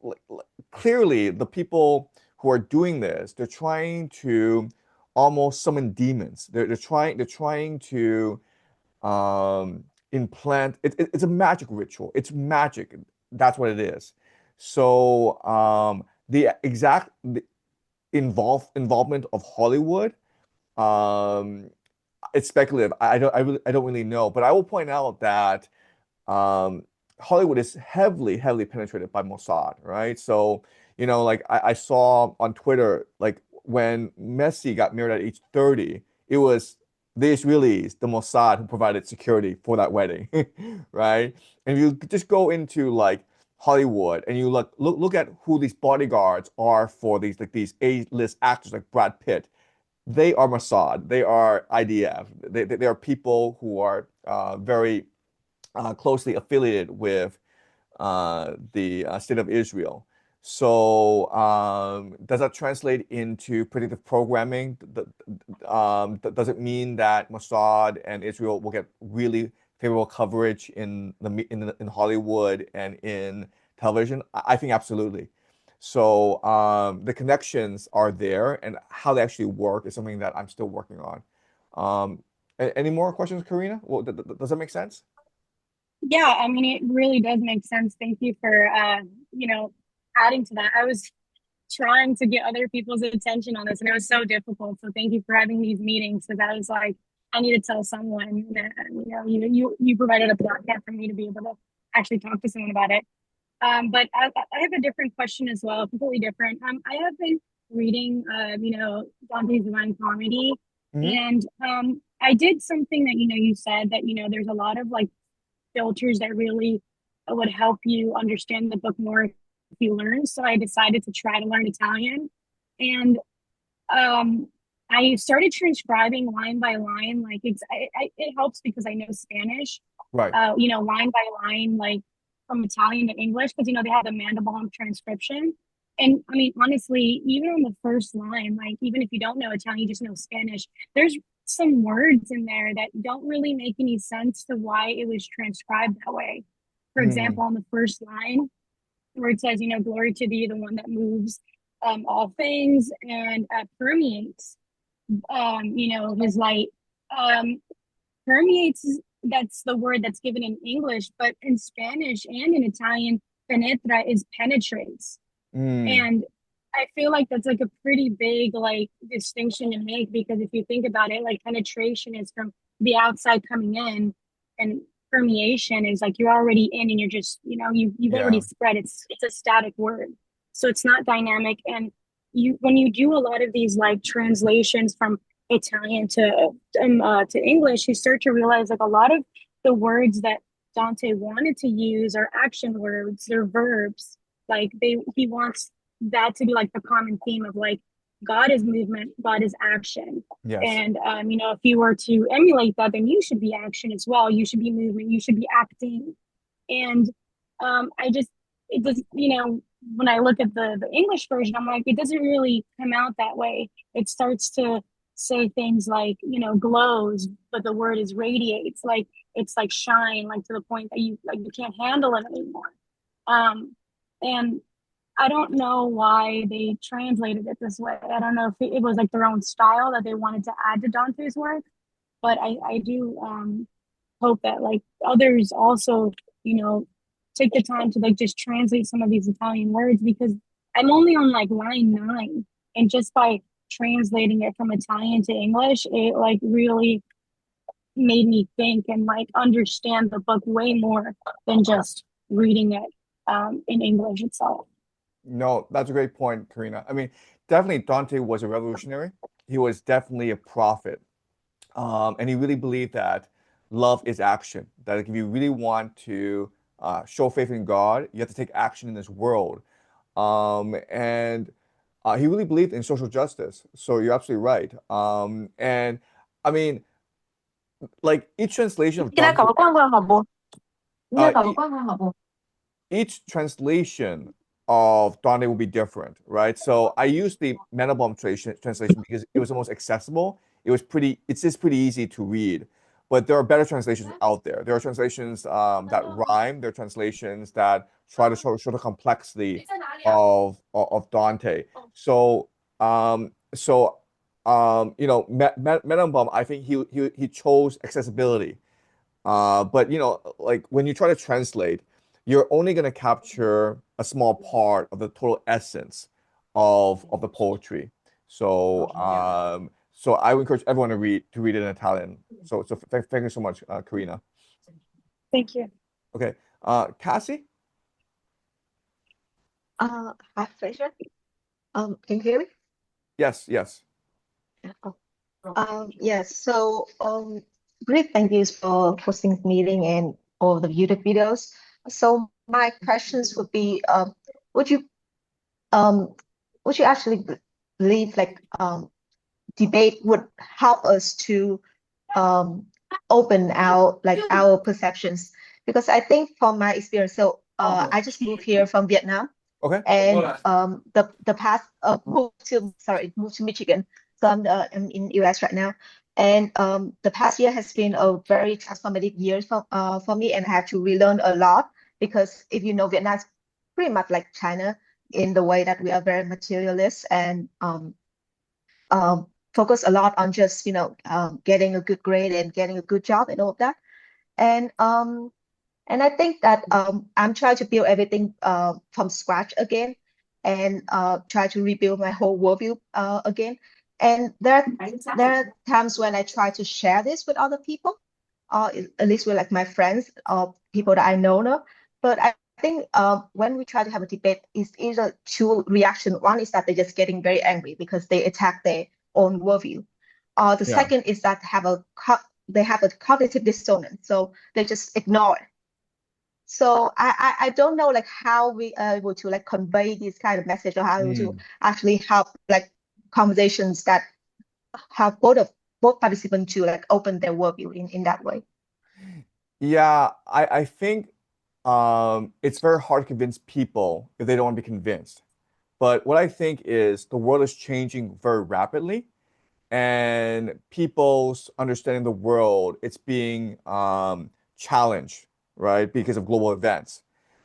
clearly the people who are doing this, they're trying to almost summon demons. They're trying to implant it's a magic ritual. It's magic. That's what it is. So the exact involvement of Hollywood, um, it's speculative. I don't really know, but I will point out that um, Hollywood is heavily penetrated by Mossad, right? So, like I saw on Twitter, like when Messi got married at age 30, it was the Israelis, the Mossad, who provided security for that wedding, right? And if you just go into like Hollywood and you look at who these bodyguards are for these A-list actors like Brad Pitt, they are Mossad, they are IDF, they are people who are very closely affiliated with the state of Israel. So does that translate into predictive programming? Does it mean that Mossad and Israel will get really favorable coverage in Hollywood and in television? I think absolutely. So the connections are there, and how they actually work is something that I'm still working on. Any more questions, Karina? Well, does that make sense? Yeah, I mean, it really does make sense. Thank you for, adding to that. I was trying to get other people's attention on this, and it was so difficult. So thank you for having these meetings because I was like, I need to tell someone. That, you provided a platform for me to be able to actually talk to someone about it. But I have a different question as well, completely different. I have been reading, Dante's Divine Comedy, and I did something that you said that there's a lot of like filters that really would help you understand the book more if you learn. So I decided to try to learn Italian, and I started transcribing line by line. Like it helps because I know Spanish. Right. Line by line, like from Italian to English, because they have the Mandelbaum transcription. And I mean, honestly, even on the first line, like even if you don't know Italian, you just know Spanish. There's some words in there that don't really make any sense to why it was transcribed that way. For example, on the first line, where it says, glory to thee, the one that moves all things and permeates, his light. Permeates, that's the word that's given in English, but in Spanish and in Italian, penetra is penetrates. And I feel like that's like a pretty big like distinction to make, because if you think about it, like penetration is from the outside coming in, and permeation is like you're already in and you're just, you've already spread. It's a static word. So it's not dynamic. And when you do a lot of these like translations from Italian to English, you start to realize like a lot of the words that Dante wanted to use are action words, they're verbs. Like he wants that to be like the common theme of like God is movement, God is action. Yes. And if you were to emulate that, then you should be action as well. You should be movement, you should be acting. And it does, when I look at the English version, I'm like, it doesn't really come out that way. It starts to say things like, glows, but the word is radiates, like it's like shine, like to the point that you can't handle it anymore. And I don't know why they translated it this way. I don't know if it was like their own style that they wanted to add to Dante's work, but I do hope that like others also, take the time to like just translate some of these Italian words, because I'm only on like line 9, and just by translating it from Italian to English, it like really made me think and like understand the book way more than just reading it in English itself. No, that's a great point, Karina. I mean, definitely Dante was a revolutionary. He was definitely a prophet. And he really believed that love is action. That if you really want to show faith in God, you have to take action in this world. And he really believed in social justice. So you're absolutely right. And I mean, like each translation of Dante, each translation of Dante will be different, right? So I used the Mandelbaum translation because it was the most accessible. It's just pretty easy to read. But there are better translations out there. There are translations that rhyme. There are translations that try to show the complexity of Dante. So Mandelbaum, I think he chose accessibility. But like when you try to translate, you're only going to capture a small part of the total essence of the poetry. So so I would encourage everyone to read it in Italian. So thank you so much, Karina. Thank you. Okay, Cassie. Hi, pleasure. Can you hear me? Yes, yes. Yes. So, great. Thank you for hosting this meeting and all the YouTube videos. So, my questions would be, would you, um, would you actually believe like debate would help us to open our perceptions? Because I think from my experience, so I just moved here from Vietnam. Okay. And the past moved to Michigan. So I'm in US right now. And the past year has been a very transformative year for me, and I have to relearn a lot, because if you know, Vietnam is pretty much like China in the way that we are very materialist and focus a lot on just getting a good grade and getting a good job and all of that. And I think that I'm trying to build everything from scratch again, and try to rebuild my whole worldview again. And there are times when I try to share this with other people, at least with like my friends or people that I know now. But I think when we try to have a debate, it's either two reactions. One is that they're just getting very angry because they attack their own worldview. The Yeah. second is that they have a cognitive dissonance, so they just ignore it. So I don't know like how we are able to like convey this kind of message, or how to actually help like conversations that have both participants to like open their worldview in that way. Yeah, I think it's very hard to convince people if they don't want to be convinced. But what I think is the world is changing very rapidly, and people's understanding the world, it's being challenged, right, because of global events.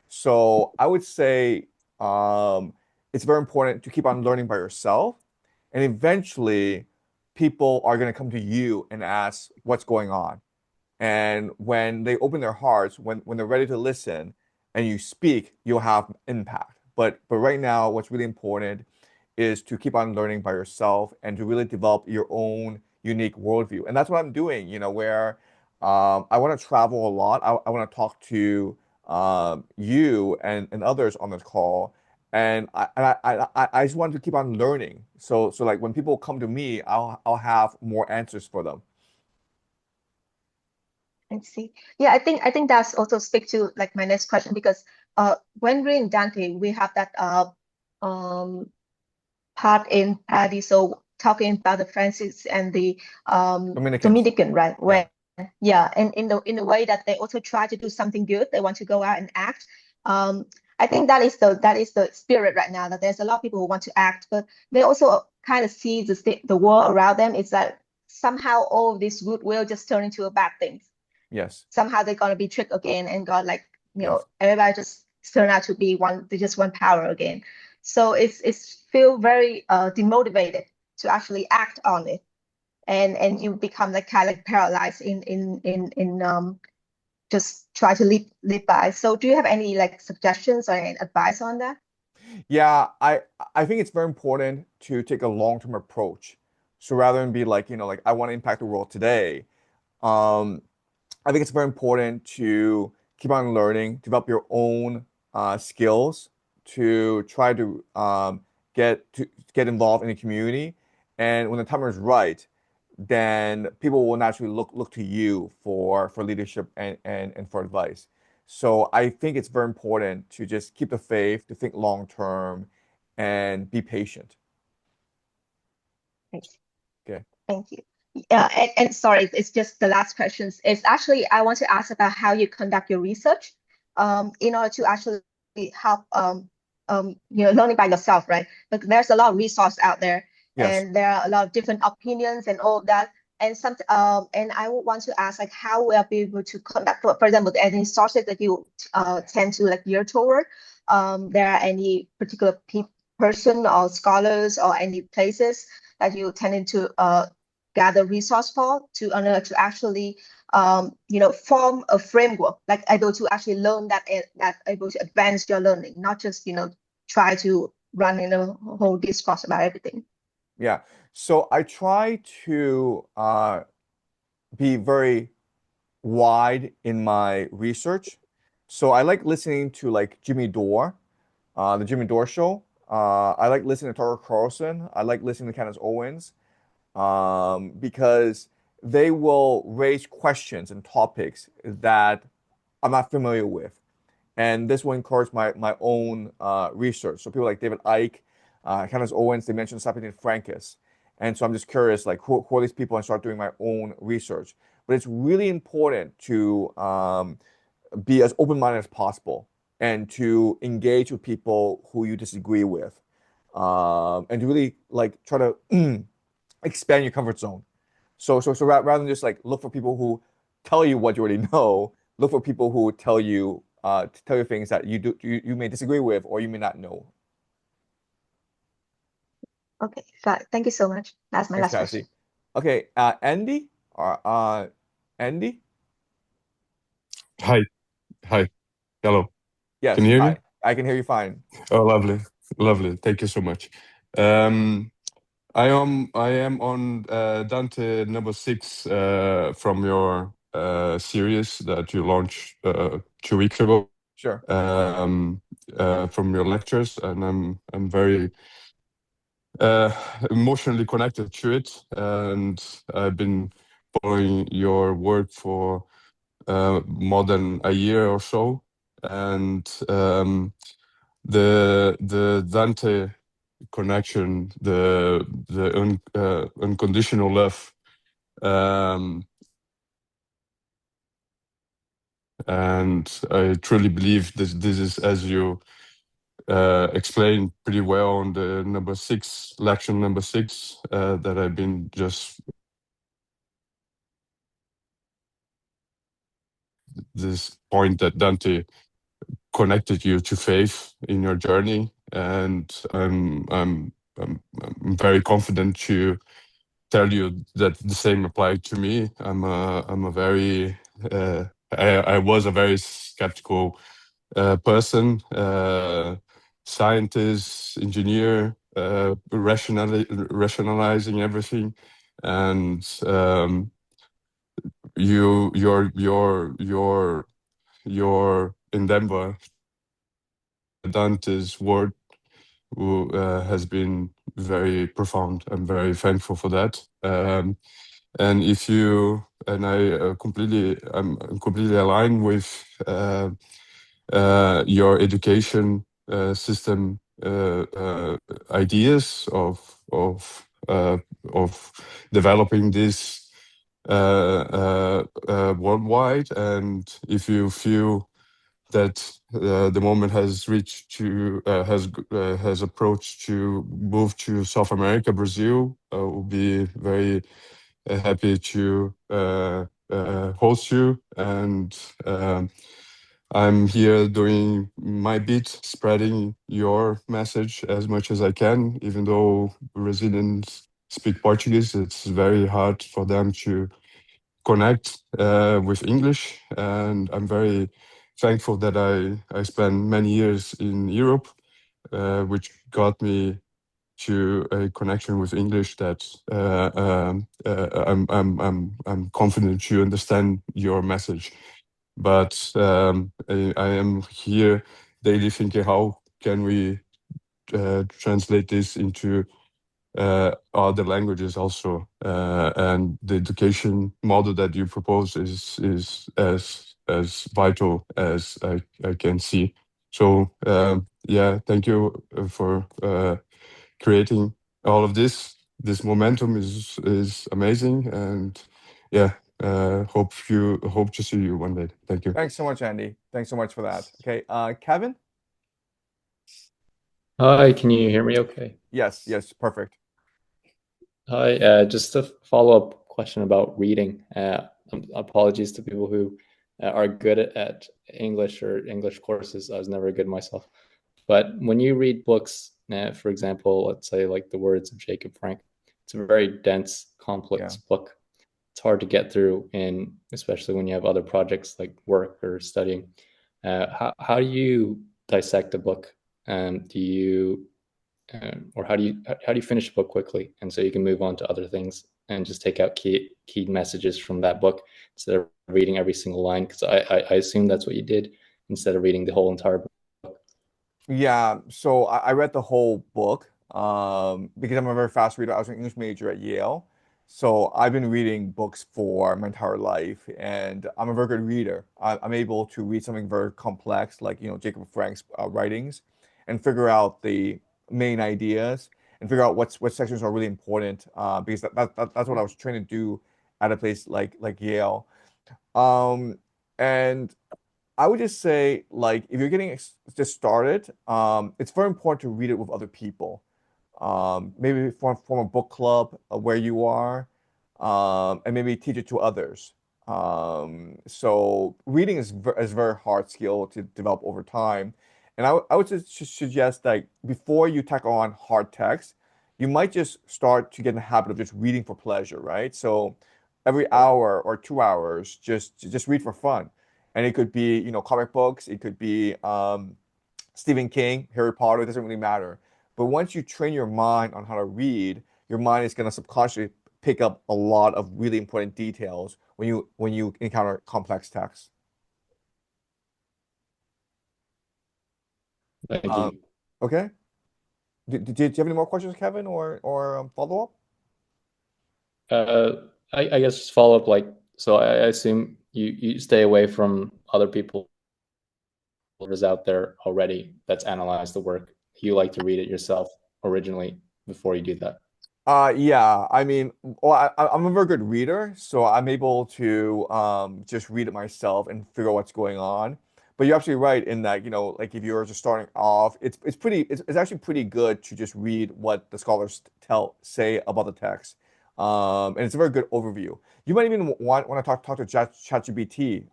So I would say it's very important to keep on learning by yourself, and eventually people are going to come to you and ask what's going on. And when they open their hearts, when they're ready to listen and you speak, you'll have impact. But right now, what's really important is to keep on learning by yourself and to really develop your own unique worldview. And that's what I'm doing, where I want to travel a lot. I want to talk to you and others on this call. And I just want to keep on learning. So like when people come to me, I'll have more answers for them. I see. Yeah, I think that's also speak to like my next question, because when we're in Dante, we have that um part in Paradiso talking about the Francis and the Dominicans. Dominican, right? Yeah. When yeah, and in the way that they also try to do something good, they want to go out and act. I think that is the spirit right now, that there's a lot of people who want to act, but they also kind of see the world around them. It's that somehow all of this goodwill just turn into a bad thing. Yes. Somehow they're gonna be tricked again, and got like Yes. everybody just turn out to be one. They just want power again. So it's feel very demotivated to actually act on it, and you become like kind of paralyzed in just try to live by. So do you have any like suggestions or any advice on that? Yeah, I think it's very important to take a long-term approach. So rather than be like, like I want to impact the world today, um, I think it's very important to keep on learning, develop your own skills to try to get involved in the community. And when the time is right, then people will naturally look to you for leadership and for advice. So I think it's very important to just keep the faith, to think long term, and be patient. Thanks. Okay. Thank you. Yeah, and sorry, it's just the last questions. It's actually I want to ask about how you conduct your research, in order to actually help learning by yourself, right? But there's a lot of resource out there, Yes. and there are a lot of different opinions and all of that. And I would want to ask like how we are be able to conduct, for example, any sources that you tend to like gear toward. There are any particular person or scholars or any places that you tended to gather resource for to actually form a framework, like able to actually learn that able to advance your learning, not just try to run in a whole discourse about everything. Yeah. So I try to be very wide in my research. So I like listening to like Jimmy Dore, the Jimmy Dore Show. I like listening to Tucker Carlson. I like listening to Candace Owens, because they will raise questions and topics that I'm not familiar with. And this will encourage my own research. So people like David Icke, Candace Owens, they mentioned Sapien Francus. And so I'm just curious, like who are these people, and start doing my own research. But it's really important to be as open-minded as possible and to engage with people who you disagree with, and to really like try to expand your comfort zone. So rather than just like look for people who tell you what you already know, look for people who tell you things that you may disagree with or you may not know. Okay, got it. Thank you so much. That's my Thanks, last Cassie. question. Okay, Andy, Andy. Hi. Hi. Hello. Can Yes, you hear hi. me? I can hear you fine. Oh, lovely. Lovely. Thank you so much. Um, I am on Dante number 6 from your series that you launched 2 weeks ago. Sure. From your lectures, and I'm very emotionally connected to it, and I've been following your work for more than a year or so, and the Dante connection, the unconditional love, and I truly believe this is, as you explained pretty well on the lecture number 6, that I've been just this point that Dante connected you to faith in your journey, and I'm very confident to tell you that the same applied to me. I was a very skeptical person, scientist, engineer, rationalizing everything, and your endeavor, Dante's word, has been very profound. I'm very thankful for that. And if you and I'm completely aligned with your education system ideas of developing this worldwide. And if you feel that the moment has reached to has approached to move to South America, Brazil, will be very happy to host you. And I'm here doing my bit, spreading your message as much as I can. Even though Brazilians speak Portuguese, it's very hard for them to connect with English. And I'm very thankful that I spent many years in Europe, which got me to a connection with English that I'm confident to understand your message. But I am here daily thinking, how can we translate this into other languages also? And the education model that you propose is as vital as I can see. So yeah, thank you for creating all of this. This momentum is amazing, and yeah, hope to see you one day. Thank you. Thanks so much, Andy. Thanks so much for that. Okay, Kevin? Hi, can you hear me okay? Yes, perfect. Hi, just a follow-up question about reading. Apologies to people who are good at English or English courses. I was never good myself. But when you read books, for example, let's say like The Words of Jacob Frank, it's a very dense, complex book. It's hard to get through, and especially when you have other projects like work or studying. How do you dissect a book? Do you or how do you finish a book quickly, and so you can move on to other things and just take out key messages from that book instead of reading every single line? Because I assume that's what you did instead of reading the whole entire book. Yeah, so I read the whole book because I'm a very fast reader. I was an English major at Yale. So I've been reading books for my entire life, and I'm a very good reader. I'm able to read something very complex, like, Jacob Frank's writings, and figure out the main ideas and figure out what sections are really important, because that's what I was trying to do at a place like Yale. And I would just say, like, if you're getting just started, it's very important to read it with other people. Maybe form a book club where you are, and maybe teach it to others. So reading is a very hard skill to develop over time. And I would just suggest, like, before you tackle on hard text, you might just start to get in the habit of just reading for pleasure, right? So every hour or 2 hours, just read for fun. And it could be, comic books, it could be Stephen King, Harry Potter, it doesn't really matter. But once you train your mind on how to read, your mind is going to subconsciously pick up a lot of really important details when you encounter complex text. Thank you. Okay. Do you have any more questions, Kevin, or follow up? I guess just follow up, like, so I assume you stay away from other people is out there already that's analyzed the work. You like to read it yourself originally before you do that. Yeah, I mean, well, I'm a very good reader, so I'm able to just read it myself and figure out what's going on. But you're absolutely right in that, like if you're just starting off, it's actually pretty good to just read what the scholars say about the text. And it's a very good overview. You might even want to talk to ChatGPT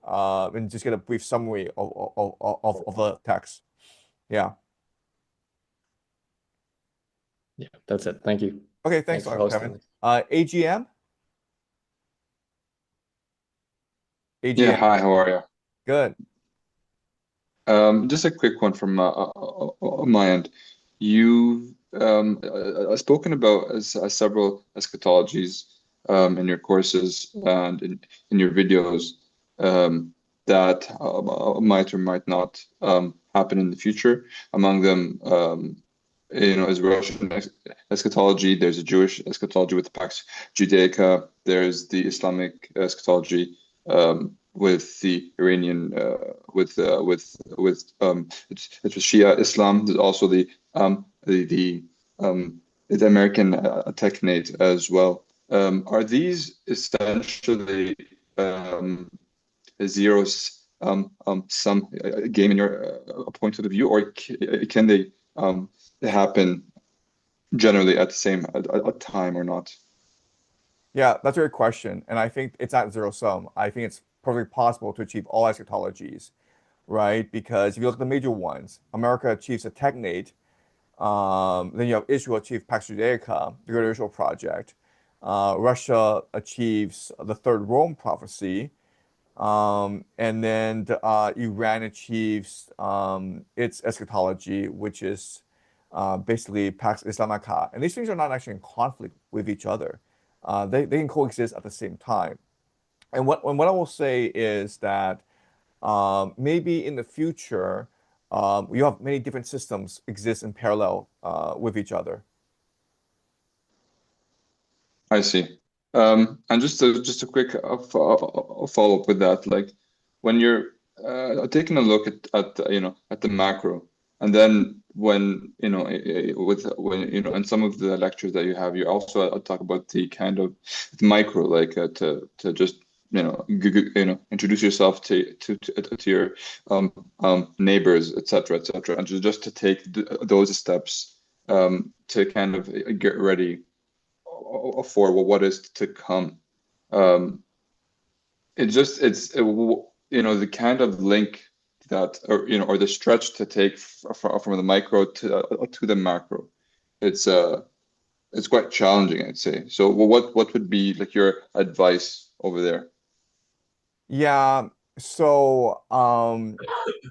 and just get a brief summary of the text. Yeah. Yeah, that's it. Thank you. Okay, thanks for a lot, hosting Kevin. this. AGM? Yeah, hi, how are you? Good. Just a quick one from my end. You've spoken about several eschatologies in your courses and in your videos that might or might not happen in the future. Among them, is Russian eschatology. There's a Jewish eschatology with the Pax Judaica. There's the Islamic eschatology with the Iranian it's Shia Islam. There's also the American technate as well. Are these essentially zero sum game in your point of view, or can they happen generally at the same time or not? Yeah, that's a great question. And I think it's not zero sum. I think it's perfectly possible to achieve all eschatologies, right? Because if you look at the major ones, America achieves a technate. Then you have Israel achieve Pax Judaica, the Great Israel Project. Russia achieves the Third Rome Prophecy. And then Iran achieves its eschatology, which is basically Pax Islamica. And these things are not actually in conflict with each other. They can coexist at the same time. And what I will say is that maybe in the future, you have many different systems exist in parallel with each other. I see. And just a quick follow-up with that, like when you're taking a look at the macro, and then when in some of the lectures that you have, you also talk about the kind of the micro, like to just introduce yourself to your neighbors, etc., and just to take those steps to kind of get ready for what is to come. Um, the kind of link that, or the stretch to take from the micro to the macro. It's quite challenging, I'd say. So what would be like your advice over there? Yeah, so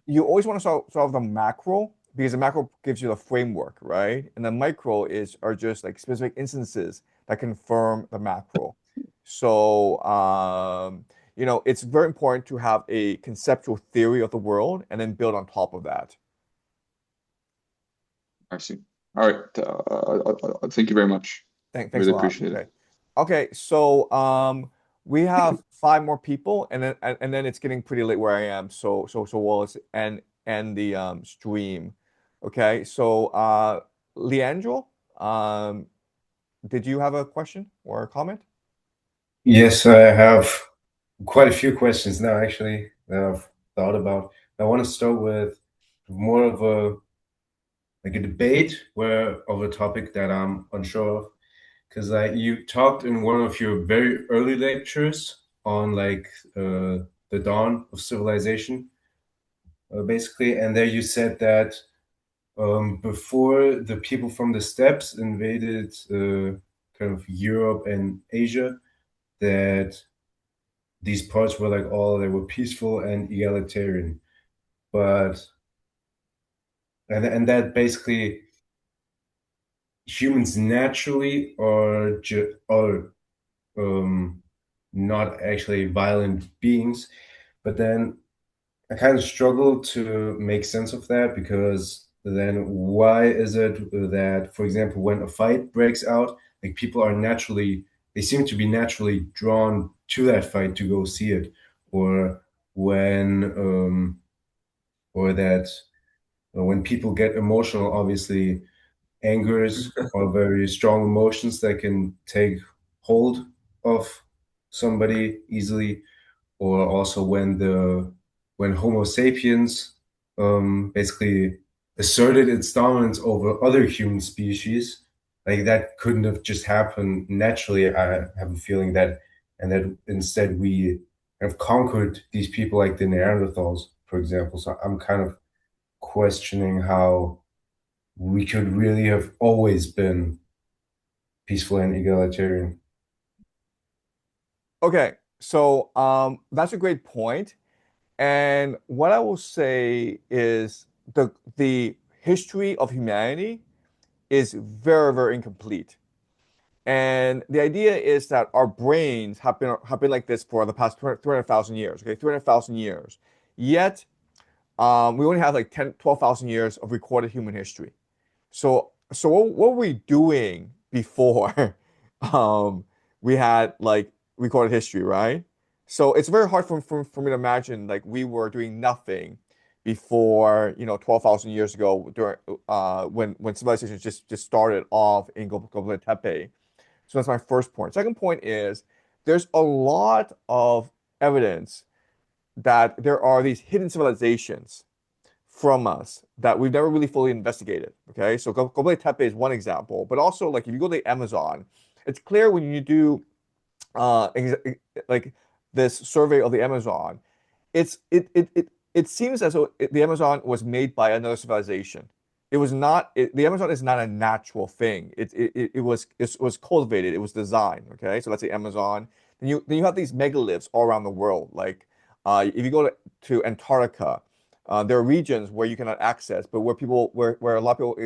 you always want to solve the macro because the macro gives you the framework, right? And the micro are just like specific instances that confirm the macro. So it's very important to have a conceptual theory of the world and then build on top of that. I see. All right. Thank you very much. Thanks Really a lot. appreciate it. Okay, so we have five more people, and then it's getting pretty late where I am. So we'll end the stream. Okay, so Leandro, did you have a question or a comment? Yes, I have quite a few questions now, actually, that I've thought about. I want to start with more of a debate of a topic that I'm unsure of, because you talked in one of your very early lectures on the dawn of civilization, basically, and there you said that before the people from the steppes invaded kind of Europe and Asia, that these parts were they were peaceful and egalitarian, but and that basically humans naturally are not actually violent beings. But then I kind of struggle to make sense of that, because then why is it that, for example, when a fight breaks out, like people they seem to be naturally drawn to that fight to go see it, or when people get emotional, obviously angers are very strong emotions that can take hold of somebody easily, or also when when Homo sapiens basically asserted its dominance over other human species, like that couldn't have just happened naturally. I have a feeling that, and that instead we have conquered these people like the Neanderthals, for example. So I'm kind of questioning how we could really have always been peaceful and egalitarian. Okay, so that's a great point. And what I will say is the history of humanity is very, very incomplete. And the idea is that our brains have been like this for the past 300,000 years, okay, 300,000 years. Yet, we only have like 10, 12,000 years of recorded human history. So what were we doing before we had like recorded history, right? So it's very hard for me to imagine like we were doing nothing before, 12,000 years ago during when civilization just started off in Göbekli Tepe. So that's my first point. Second point is there's a lot of evidence that there are these hidden civilizations from us that we've never really fully investigated. Okay, so Göbekli Tepe is one example, but also like if you go to the Amazon, it's clear when you do uh, like this survey of the Amazon, it seems as though the Amazon was made by another civilization. It was not. The Amazon is not a natural thing. It was cultivated. It was designed. Okay, so that's the Amazon. Then you have these megaliths all around the world. Like if you go to Antarctica, there are regions where you cannot access, but where a lot of people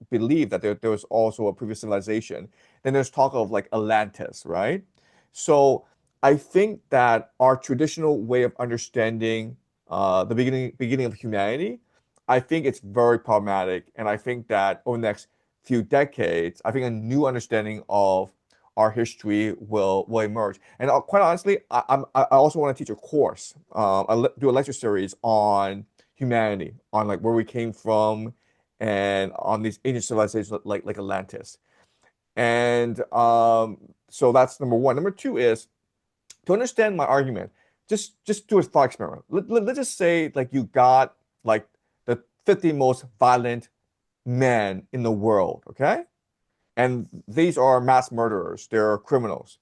believe that there was also a previous civilization. Then there's talk of like Atlantis, right? So I think that our traditional way of understanding the beginning of humanity, I think it's very problematic, and I think that over the next few decades, I think a new understanding of our history will emerge. And quite honestly, I also want to teach a course, do a lecture series on humanity, on like where we came from, and on these ancient civilizations like Atlantis. And so that's number one. Number two is to understand my argument, just do a thought experiment. Let's just say like you got like the 50 most violent men in the world, okay? And these are mass murderers, they're criminals.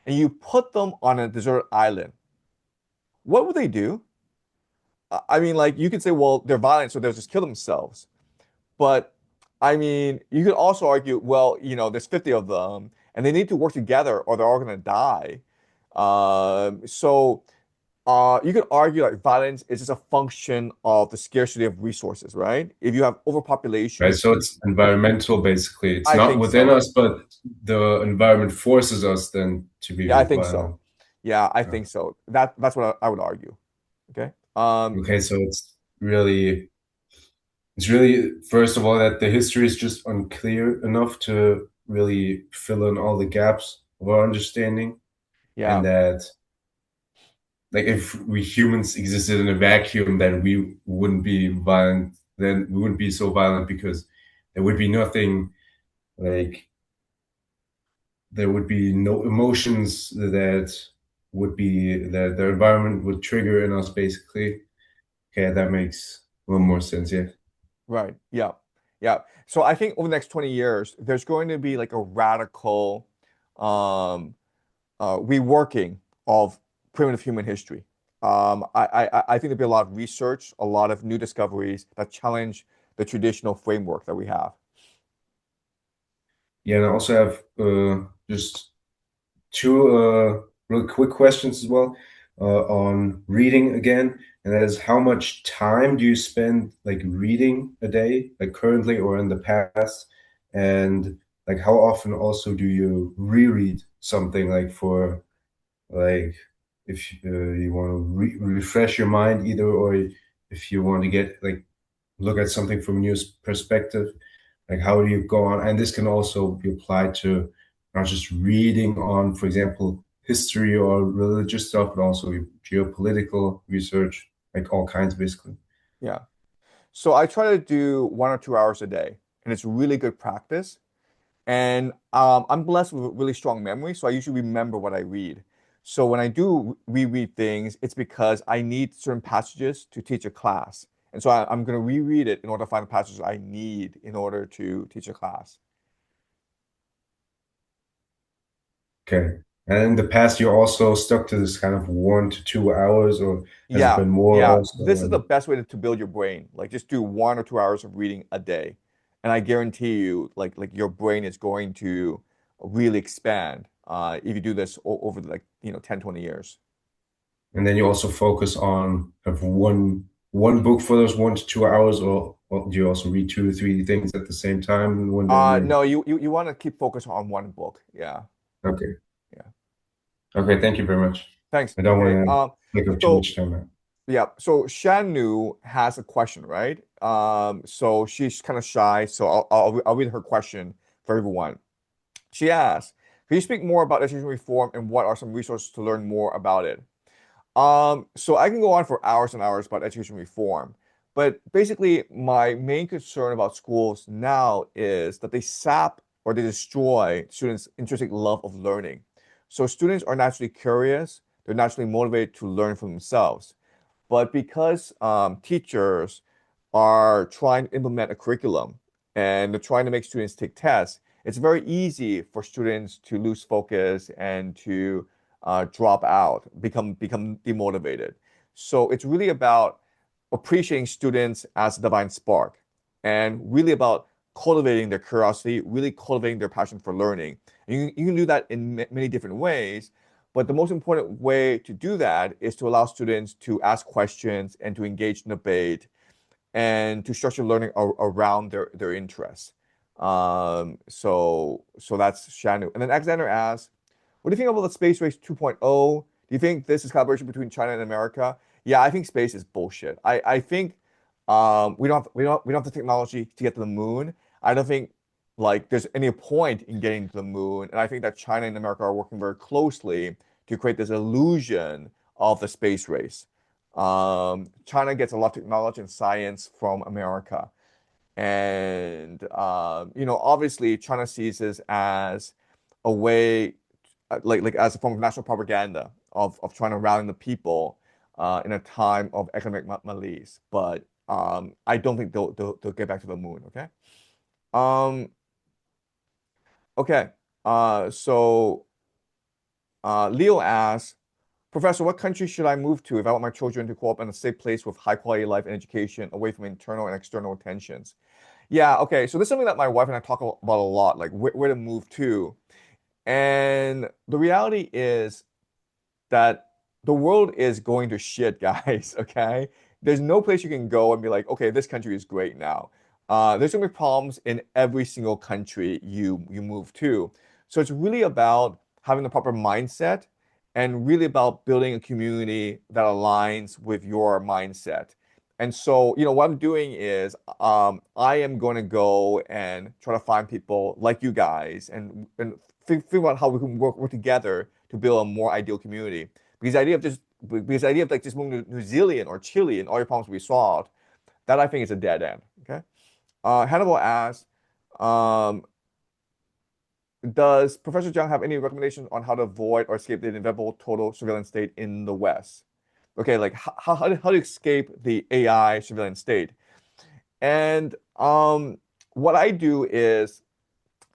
And you put them on a desert island. What would they do? I mean, like you could say, well, they're violent, so they'll just kill themselves. But I mean, you could also argue, well, there's 50 of them, and they need to work together, or they're all going to die. So you could argue like violence is just a function of the scarcity of resources, right? If you have Right, overpopulation, so it's environmental basically. It's I not think within so. us, but the environment forces us then to Yeah, I be think so. violent. Yeah, I think so. That's what I would argue. Okay. Okay, so it's really first of all that the history is just unclear enough to really fill in all the gaps of our understanding, and Yeah, that like if we humans existed in a vacuum, then we wouldn't be violent. Then we wouldn't be so violent because there would be nothing like there would be no emotions that would be that the environment would trigger in us basically. Okay, that makes a little more sense. Yeah. right. Yeah. Yeah. So I think over the next 20 years, there's going to be like a radical um reworking of primitive human history. I think there'll be a lot of research, a lot of new discoveries that challenge the traditional framework that we have. Yeah, and I also have just two real quick questions as well on reading again, and that is how much time do you spend like reading a day, like currently or in the past, and like how often also do you reread something like for like if you want to refresh your mind either, or if you want to get like look at something from a new perspective, like how do you go on? And this can also be applied to not just reading on, for example, history or religious stuff, but also geopolitical research, like all kinds basically. Yeah. So I try to do 1 or 2 hours a day, and it's really good practice. And I'm blessed with really strong memory, so I usually remember what I read. So when I do reread things, it's because I need certain passages to teach a class. And so I'm going to reread it in order to find the passages I need in order to teach a class. Okay. And in the past, you also stuck to this kind of 1 to 2 hours, or has it Yeah, been more yeah. also? This is the best way to build your brain. Like just do 1 or 2 hours of reading a day. And I guarantee you, like your brain is going to really expand if you do this over like 10, 20 years. And then you also focus on have one book for those 1 to 2 hours, or do you also read 2 or 3 things at the same time in one day? No, you want to keep focused on one book. Yeah. Okay. Yeah. Okay, thank you very much. Thanks. I don't Okay. want to take up too So much time now. yeah. So Shanu has a question, right? So she's kind of shy, so I'll read her question for everyone. She asks, "Can you speak more about education reform and what are some resources to learn more about it?" So I can go on for hours and hours about education reform, but basically my main concern about schools now is that they sap or they destroy students' intrinsic love of learning. So students are naturally curious, they're naturally motivated to learn for themselves. But because teachers are trying to implement a curriculum and they're trying to make students take tests, it's very easy for students to lose focus and to drop out, become demotivated. So it's really about appreciating students as a divine spark and really about cultivating their curiosity, really cultivating their passion for learning. And you can do that in many different ways. But the most important way to do that is to allow students to ask questions and to engage in debate and to structure learning around their interests. So that's Shanu. And then Alexander asks, what do you think about the space race 2.0? Do you think this is collaboration between China and America? Yeah, I think space is bullshit. I think we don't have the technology to get to the moon. I don't think like there's any point in getting to the moon. And I think that China and America are working very closely to create this illusion of the space race. China gets a lot of technology and science from America. And obviously China sees this as a way like as a form of national propaganda of trying to rally the people in a time of economic malaise. But I don't think they'll get back to the moon. Okay. Um, okay. So Leo asks, Professor, what country should I move to if I want my children to grow up in a safe place with high quality life and education away from internal and external tensions? Yeah, okay. So this is something that my wife and I talk about a lot, like where to move to. And the reality is that the world is going to shit, guys, okay? There's no place you can go and be like, okay, this country is great now. There's gonna be problems in every single country you move to. So it's really about having the proper mindset and really about building a community that aligns with your mindset. And so, what I'm doing is I am going to go and try to find people like you guys and figure out how we can work together to build a more ideal community. Because the idea of like just moving to New Zealand or Chile and all your problems will be solved, that I think is a dead end. Okay. Hannibal asks, um, does Professor Jiang have any recommendations on how to avoid or escape the inevitable total surveillance state in the West? Okay, like how to escape the AI surveillance state. And what I do is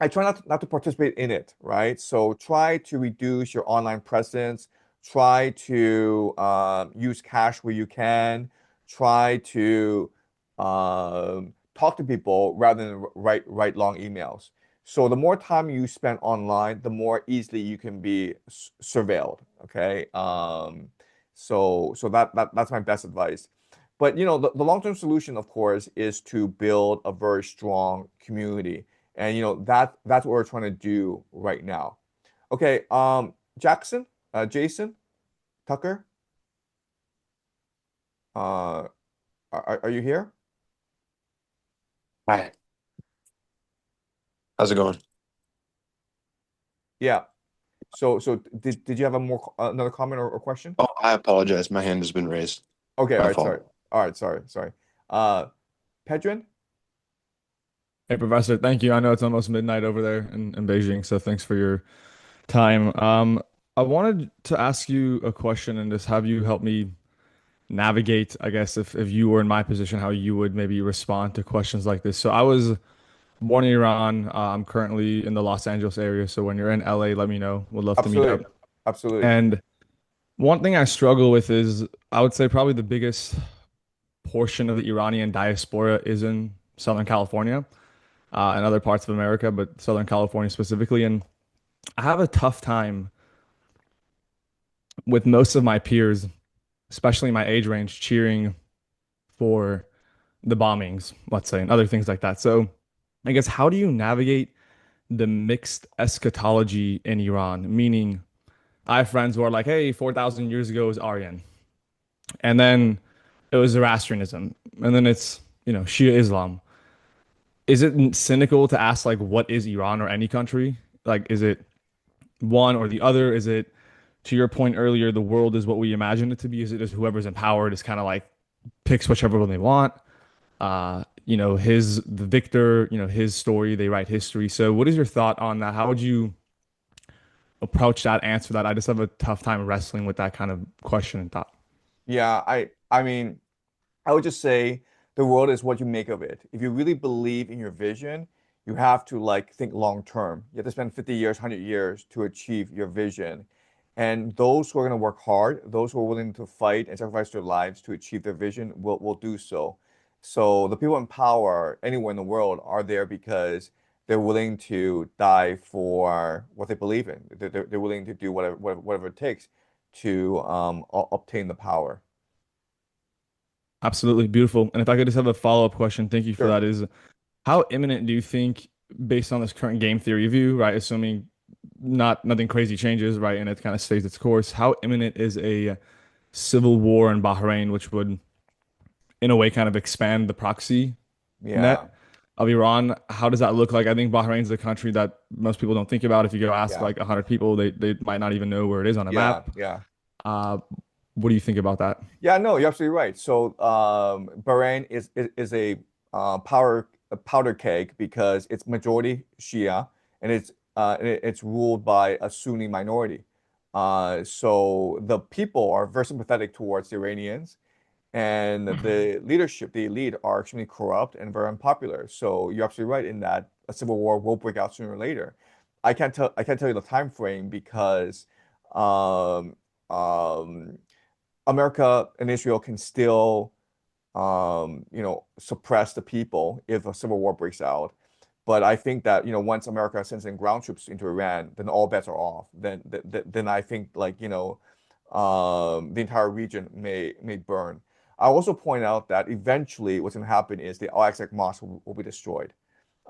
I try not to participate in it, right? So try to reduce your online presence. Try to use cash where you can. Try to talk to people rather than write long emails. So the more time you spend online, the more easily you can be surveilled. Okay. So that's my best advice. But the long-term solution, of course, is to build a very strong community. And that's what we're trying to do right now. Okay, Jackson, Jason, Tucker, are you here? Hi. How's it going? Yeah. So did you have another comment or question? Oh, I apologize. My hand has been raised. Okay, all My right, sorry. fault. All right, sorry. Uh, Pedrin? Hey, Professor, thank you. I know it's almost midnight over there in Beijing, so thanks for your time. I wanted to ask you a question and just have you help me navigate, I guess, if you were in my position, how you would maybe respond to questions like this. So I was born in Iran. I'm currently in the Los Angeles area. So when you're in LA, let me know. Would love to meet up. Absolutely. Absolutely. And one thing I struggle with is I would say probably the biggest portion of the Iranian diaspora is in Southern California, and other parts of America, but Southern California specifically. And I have a tough time with most of my peers, especially my age range, cheering for the bombings, let's say, and other things like that. So I guess how do you navigate the mixed eschatology in Iran? Meaning, I have friends who are like, hey, 4,000 years ago was Aryan. And then it was Zoroastrianism. And then it's, Shia Islam. Is it cynical to ask, like, what is Iran or any country? Like, is it one or the other? Is it, to your point earlier, the world is what we imagine it to be? Is it just whoever's in power just kind of like picks whichever one they want? The victor, his story, they write history. So what is your thought on that? How would you approach that, answer that? I just have a tough time wrestling with that kind of question and thought. Yeah, I mean, I would just say the world is what you make of it. If you really believe in your vision, you have to like think long term. You have to spend 50 years, 100 years to achieve your vision. And those who are going to work hard, those who are willing to fight and sacrifice their lives to achieve their vision will do so. So the people in power anywhere in the world are there because they're willing to die for what they believe in. They're willing to do whatever it takes to obtain the power. Absolutely beautiful. And if I could just have a follow-up question, thank you for Sure. that, is how imminent do you think, based on this current game theory view, right, assuming nothing crazy changes, right, and it kind of stays its course, how imminent is a civil war in Bahrain, which would, in a way, kind of expand the proxy Yeah. net of Iran? How does that look like? I think Bahrain's a country that most people don't think about. If you go ask Yeah. like 100 people, they might not even know where it is on a Yeah. map. Yeah. Uh, what do you think about that? Yeah, no, you're absolutely right. So Bahrain is a powder keg because it's majority Shia and it's ruled by a Sunni minority. So the people are very sympathetic towards the Iranians, and the leadership, the elite, are extremely corrupt and very unpopular. So you're absolutely right in that a civil war will break out sooner or later. I can't tell you the time frame because um, um, America and Israel can still, suppress the people if a civil war breaks out. But I think that, once America sends in ground troops into Iran, then all bets are off. Then I think like, the entire region may burn. I also point out that eventually what's going to happen is the Al-Aqsa Mosque will be destroyed.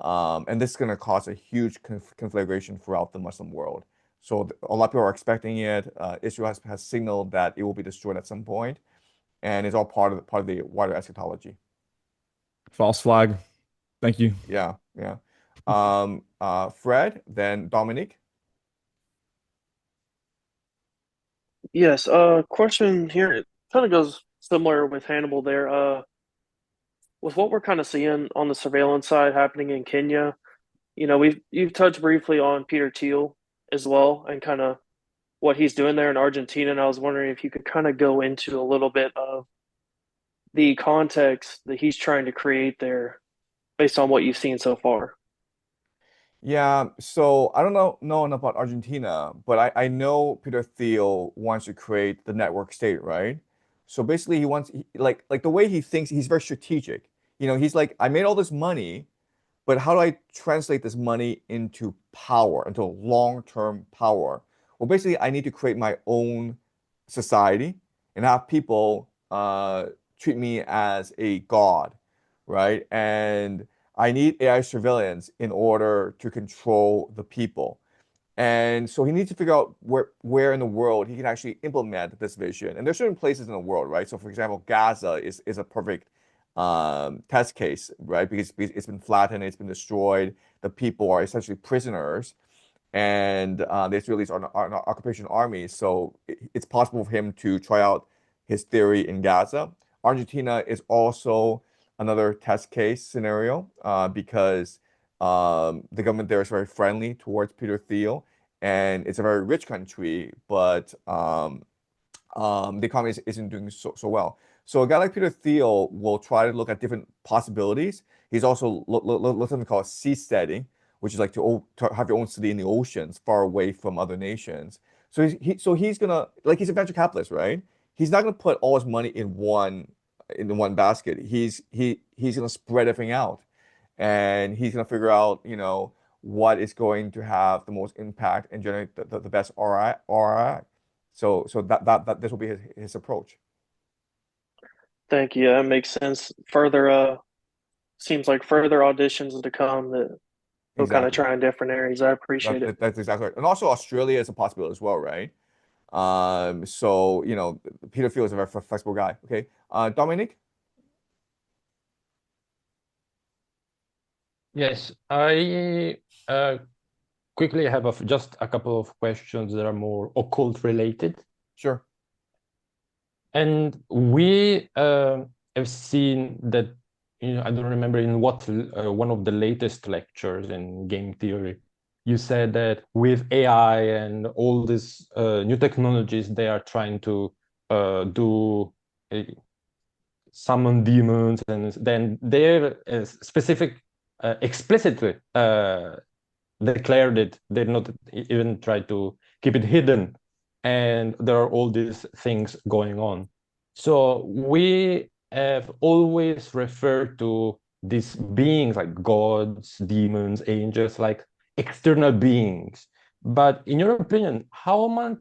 And this is going to cause a huge conflagration throughout the Muslim world. So a lot of people are expecting it. Israel has signaled that it will be destroyed at some point, and it's all part of the wider eschatology. False flag. Thank you. Yeah, yeah. Fred, then Dominique. Yes, question here. It kind of goes similar with Hannibal there. With what we're kind of seeing on the surveillance side happening in Kenya, you've touched briefly on Peter Thiel as well and kind of what he's doing there in Argentina. And I was wondering if you could kind of go into a little bit of the context that he's trying to create there based on what you've seen so far. Yeah, so I don't know enough about Argentina, but I know Peter Thiel wants to create the network state, right? So basically, like the way he thinks, he's very strategic. He's like, I made all this money. But how do I translate this money into power, into long-term power? Well, basically, I need to create my own society and have people treat me as a god, right? And I need AI surveillance in order to control the people. And so he needs to figure out where in the world he can actually implement this vision. And there's certain places in the world, right? So for example, Gaza is a perfect test case, right? Because it's been flattened, it's been destroyed. The people are essentially prisoners, and the Israelis are an occupation army. So it's possible for him to try out his theory in Gaza. Argentina is also another test case scenario because the government there is very friendly towards Peter Thiel, and it's a very rich country, but the economy isn't doing so well. So a guy like Peter Thiel will try to look at different possibilities. He's also looked at something called seasteading, which is like to have your own city in the oceans, far away from other nations. So he's gonna, like, he's a venture capitalist, right? He's not gonna put all his money in one basket. He's gonna spread everything out, and he's gonna figure out, what is going to have the most impact and generate the best ROI. So that this will be his approach. Thank you. That makes sense. Further, seems like further auditions to come that will kind of Exactly. try in different areas. I appreciate it. That's exactly right. And also Australia is a possibility as well, right? So Peter Thiel is a very flexible guy. Okay. Dominic? Yes, I quickly have just a couple of questions that are more occult related. Sure. And we have seen that, I don't remember in what one of the latest lectures in game theory, you said that with AI and all these new technologies, they are trying to do summon demons, and then they specific explicitly declared it. They not even try to keep it hidden, and there are all these things going on. So we have always referred to these beings like gods, demons, angels, like external beings. But in your opinion, how much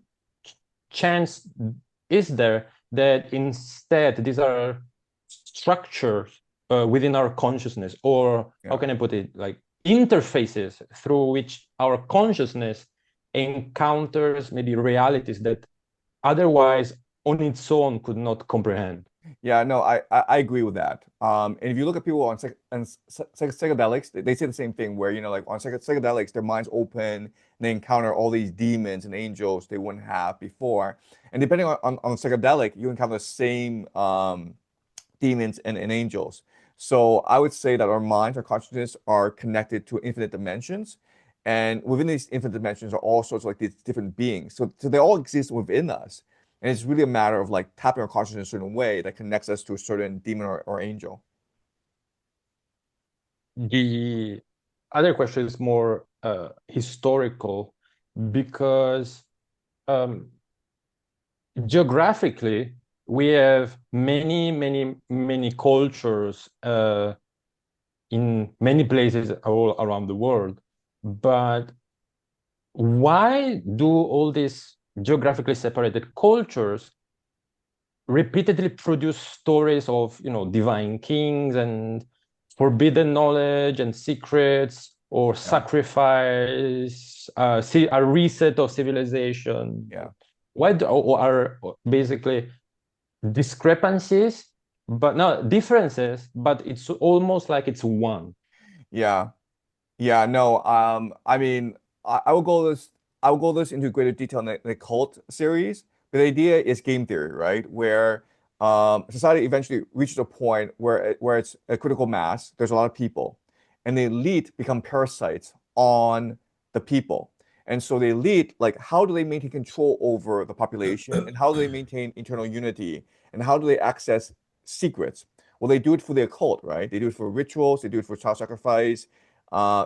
chance is there that instead these are structures within our consciousness, or how can I put it, like interfaces through which our consciousness encounters maybe realities that otherwise on its own could not comprehend? Yeah, no, I agree with that. And if you look at people on psychedelics, they say the same thing where, like on psychedelics, their minds open, and they encounter all these demons and angels they wouldn't have before. And depending on psychedelic, you encounter the same demons and angels. So I would say that our minds, our consciousness are connected to infinite dimensions. And within these infinite dimensions are all sorts of like these different beings. So they all exist within us. And it's really a matter of like tapping our consciousness in a certain way that connects us to a certain demon or angel. The other question is more historical, because geographically, we have many cultures in many places all around the world. But why do all these geographically separated cultures repeatedly produce stories of, divine kings and forbidden knowledge and secrets, or sacrifice, a reset of civilization? Yeah. Why are basically discrepancies, but not differences, but it's almost like it's one? Yeah. Yeah, no, I mean, I will go this into greater detail in the cult series, but the idea is game theory, right? Where society eventually reaches a point where it's a critical mass, there's a lot of people, and the elite become parasites on the people. And so the elite, like, how do they maintain control over the population, and how do they maintain internal unity, and how do they access secrets? Well, they do it for the occult, right? They do it for rituals, they do it for child sacrifice.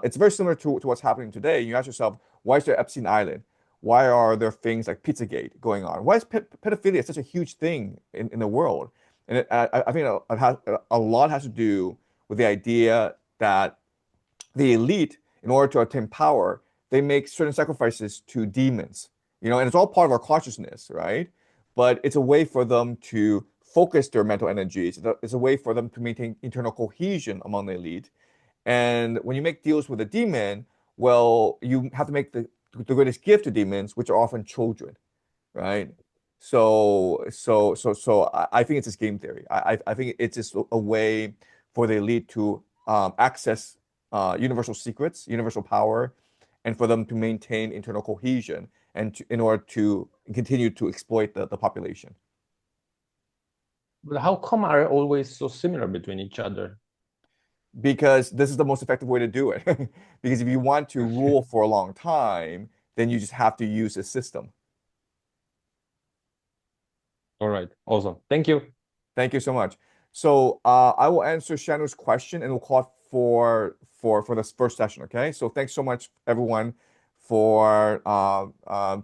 It's very similar to what's happening today. You ask yourself, why is there Epstein Island? Why are there things like Pizzagate going on? Why is pedophilia such a huge thing in the world? And I think a lot has to do with the idea that the elite, in order to attain power, they make certain sacrifices to demons, and it's all part of our consciousness, right? But it's a way for them to focus their mental energies. It's a way for them to maintain internal cohesion among the elite. And when you make deals with a demon, well, you have to make the greatest gift to demons, which are often children, right? So I think it's this game theory. I think it's just a way for the elite to access universal secrets, universal power, and for them to maintain internal cohesion and in order to continue to exploit the population. But how come are always so similar between each other? Because this is the most effective way to do it. Because if you want to rule for a long time, then you just have to use a system. All right, awesome. Thank you. Thank you so much. So I will answer Shanu's question and we'll call it for this first session. Okay. So thanks so much everyone for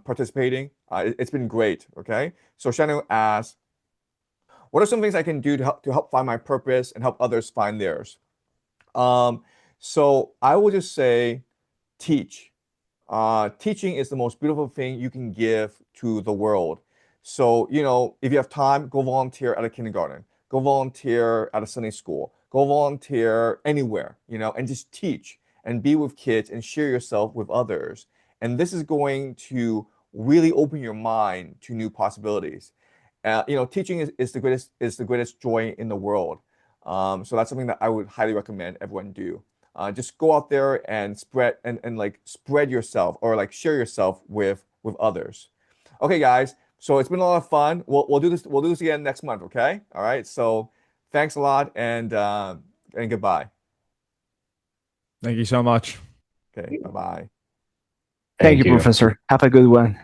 participating. It's been great. Okay. So Shanu asks, what are some things I can do to help find my purpose and help others find theirs? So I will just say, teach. Teaching is the most beautiful thing you can give to the world. So, if you have time, go volunteer at a kindergarten, go volunteer at a Sunday school, go volunteer anywhere, and just teach and be with kids and share yourself with others. And this is going to really open your mind to new possibilities. Teaching is the greatest joy in the world. So that's something that I would highly recommend everyone do. Just go out there and spread spread yourself or share yourself with others. Okay, guys. So it's been a lot of fun. We'll do this again next month. Okay. All right. So thanks a lot and goodbye. Thank you so much. Okay. Bye bye. Thank you, Professor. Have a good one.